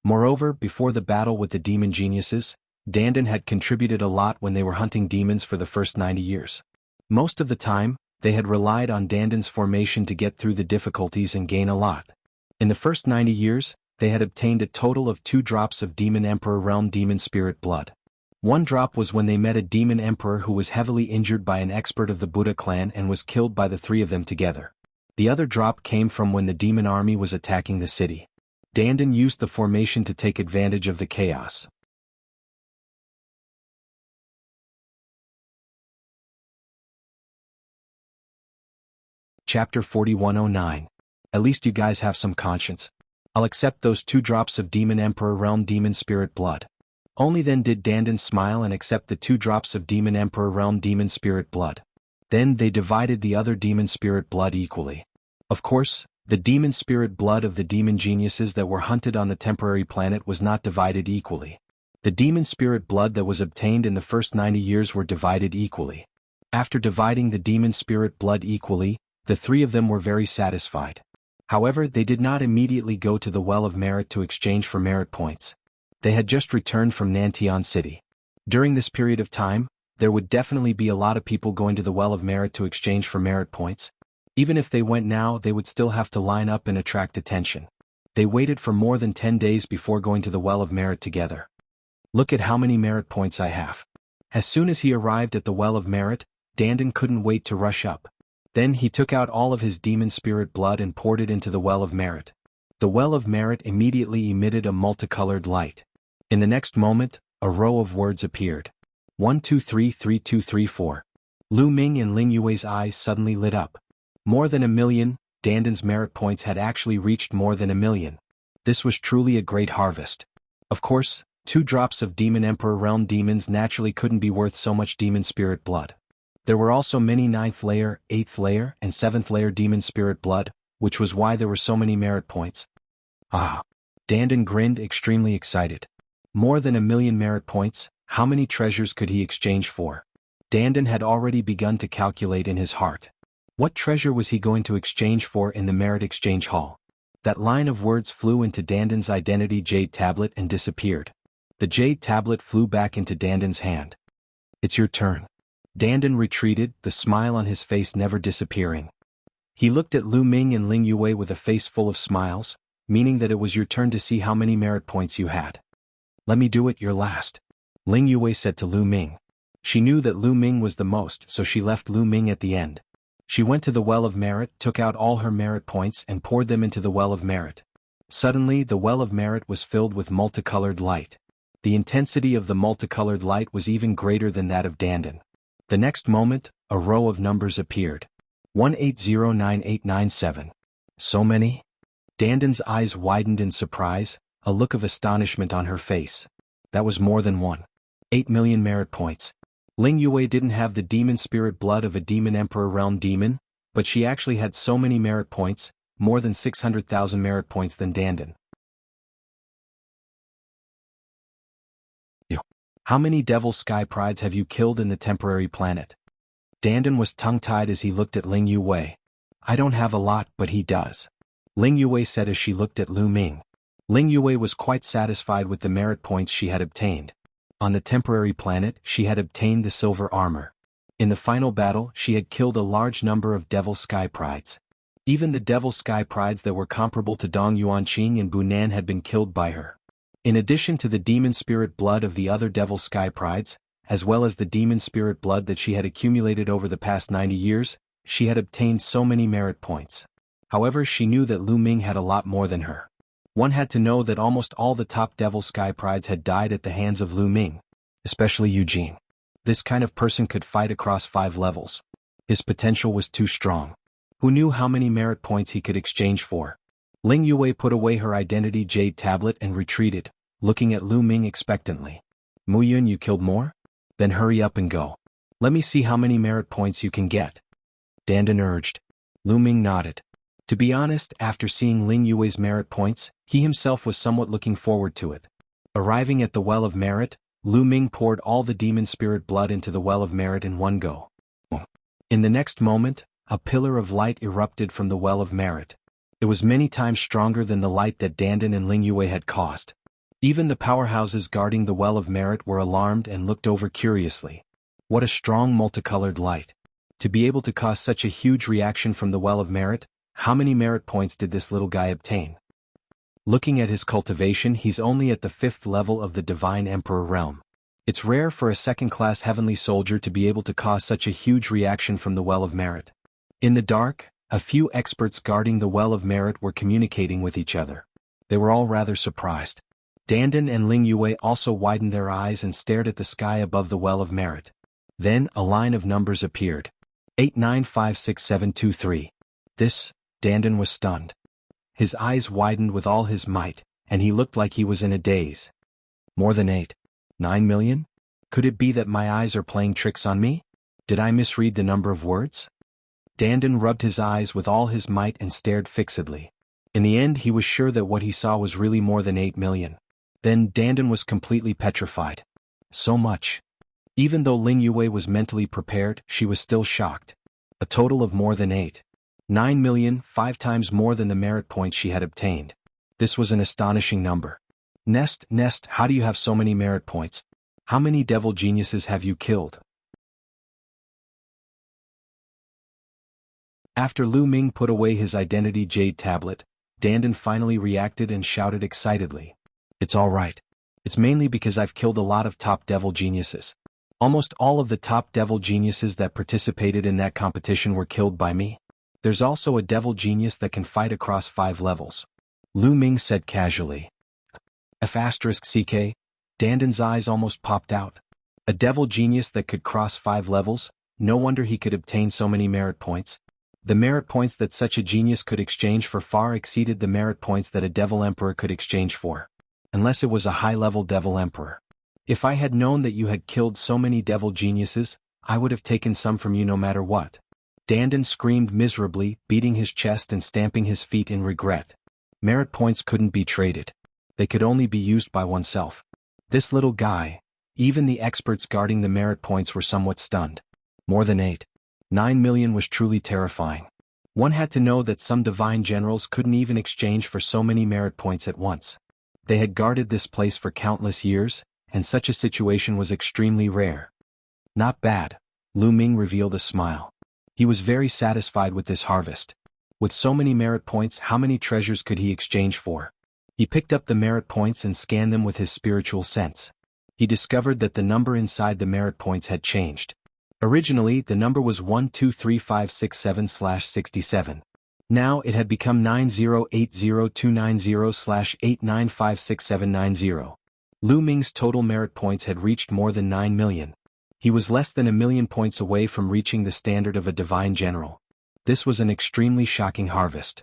Moreover, before the battle with the demon geniuses, Dandan had contributed a lot when they were hunting demons for the first 90 years. Most of the time, they had relied on Dandan's formation to get through the difficulties and gain a lot. In the first 90 years, they had obtained a total of 2 drops of Demon Emperor Realm Demon Spirit blood. 1 drop was when they met a demon emperor who was heavily injured by an expert of the Buddha clan and was killed by the 3 of them together. The other drop came from when the demon army was attacking the city. Dandan used the formation to take advantage of the chaos. Chapter 4109. At least you guys have some conscience. I'll accept those 2 drops of Demon Emperor Realm Demon Spirit blood. Only then did Dandan smile and accept the 2 drops of Demon Emperor Realm Demon Spirit blood. Then they divided the other demon spirit blood equally. Of course, the demon spirit blood of the demon geniuses that were hunted on the temporary planet was not divided equally. The demon spirit blood that was obtained in the first 90 years were divided equally. After dividing the demon spirit blood equally, the 3 of them were very satisfied. However, they did not immediately go to the Well of Merit to exchange for merit points. They had just returned from Nantian City. During this period of time, there would definitely be a lot of people going to the Well of Merit to exchange for merit points. Even if they went now, they would still have to line up and attract attention. They waited for more than 10 days before going to the Well of Merit together. Look at how many merit points I have. As soon as he arrived at the Well of Merit, Dandan couldn't wait to rush up. Then he took out all of his demon spirit blood and poured it into the Well of Merit. The Well of Merit immediately emitted a multicolored light. In the next moment, a row of words appeared. 1 2 3 3 2 3 4. Lu Ming and Ling Yue's eyes suddenly lit up. More than 1,000,000, Dandan's merit points had actually reached more than 1,000,000. This was truly a great harvest. Of course, 2 drops of Demon Emperor Realm demons naturally couldn't be worth so much demon spirit blood. There were also many 9th layer, 8th layer, and 7th layer demon spirit blood, which was why there were so many merit points. Ah! Dandan grinned, extremely excited. More than 1,000,000 merit points, how many treasures could he exchange for? Dandan had already begun to calculate in his heart. What treasure was he going to exchange for in the merit exchange hall? That line of words flew into Dandan's identity jade tablet and disappeared. The jade tablet flew back into Dandan's hand. It's your turn. Dandan retreated, the smile on his face never disappearing. He looked at Lu Ming and Ling Yue with a face full of smiles, meaning that it was your turn to see how many merit points you had. Let me do it, you're last. Ling Yue said to Lu Ming. She knew that Lu Ming was the most, so she left Lu Ming at the end. She went to the Well of Merit, took out all her merit points and poured them into the Well of Merit. Suddenly the Well of Merit was filled with multicolored light. The intensity of the multicolored light was even greater than that of Dandan. The next moment, a row of numbers appeared. 1809897. So many? Dandan's eyes widened in surprise, a look of astonishment on her face. That was more than 8,000,000 merit points. Ling Yue didn't have the demon spirit blood of a Demon Emperor Realm demon, but she actually had so many merit points, more than 600,000 merit points than Dandan. How many Devil Sky Prides have you killed in the temporary planet? Dandan was tongue-tied as he looked at Ling Yue. I don't have a lot, but he does. Ling Yue said as she looked at Lu Ming. Ling Yue was quite satisfied with the merit points she had obtained. On the temporary planet, she had obtained the silver armor. In the final battle, she had killed a large number of Devil Sky Prides. Even the Devil Sky Prides that were comparable to Dong Yuanqing and Bunan had been killed by her. In addition to the demon spirit blood of the other Devil Sky Prides, as well as the demon spirit blood that she had accumulated over the past 90 years, she had obtained so many merit points. However, she knew that Lu Ming had a lot more than her. One had to know that almost all the top Devil Sky Prides had died at the hands of Lu Ming, especially Eugene. This kind of person could fight across 5 levels. His potential was too strong. Who knew how many merit points he could exchange for? Ling Yue put away her identity jade tablet and retreated, looking at Lu Ming expectantly. Mu Yun, you killed more? Then hurry up and go. Let me see how many merit points you can get. Dandan urged. Lu Ming nodded. To be honest, after seeing Ling Yue's merit points, he himself was somewhat looking forward to it. Arriving at the Well of Merit, Lu Ming poured all the demon spirit blood into the Well of Merit in one go. In the next moment, a pillar of light erupted from the Well of Merit. It was many times stronger than the light that Dandan and Ling Yue had caused. Even the powerhouses guarding the Well of Merit were alarmed and looked over curiously. What a strong multicolored light. To be able to cause such a huge reaction from the Well of Merit, how many merit points did this little guy obtain? Looking at his cultivation, he's only at the 5th level of the Divine Emperor realm. It's rare for a second-class heavenly soldier to be able to cause such a huge reaction from the Well of Merit. In the dark, a few experts guarding the Well of Merit were communicating with each other. They were all rather surprised. Dandan and Ling Yue also widened their eyes and stared at the sky above the Well of Merit. Then a line of numbers appeared. 89566723. This, Dandan was stunned. His eyes widened with all his might, and he looked like he was in a daze. More than 9,000,000? Could it be that my eyes are playing tricks on me? Did I misread the number of words? Dandan rubbed his eyes with all his might and stared fixedly. In the end, he was sure that what he saw was really more than 8,000,000. Then Dandan was completely petrified. So much. Even though Ling Yue was mentally prepared, she was still shocked. A total of more than 9,000,000, 5 times more than the merit points she had obtained. This was an astonishing number. Nest, how do you have so many merit points? How many devil geniuses have you killed? After Lu Ming put away his identity jade tablet, Dandan finally reacted and shouted excitedly. It's all right. It's mainly because I've killed a lot of top devil geniuses. Almost all of the top devil geniuses that participated in that competition were killed by me. There's also a devil genius that can fight across 5 levels. Lu Ming said casually. F***CK, Dandan's eyes almost popped out. A devil genius that could cross 5 levels, no wonder he could obtain so many merit points. The merit points that such a genius could exchange for far exceeded the merit points that a devil emperor could exchange for. Unless it was a high-level devil emperor. If I had known that you had killed so many devil geniuses, I would have taken some from you no matter what. Dandan screamed miserably, beating his chest and stamping his feet in regret. Merit points couldn't be traded. They could only be used by oneself. This little guy, even the experts guarding the merit points were somewhat stunned. More than 9 million was truly terrifying. One had to know that some divine generals couldn't even exchange for so many merit points at once. They had guarded this place for countless years, and such a situation was extremely rare. Not bad, Lu Ming revealed a smile. He was very satisfied with this harvest. With so many merit points, how many treasures could he exchange for? He picked up the merit points and scanned them with his spiritual sense. He discovered that the number inside the merit points had changed. Originally, the number was 123567/67. Now it had become 9080290/89566790. Lu Ming's total merit points had reached more than 9 million. He was less than 1 million points away from reaching the standard of a divine general. This was an extremely shocking harvest.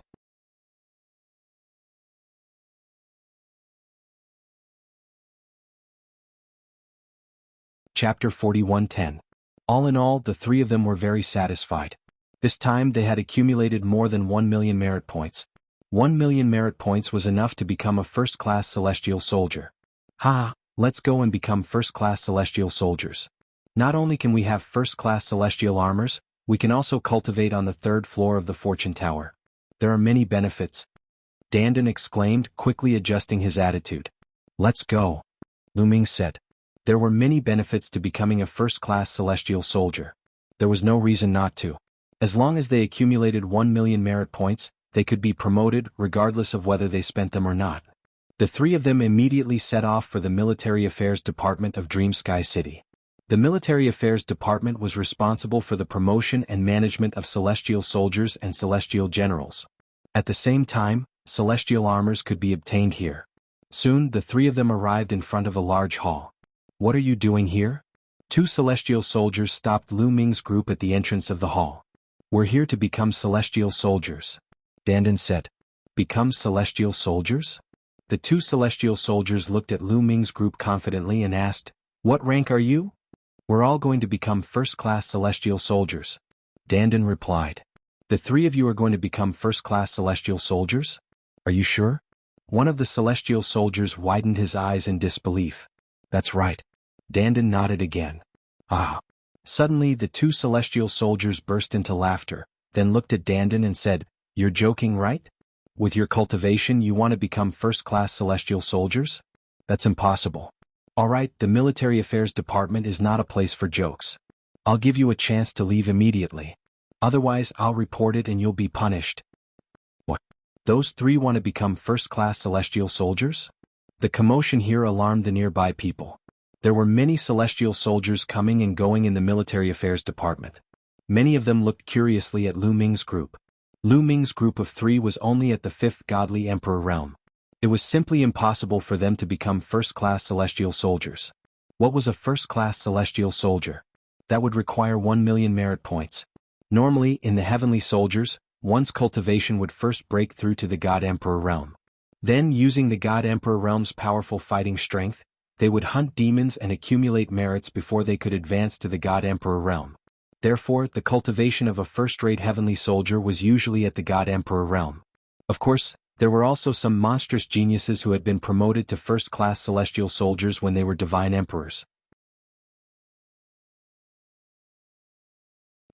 Chapter 41:10. All in all, the 3 of them were very satisfied. This time they had accumulated more than 1 million merit points. 1 million merit points was enough to become a first-class celestial soldier. Let's go and become first-class celestial soldiers. Not only can we have first-class celestial armors, we can also cultivate on the 3rd floor of the Fortune Tower. There are many benefits. Dandan exclaimed, quickly adjusting his attitude. Let's go, Lu Ming said. There were many benefits to becoming a first-class celestial soldier. There was no reason not to. As long as they accumulated 1 million merit points, they could be promoted regardless of whether they spent them or not. The 3 of them immediately set off for the Military Affairs Department of Dream Sky City. The Military Affairs Department was responsible for the promotion and management of celestial soldiers and celestial generals. At the same time, celestial armors could be obtained here. Soon the 3 of them arrived in front of a large hall. What are you doing here? 2 celestial soldiers stopped Lu Ming's group at the entrance of the hall. We're here to become celestial soldiers, Dandan said. Become celestial soldiers? The 2 celestial soldiers looked at Lu Ming's group confidently and asked, What rank are you? We're all going to become first-class celestial soldiers, Dandan replied. The 3 of you are going to become first-class celestial soldiers? Are you sure? One of the celestial soldiers widened his eyes in disbelief. That's right. Dandan nodded again. Suddenly the 2 celestial soldiers burst into laughter, then looked at Dandan and said, You're joking, right? With your cultivation you want to become first-class celestial soldiers? That's impossible. Alright, the Military Affairs Department is not a place for jokes. I'll give you a chance to leave immediately. Otherwise I'll report it and you'll be punished. What? Those 3 want to become first-class celestial soldiers? The commotion here alarmed the nearby people. There were many celestial soldiers coming and going in the Military Affairs Department. Many of them looked curiously at Lu Ming's group. Lu Ming's group of 3 was only at the 5th godly emperor realm. It was simply impossible for them to become first-class celestial soldiers. What was a first-class celestial soldier? That would require 1 million merit points. Normally, in the heavenly soldiers, one's cultivation would first break through to the God Emperor realm. Then, using the God Emperor realm's powerful fighting strength, they would hunt demons and accumulate merits before they could advance to the God Emperor realm. Therefore, the cultivation of a first-rate heavenly soldier was usually at the God Emperor realm. Of course, there were also some monstrous geniuses who had been promoted to first-class celestial soldiers when they were divine emperors.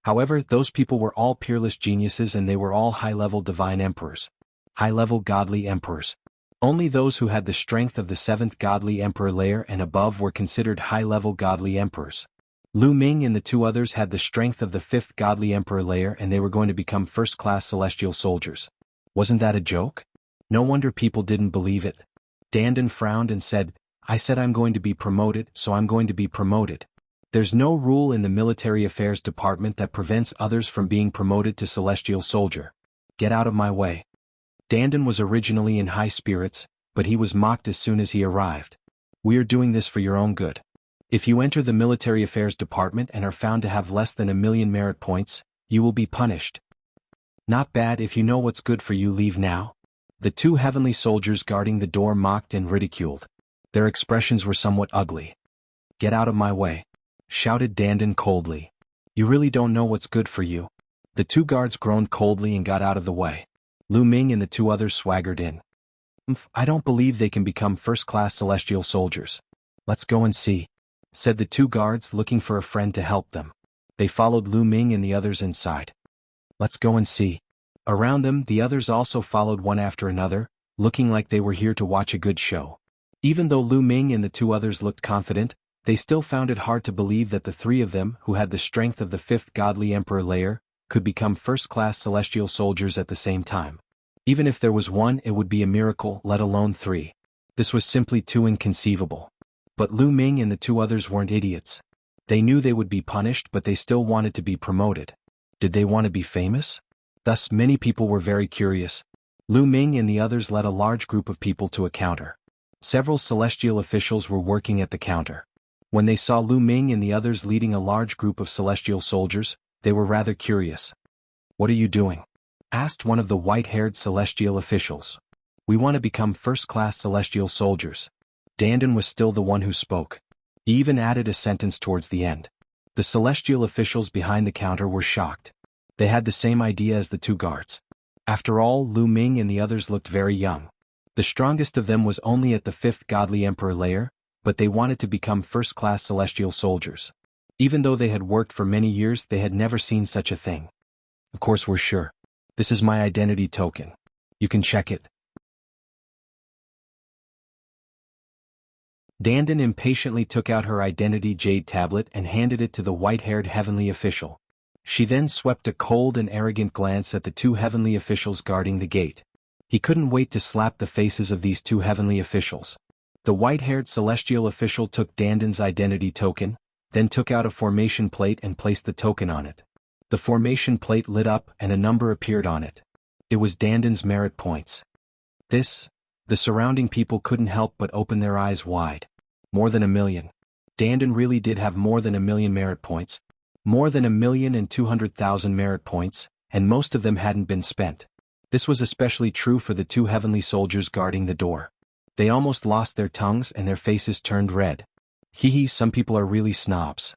However, those people were all peerless geniuses and they were all high-level divine emperors. High-level godly emperors. Only those who had the strength of the 7th godly emperor layer and above were considered high-level godly emperors. Lu Ming and the 2 others had the strength of the 5th godly emperor layer and they were going to become first-class celestial soldiers. Wasn't that a joke? No wonder people didn't believe it. Dandan frowned and said, I said I'm going to be promoted, so I'm going to be promoted. There's no rule in the military affairs department that prevents others from being promoted to celestial soldier. Get out of my way. Dandan was originally in high spirits, but he was mocked as soon as he arrived. We are doing this for your own good. If you enter the military affairs department and are found to have less than 1,000,000 merit points, you will be punished. Not bad. If you know what's good for you, leave now. The two heavenly soldiers guarding the door mocked and ridiculed. Their expressions were somewhat ugly. Get out of my way, shouted Dandan coldly. You really don't know what's good for you. The two guards groaned coldly and got out of the way. Lu Ming and the two others swaggered in. I don't believe they can become first-class celestial soldiers. Let's go and see, said the two guards, looking for a friend to help them. They followed Lu Ming and the others inside. Let's go and see. Around them, the others also followed one after another, looking like they were here to watch a good show. Even though Lu Ming and the two others looked confident, they still found it hard to believe that the three of them, who had the strength of the fifth godly emperor layer, could become first-class celestial soldiers at the same time. Even if there was one, it would be a miracle, let alone three. This was simply too inconceivable. But Lu Ming and the two others weren't idiots. They knew they would be punished, but they still wanted to be promoted. Did they want to be famous? Thus, many people were very curious. Lu Ming and the others led a large group of people to a counter. Several celestial officials were working at the counter. When they saw Lu Ming and the others leading a large group of celestial soldiers, they were rather curious. What are you doing? Asked one of the white-haired celestial officials. We want to become first-class celestial soldiers. Dandan was still the one who spoke. He even added a sentence towards the end. The celestial officials behind the counter were shocked. They had the same idea as the two guards. After all, Lu Ming and the others looked very young. The strongest of them was only at the fifth godly emperor layer, but they wanted to become first-class celestial soldiers. Even though they had worked for many years, they had never seen such a thing. Of course, we're sure. This is my identity token. You can check it. Dandan impatiently took out her identity jade tablet and handed it to the white-haired heavenly official. She then swept a cold and arrogant glance at the two heavenly officials guarding the gate. He couldn't wait to slap the faces of these two heavenly officials. The white-haired celestial official took Dandan's identity token, then took out a formation plate and placed the token on it. The formation plate lit up and a number appeared on it. It was Dandan's merit points. The surrounding people couldn't help but open their eyes wide. More than 1,000,000. Dandan really did have more than 1,000,000 merit points. More than 1,200,000 merit points, and most of them hadn't been spent. This was especially true for the two heavenly soldiers guarding the door. They almost lost their tongues and their faces turned red. Hee, some people are really snobs.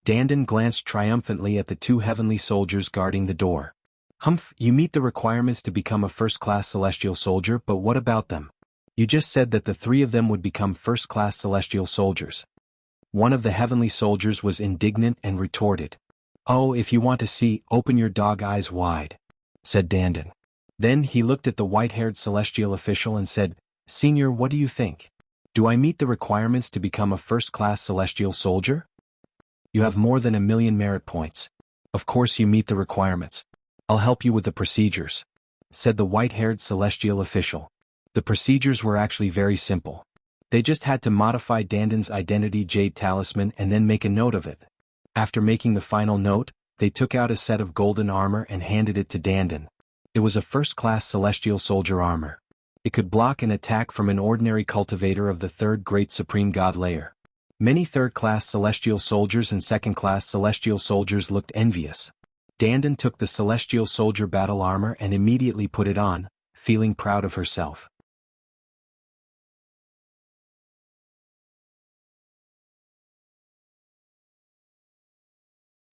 Dandan glanced triumphantly at the two heavenly soldiers guarding the door. You meet the requirements to become a first-class celestial soldier, but what about them? You just said that the three of them would become first-class celestial soldiers. One of the heavenly soldiers was indignant and retorted. Oh, if you want to see, open your dog eyes wide, said Dandan. Then he looked at the white-haired celestial official and said, Senior, what do you think? Do I meet the requirements to become a first-class celestial soldier? You have more than 1,000,000 merit points. Of course you meet the requirements. I'll help you with the procedures, said the white-haired celestial official. The procedures were actually very simple. They just had to modify Dandan's identity jade talisman and then make a note of it. After making the final note, they took out a set of golden armor and handed it to Dandan. It was a first-class celestial soldier armor. It could block an attack from an ordinary cultivator of the third great supreme god layer. Many third-class celestial soldiers and second-class celestial soldiers looked envious. Dandan took the celestial soldier battle armor and immediately put it on, feeling proud of herself.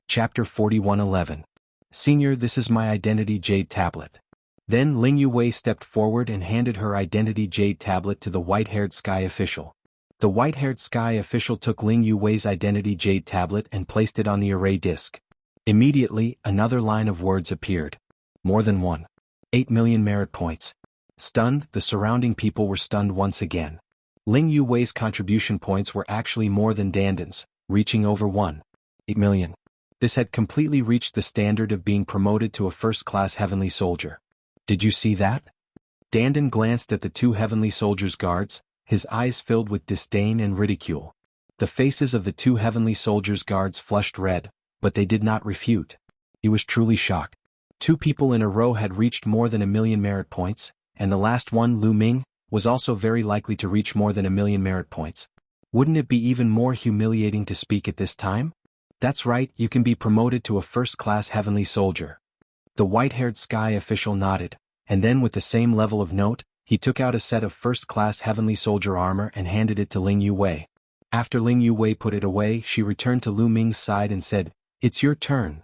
Chapter 41:11. Senior, this is my identity jade tablet. Then Ling Yuwei stepped forward and handed her identity jade tablet to the white-haired sky official. The white-haired sky official took Ling Yuwei's identity jade tablet and placed it on the array disk. Immediately, another line of words appeared. More than 8,000,000 merit points. Stunned, the surrounding people were stunned once again. Ling Yuwei's contribution points were actually more than Dandan's, reaching over 8,000,000. This had completely reached the standard of being promoted to a first-class heavenly soldier. Did you see that? Dandan glanced at the two heavenly soldiers' guards, his eyes filled with disdain and ridicule. The faces of the two heavenly soldiers' guards flushed red, but they did not refute. He was truly shocked. Two people in a row had reached more than 1,000,000 merit points, and the last one, Lu Ming, was also very likely to reach more than 1,000,000 merit points. Wouldn't it be even more humiliating to speak at this time? That's right, you can be promoted to a first-class heavenly soldier. The white-haired sky official nodded, and then with the same level of note, he took out a set of first-class heavenly soldier armor and handed it to Ling Yuwei. After Ling Yuwei put it away, she returned to Lu Ming's side and said, "It's your turn."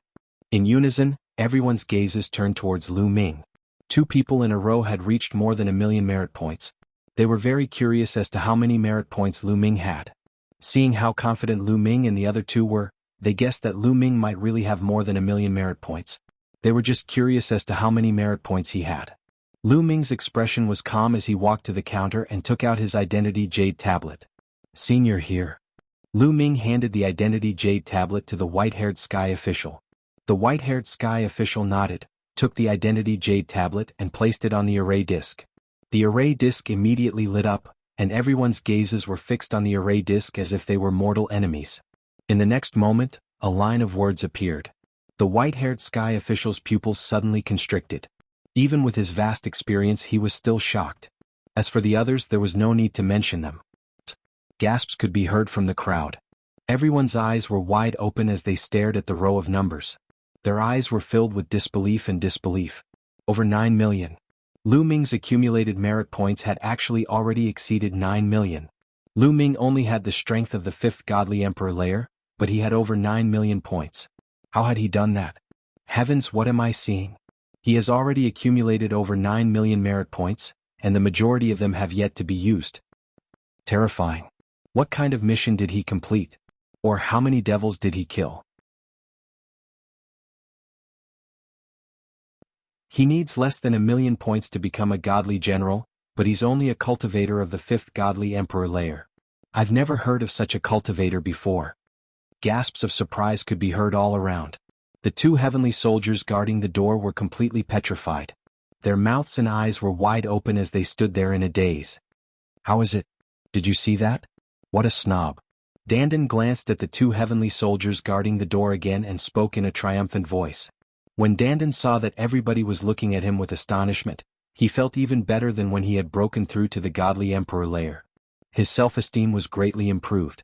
In unison, everyone's gazes turned towards Lu Ming. Two people in a row had reached more than 1,000,000 merit points. They were very curious as to how many merit points Lu Ming had. Seeing how confident Lu Ming and the other two were, they guessed that Lu Ming might really have more than 1,000,000 merit points. They were just curious as to how many merit points he had. Lu Ming's expression was calm as he walked to the counter and took out his identity jade tablet. "Senior here." Lu Ming handed the identity jade tablet to the white-haired sky official. The white-haired sky official nodded, took the identity jade tablet and placed it on the array disk. The array disk immediately lit up, and everyone's gazes were fixed on the array disk as if they were mortal enemies. In the next moment, a line of words appeared. The white-haired sky official's pupils suddenly constricted. Even with his vast experience, he was still shocked. As for the others, there was no need to mention them. Gasps could be heard from the crowd. Everyone's eyes were wide open as they stared at the row of numbers. Their eyes were filled with disbelief and disbelief. Over 9,000,000. Lu Ming's accumulated merit points had actually already exceeded 9,000,000. Lu Ming only had the strength of the 5th godly emperor layer, but he had over 9,000,000 points. How had he done that? Heavens, what am I seeing? He has already accumulated over 9,000,000 merit points, and the majority of them have yet to be used. Terrifying. What kind of mission did he complete? Or how many devils did he kill? He needs less than 1,000,000 points to become a godly general, but he's only a cultivator of the 5th godly emperor layer. I've never heard of such a cultivator before. Gasps of surprise could be heard all around. The two heavenly soldiers guarding the door were completely petrified. Their mouths and eyes were wide open as they stood there in a daze. How is it? Did you see that? What a snob. Dandan glanced at the two heavenly soldiers guarding the door again and spoke in a triumphant voice. When Dandan saw that everybody was looking at him with astonishment, he felt even better than when he had broken through to the godly emperor layer. His self-esteem was greatly improved.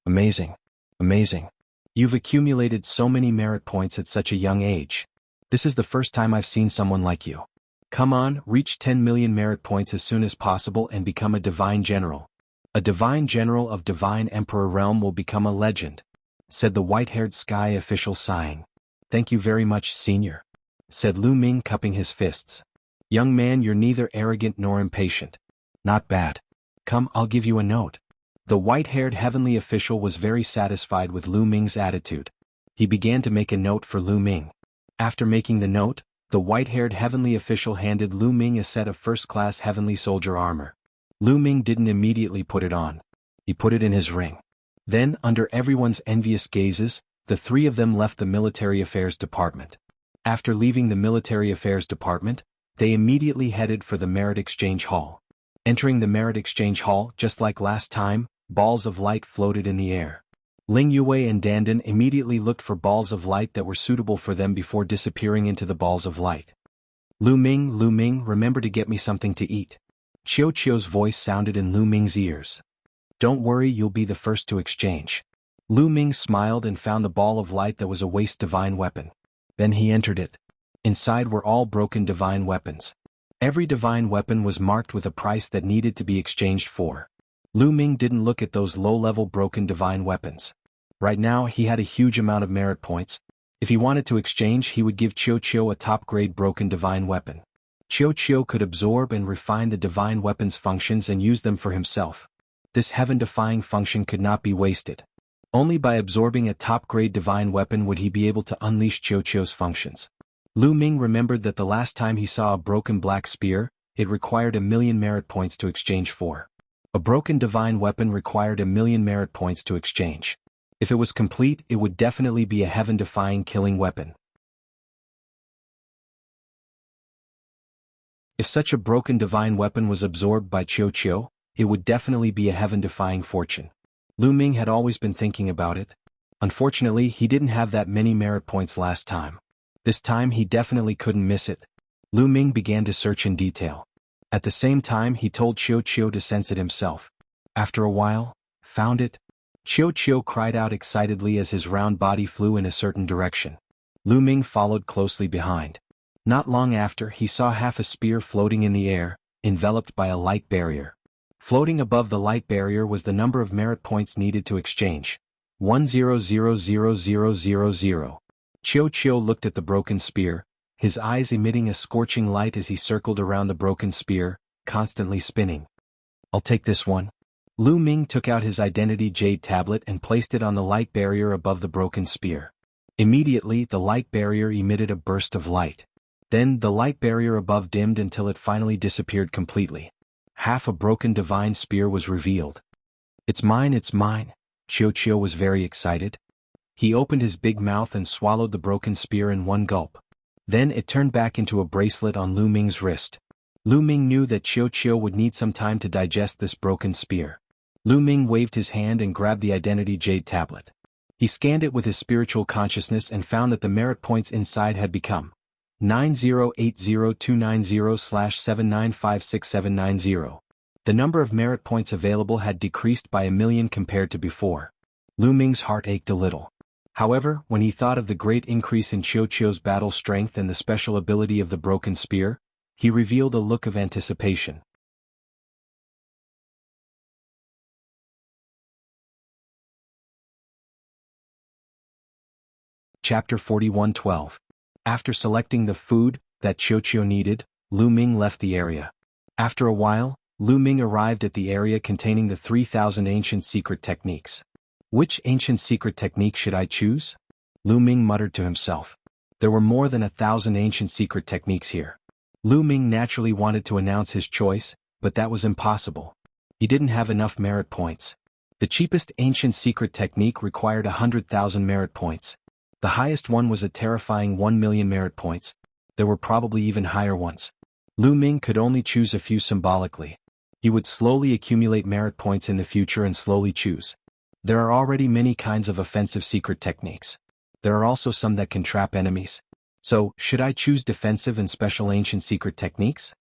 Amazing. Amazing. You've accumulated so many merit points at such a young age. This is the first time I've seen someone like you. Come on, reach 10,000,000 merit points as soon as possible and become a divine general. A divine general of divine emperor realm will become a legend, said the white-haired sky official sighing. Thank you very much, senior, said Lu Ming cupping his fists. Young man, you're neither arrogant nor impatient. Not bad. Come, I'll give you a note. The white-haired heavenly official was very satisfied with Lu Ming's attitude. He began to make a note for Lu Ming. After making the note, the white-haired heavenly official handed Lu Ming a set of first-class heavenly soldier armor. Lu Ming didn't immediately put it on. He put it in his ring. Then, under everyone's envious gazes, the three of them left the military affairs department. After leaving the military affairs department, they immediately headed for the merit exchange hall. Entering the merit exchange hall, just like last time, balls of light floated in the air. Ling Yuwei and Dandan immediately looked for balls of light that were suitable for them before disappearing into the balls of light. Lu Ming, remember to get me something to eat. Qiu Qiu's voice sounded in Lu Ming's ears. Don't worry, you'll be the first to exchange. Lu Ming smiled and found the ball of light that was a waste divine weapon. Then he entered it. Inside were all broken divine weapons. Every divine weapon was marked with a price that needed to be exchanged for. Lu Ming didn't look at those low-level broken divine weapons. Right now he had a huge amount of merit points. If he wanted to exchange, he would give Qiu Qiu a top-grade broken divine weapon. Qiu Qiu could absorb and refine the divine weapon's functions and use them for himself. This heaven-defying function could not be wasted. Only by absorbing a top-grade divine weapon would he be able to unleash Qiu Qiu's functions. Lu Ming remembered that the last time he saw a broken black spear, it required 1,000,000 merit points to exchange for. A broken divine weapon required 1,000,000 merit points to exchange. If it was complete, it would definitely be a heaven-defying killing weapon. If such a broken divine weapon was absorbed by Qiu, it would definitely be a heaven-defying fortune. Lu Ming had always been thinking about it. Unfortunately, he didn't have that many merit points last time. This time he definitely couldn't miss it. Lu Ming began to search in detail. At the same time he told Qiu to sense it himself. After a while, found it. Qiu cried out excitedly as his round body flew in a certain direction. Lu Ming followed closely behind. Not long after, he saw half a spear floating in the air, enveloped by a light barrier. Floating above the light barrier was the number of merit points needed to exchange. 10000000. Qiu looked at the broken spear, his eyes emitting a scorching light as he circled around the broken spear, constantly spinning. I'll take this one. Lu Ming took out his identity jade tablet and placed it on the light barrier above the broken spear. Immediately, the light barrier emitted a burst of light. Then, the light barrier above dimmed until it finally disappeared completely. Half a broken divine spear was revealed. It's mine, it's mine. Qiu was very excited. He opened his big mouth and swallowed the broken spear in one gulp. Then it turned back into a bracelet on Lu Ming's wrist. Lu Ming knew that Qiu would need some time to digest this broken spear. Lu Ming waved his hand and grabbed the identity jade tablet. He scanned it with his spiritual consciousness and found that the merit points inside had become 9080290/795670. The number of merit points available had decreased by 1,000,000 compared to before. Lu Ming's heart ached a little. However, when he thought of the great increase in Qiu's battle strength and the special ability of the broken spear, he revealed a look of anticipation. Chapter 41:12. After selecting the food that Qiu needed, Lu Ming left the area. After a while, Lu Ming arrived at the area containing the 3,000 ancient secret techniques. Which ancient secret technique should I choose? Lu Ming muttered to himself. There were more than 1,000 ancient secret techniques here. Lu Ming naturally wanted to announce his choice, but that was impossible. He didn't have enough merit points. The cheapest ancient secret technique required 100,000 merit points. The highest one was a terrifying 1,000,000 merit points. There were probably even higher ones. Lu Ming could only choose a few symbolically. He would slowly accumulate merit points in the future and slowly choose. There are already many kinds of offensive secret techniques. There are also some that can trap enemies. So, should I choose defensive and special ancient secret techniques?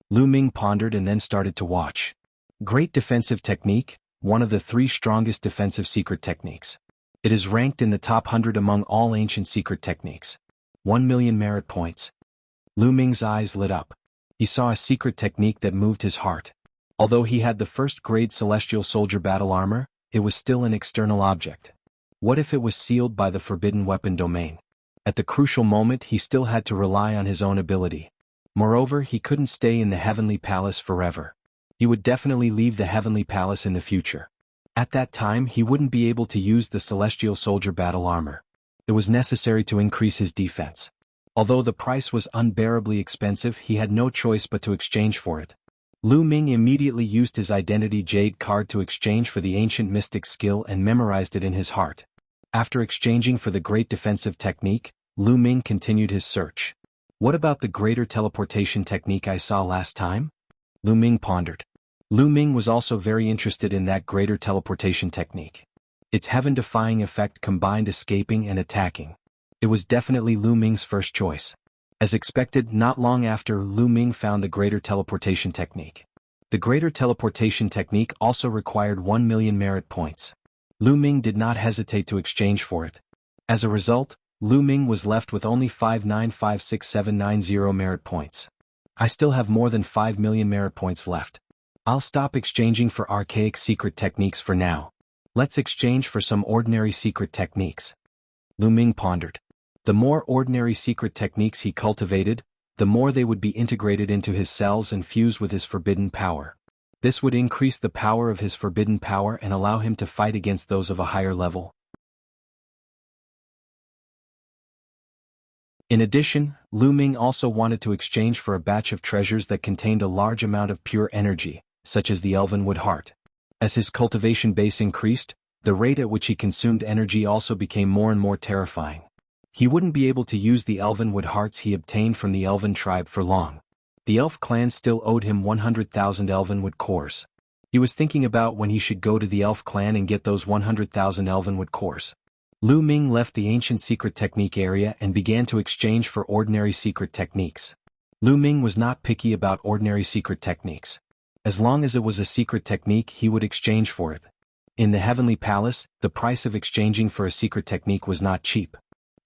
Lu Ming pondered and then started to watch. Great defensive technique, one of the 3 strongest defensive secret techniques. It is ranked in the top 100 among all ancient secret techniques. 1,000,000 merit points. Lu Ming's eyes lit up. He saw a secret technique that moved his heart. Although he had the first-grade celestial soldier battle armor, it was still an external object. What if it was sealed by the forbidden weapon domain? At the crucial moment he still had to rely on his own ability. Moreover, he couldn't stay in the heavenly palace forever. He would definitely leave the heavenly palace in the future. At that time he wouldn't be able to use the celestial soldier battle armor. It was necessary to increase his defense. Although the price was unbearably expensive, he had no choice but to exchange for it. Lu Ming immediately used his identity jade card to exchange for the ancient mystic skill and memorized it in his heart. After exchanging for the great defensive technique, Lu Ming continued his search. What about the greater teleportation technique I saw last time? Lu Ming pondered. Lu Ming was also very interested in that greater teleportation technique. Its heaven-defying effect combined escaping and attacking. It was definitely Lu Ming's first choice. As expected, not long after, Lu Ming found the greater teleportation technique. The greater teleportation technique also required 1,000,000 merit points. Lu Ming did not hesitate to exchange for it. As a result, Lu Ming was left with only 5,956,790 merit points. I still have more than 5,000,000 merit points left. I'll stop exchanging for archaic secret techniques for now. Let's exchange for some ordinary secret techniques. Lu Ming pondered. The more ordinary secret techniques he cultivated, the more they would be integrated into his cells and fuse with his forbidden power. This would increase the power of his forbidden power and allow him to fight against those of a higher level. In addition, Lu Ming also wanted to exchange for a batch of treasures that contained a large amount of pure energy, such as the Elvenwood Heart. As his cultivation base increased, the rate at which he consumed energy also became more and more terrifying. He wouldn't be able to use the Elvenwood Hearts he obtained from the Elven tribe for long. The elf clan still owed him 100,000 elvenwood cores. He was thinking about when he should go to the elf clan and get those 100,000 elvenwood cores. Lu Ming left the ancient secret technique area and began to exchange for ordinary secret techniques. Lu Ming was not picky about ordinary secret techniques. As long as it was a secret technique, he would exchange for it. In the Heavenly Palace, the price of exchanging for a secret technique was not cheap.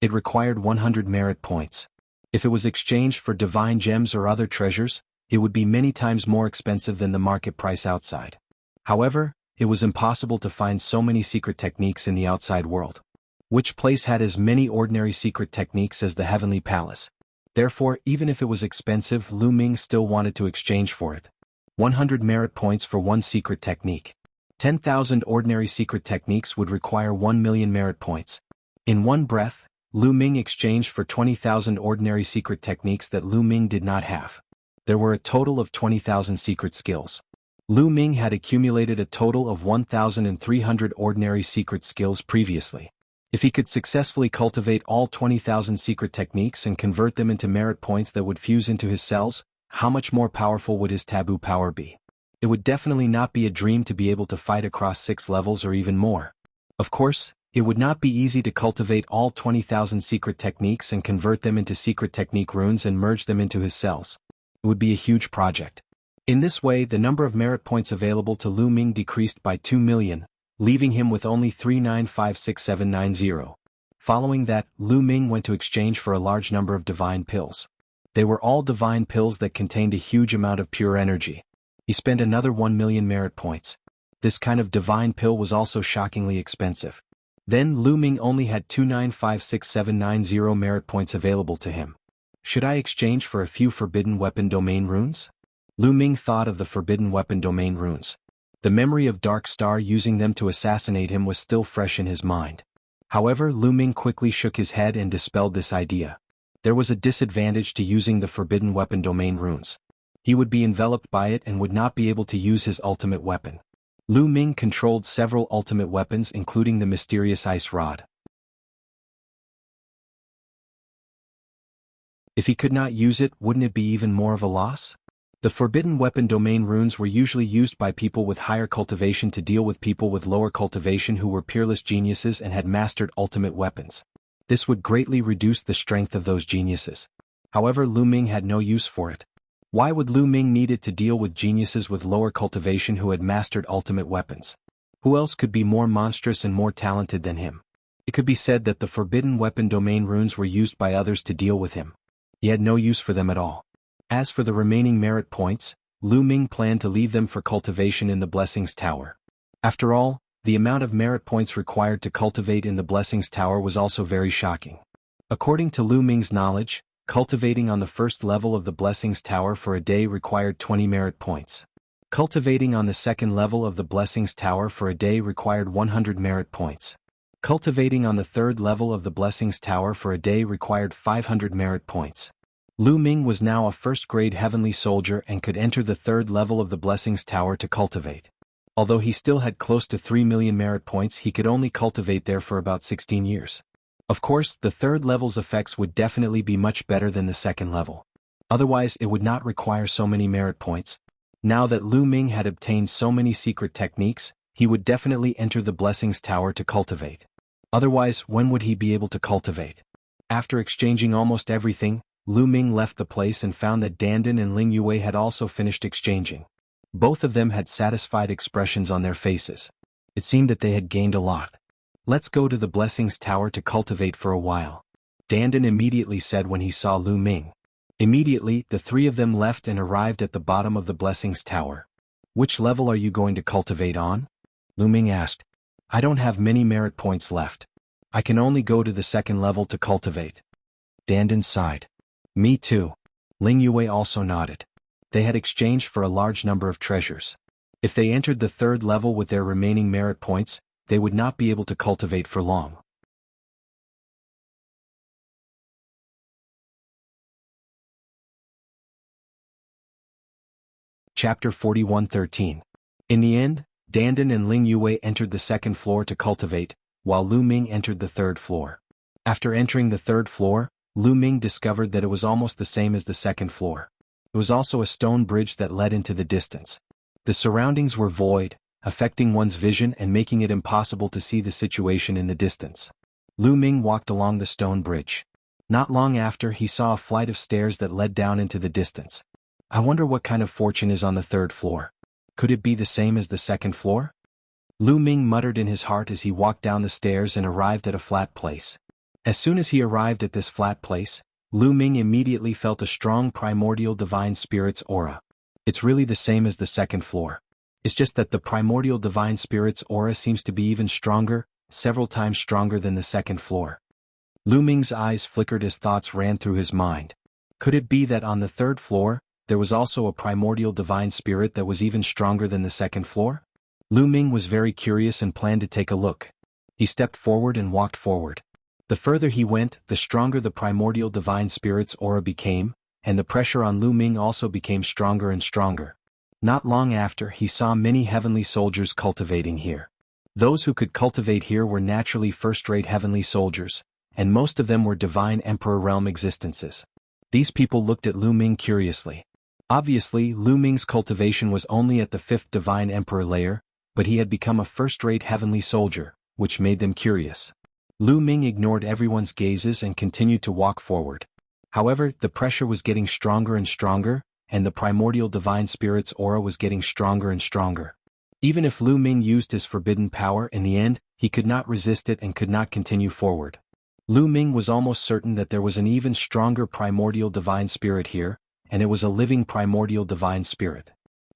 It required 100 merit points. If it was exchanged for divine gems or other treasures, it would be many times more expensive than the market price outside. However, it was impossible to find so many secret techniques in the outside world. Which place had as many ordinary secret techniques as the Heavenly Palace? Therefore, even if it was expensive, Lu Ming still wanted to exchange for it. 100 merit points for one secret technique. 10,000 ordinary secret techniques would require 1 million merit points. In one breath, Lu Ming exchanged for 20,000 ordinary secret techniques that Lu Ming did not have. There were a total of 20,000 secret skills. Lu Ming had accumulated a total of 1,300 ordinary secret skills previously. If he could successfully cultivate all 20,000 secret techniques and convert them into merit points that would fuse into his cells, how much more powerful would his taboo power be? It would definitely not be a dream to be able to fight across 6 levels or even more. Of course, it would not be easy to cultivate all 20,000 secret techniques and convert them into secret technique runes and merge them into his cells. It would be a huge project. In this way, the number of merit points available to Lu Ming decreased by 2 million, leaving him with only 39,56790. Following that, Lu Ming went to exchange for a large number of divine pills. They were all divine pills that contained a huge amount of pure energy. He spent another 1 million merit points. This kind of divine pill was also shockingly expensive. Then Lu Ming only had 29,56790 merit points available to him. Should I exchange for a few forbidden weapon domain runes? Lu Ming thought of the forbidden weapon domain runes. The memory of Dark Star using them to assassinate him was still fresh in his mind. However, Lu Ming quickly shook his head and dispelled this idea. There was a disadvantage to using the forbidden weapon domain runes. He would be enveloped by it and would not be able to use his ultimate weapon. Lu Ming controlled several ultimate weapons, including the mysterious ice rod. If he could not use it, wouldn't it be even more of a loss? The forbidden weapon domain runes were usually used by people with higher cultivation to deal with people with lower cultivation who were peerless geniuses and had mastered ultimate weapons. This would greatly reduce the strength of those geniuses. However, Lu Ming had no use for it. Why would Lu Ming need it to deal with geniuses with lower cultivation who had mastered ultimate weapons? Who else could be more monstrous and more talented than him? It could be said that the forbidden weapon domain runes were used by others to deal with him. He had no use for them at all. As for the remaining merit points, Lu Ming planned to leave them for cultivation in the Blessings Tower. After all, the amount of merit points required to cultivate in the Blessings Tower was also very shocking. According to Lu Ming's knowledge, cultivating on the first level of the Blessings Tower for a day required 20 merit points. Cultivating on the second level of the Blessings Tower for a day required 100 merit points. Cultivating on the third level of the Blessings Tower for a day required 500 merit points. Lu Ming was now a first-grade heavenly soldier and could enter the third level of the Blessings Tower to cultivate. Although he still had close to 3 million merit points, he could only cultivate there for about 16 years. Of course, the third level's effects would definitely be much better than the second level. Otherwise, it would not require so many merit points. Now that Lu Ming had obtained so many secret techniques, he would definitely enter the Blessings Tower to cultivate. Otherwise, when would he be able to cultivate? After exchanging almost everything, Lu Ming left the place and found that Dandan and Ling Yue had also finished exchanging. Both of them had satisfied expressions on their faces. It seemed that they had gained a lot. Let's go to the Blessings Tower to cultivate for a while, Dandan immediately said when he saw Lu Ming. Immediately, the three of them left and arrived at the bottom of the Blessings Tower. Which level are you going to cultivate on? Lu Ming asked. I don't have many merit points left. I can only go to the second level to cultivate. Dandan sighed. Me too. Ling Yue also nodded. They had exchanged for a large number of treasures. If they entered the third level with their remaining merit points, they would not be able to cultivate for long. Chapter 41:13. In the end, Dandan and Ling Yue entered the second floor to cultivate, while Lu Ming entered the third floor. After entering the third floor, Lu Ming discovered that it was almost the same as the second floor. It was also a stone bridge that led into the distance. The surroundings were void, affecting one's vision and making it impossible to see the situation in the distance. Lu Ming walked along the stone bridge. Not long after, he saw a flight of stairs that led down into the distance. I wonder what kind of fortune is on the third floor. Could it be the same as the second floor? Lu Ming muttered in his heart as he walked down the stairs and arrived at a flat place. As soon as he arrived at this flat place, Lu Ming immediately felt a strong primordial divine spirit's aura. It's really the same as the second floor. It's just that the primordial divine spirit's aura seems to be even stronger, several times stronger than the second floor. Lu Ming's eyes flickered as thoughts ran through his mind. Could it be that on the third floor, there was also a primordial divine spirit that was even stronger than the second floor? Lu Ming was very curious and planned to take a look. He stepped forward and walked forward. The further he went, the stronger the primordial divine spirit's aura became, and the pressure on Lu Ming also became stronger and stronger. Not long after, he saw many heavenly soldiers cultivating here. Those who could cultivate here were naturally first-rate heavenly soldiers, and most of them were divine emperor realm existences. These people looked at Lu Ming curiously. Obviously, Lu Ming's cultivation was only at the 5th divine emperor layer, but he had become a first-rate heavenly soldier, which made them curious. Lu Ming ignored everyone's gazes and continued to walk forward. However, the pressure was getting stronger and stronger, and the primordial divine spirit's aura was getting stronger and stronger. Even if Lu Ming used his forbidden power, in the end, he could not resist it and could not continue forward. Lu Ming was almost certain that there was an even stronger primordial divine spirit here, and it was a living primordial divine spirit.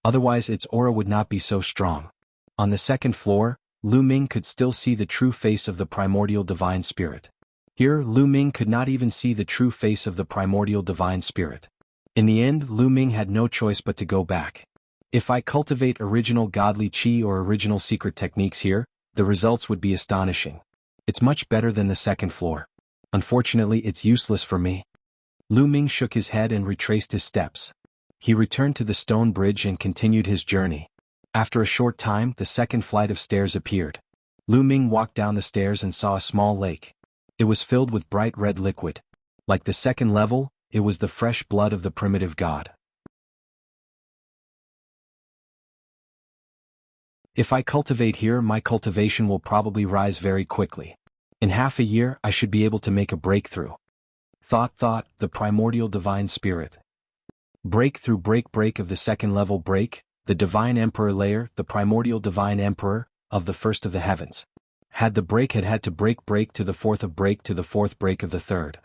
Otherwise its aura would not be so strong. On the second floor, Lu Ming could still see the true face of the primordial divine spirit. Here, Lu Ming could not even see the true face of the primordial divine spirit. In the end, Lu Ming had no choice but to go back. If I cultivate original godly qi or original secret techniques here, the results would be astonishing. It's much better than the second floor. Unfortunately, it's useless for me. Lu Ming shook his head and retraced his steps. He returned to the stone bridge and continued his journey. After a short time, the second flight of stairs appeared. Lu Ming walked down the stairs and saw a small lake. It was filled with bright red liquid. Like the second level, it was the fresh blood of the primitive god. If I cultivate here, my cultivation will probably rise very quickly. In half a year, I should be able to make a breakthrough. Thought, the primordial divine spirit. Breakthrough break of the second level break, the divine emperor layer, the primordial divine emperor, of the first of the heavens. Had the break had to break to the fourth of break to the fourth break of the third.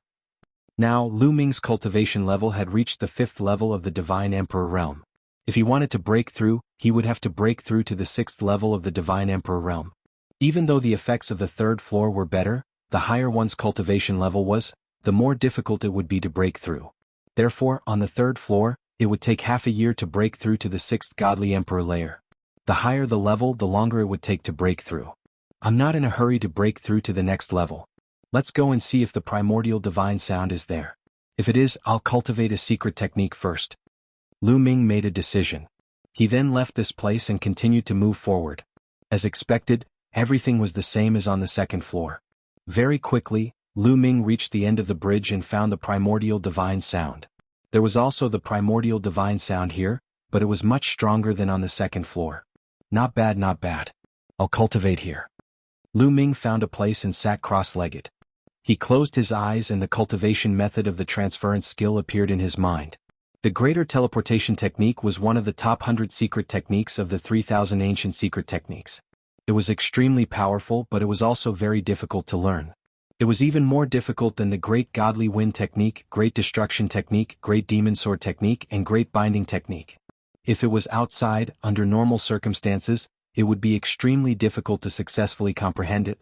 Now, Lu Ming's cultivation level had reached the 5th level of the divine emperor realm. If he wanted to break through, he would have to break through to the 6th level of the divine emperor realm. Even though the effects of the third floor were better, the higher one's cultivation level was, the more difficult it would be to break through. Therefore, on the third floor, it would take half a year to break through to the 6th godly emperor layer. The higher the level, the longer it would take to break through. I'm not in a hurry to break through to the next level. Let's go and see if the primordial divine sound is there. If it is, I'll cultivate a secret technique first. Lu Ming made a decision. He then left this place and continued to move forward. As expected, everything was the same as on the second floor. Very quickly, Lu Ming reached the end of the bridge and found the primordial divine sound. There was also the primordial divine sound here, but it was much stronger than on the second floor. Not bad. I'll cultivate here. Lu Ming found a place and sat cross-legged. He closed his eyes and the cultivation method of the transference skill appeared in his mind. The greater teleportation technique was one of the top 100 secret techniques of the 3000 ancient secret techniques. It was extremely powerful, but it was also very difficult to learn. It was even more difficult than the Great Godly Wind technique, Great Destruction technique, Great Demon Sword technique, and Great Binding technique. If it was outside, under normal circumstances, it would be extremely difficult to successfully comprehend it.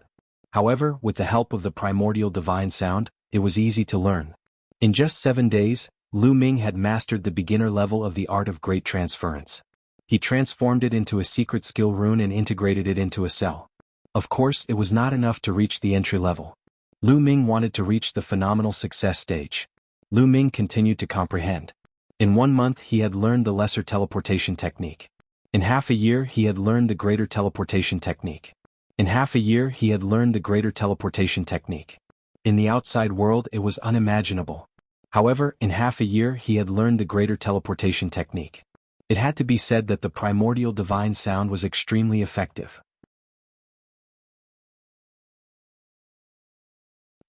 However, with the help of the primordial divine sound, it was easy to learn. In just 7 days, Lu Ming had mastered the beginner level of the art of great transference. He transformed it into a secret skill rune and integrated it into a cell. Of course, it was not enough to reach the entry level. Lu Ming wanted to reach the phenomenal success stage. Lu Ming continued to comprehend. In 1 month he had learned the lesser teleportation technique. In half a year he had learned the greater teleportation technique. In half a year he had learned the greater teleportation technique. In the outside world it was unimaginable. However, in half a year he had learned the greater teleportation technique. It had to be said that the primordial divine sound was extremely effective.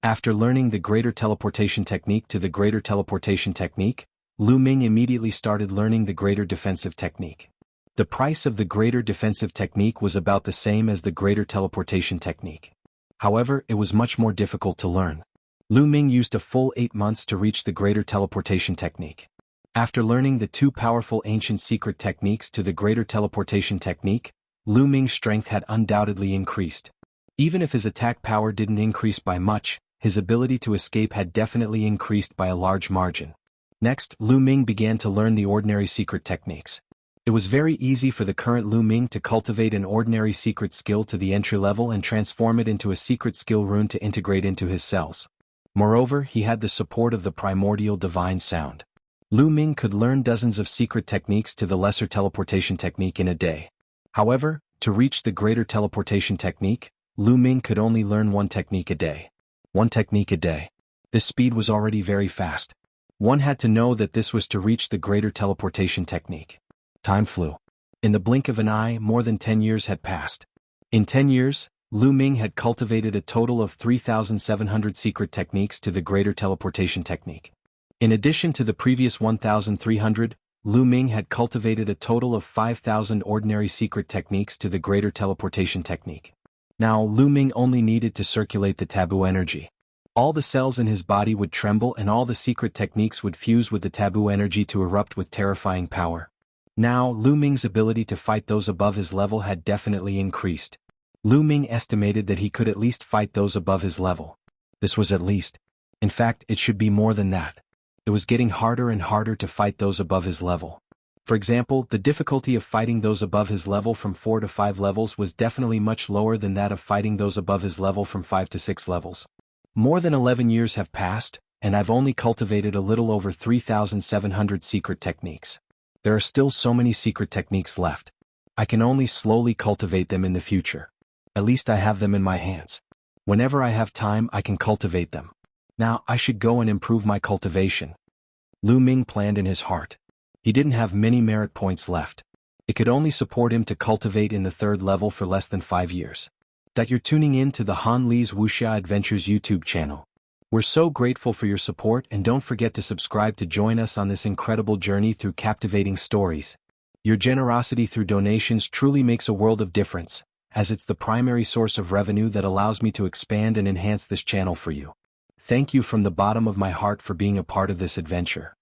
After learning the greater teleportation technique to the greater teleportation technique, Lu Ming immediately started learning the greater defensive technique. The price of the greater defensive technique was about the same as the greater teleportation technique. However, it was much more difficult to learn. Lu Ming used a full 8 months to reach the greater teleportation technique. After learning the two powerful ancient secret techniques to the greater teleportation technique, Lu Ming's strength had undoubtedly increased. Even if his attack power didn't increase by much, his ability to escape had definitely increased by a large margin. Next, Lu Ming began to learn the ordinary secret techniques. It was very easy for the current Lu Ming to cultivate an ordinary secret skill to the entry level and transform it into a secret skill rune to integrate into his cells. Moreover, he had the support of the primordial divine sound. Lu Ming could learn dozens of secret techniques to the lesser teleportation technique in a day. However, to reach the greater teleportation technique, Lu Ming could only learn one technique a day. One technique a day. This speed was already very fast. One had to know that this was to reach the greater teleportation technique. Time flew. In the blink of an eye, more than 10 years had passed. In 10 years, Lu Ming had cultivated a total of 3,700 secret techniques to the greater teleportation technique. In addition to the previous 1,300, Lu Ming had cultivated a total of 5,000 ordinary secret techniques to the greater teleportation technique. Now Lu Ming only needed to circulate the taboo energy. All the cells in his body would tremble and all the secret techniques would fuse with the taboo energy to erupt with terrifying power. Now Lu Ming's ability to fight those above his level had definitely increased. Lu Ming estimated that he could at least fight those above his level. This was at least. In fact, it should be more than that. It was getting harder and harder to fight those above his level. For example, the difficulty of fighting those above his level from 4 to 5 levels was definitely much lower than that of fighting those above his level from 5 to 6 levels. More than 11 years have passed, and I've only cultivated a little over 3,700 secret techniques. There are still so many secret techniques left. I can only slowly cultivate them in the future. At least I have them in my hands. Whenever I have time, I can cultivate them. Now, I should go and improve my cultivation. Lu Ming planned in his heart. He didn't have many merit points left. It could only support him to cultivate in the 3rd level for less than 5 years. That you're tuning in to the Han Li's Wuxia Adventures YouTube channel. We're so grateful for your support, and don't forget to subscribe to join us on this incredible journey through captivating stories. Your generosity through donations truly makes a world of difference, as it's the primary source of revenue that allows me to expand and enhance this channel for you. Thank you from the bottom of my heart for being a part of this adventure.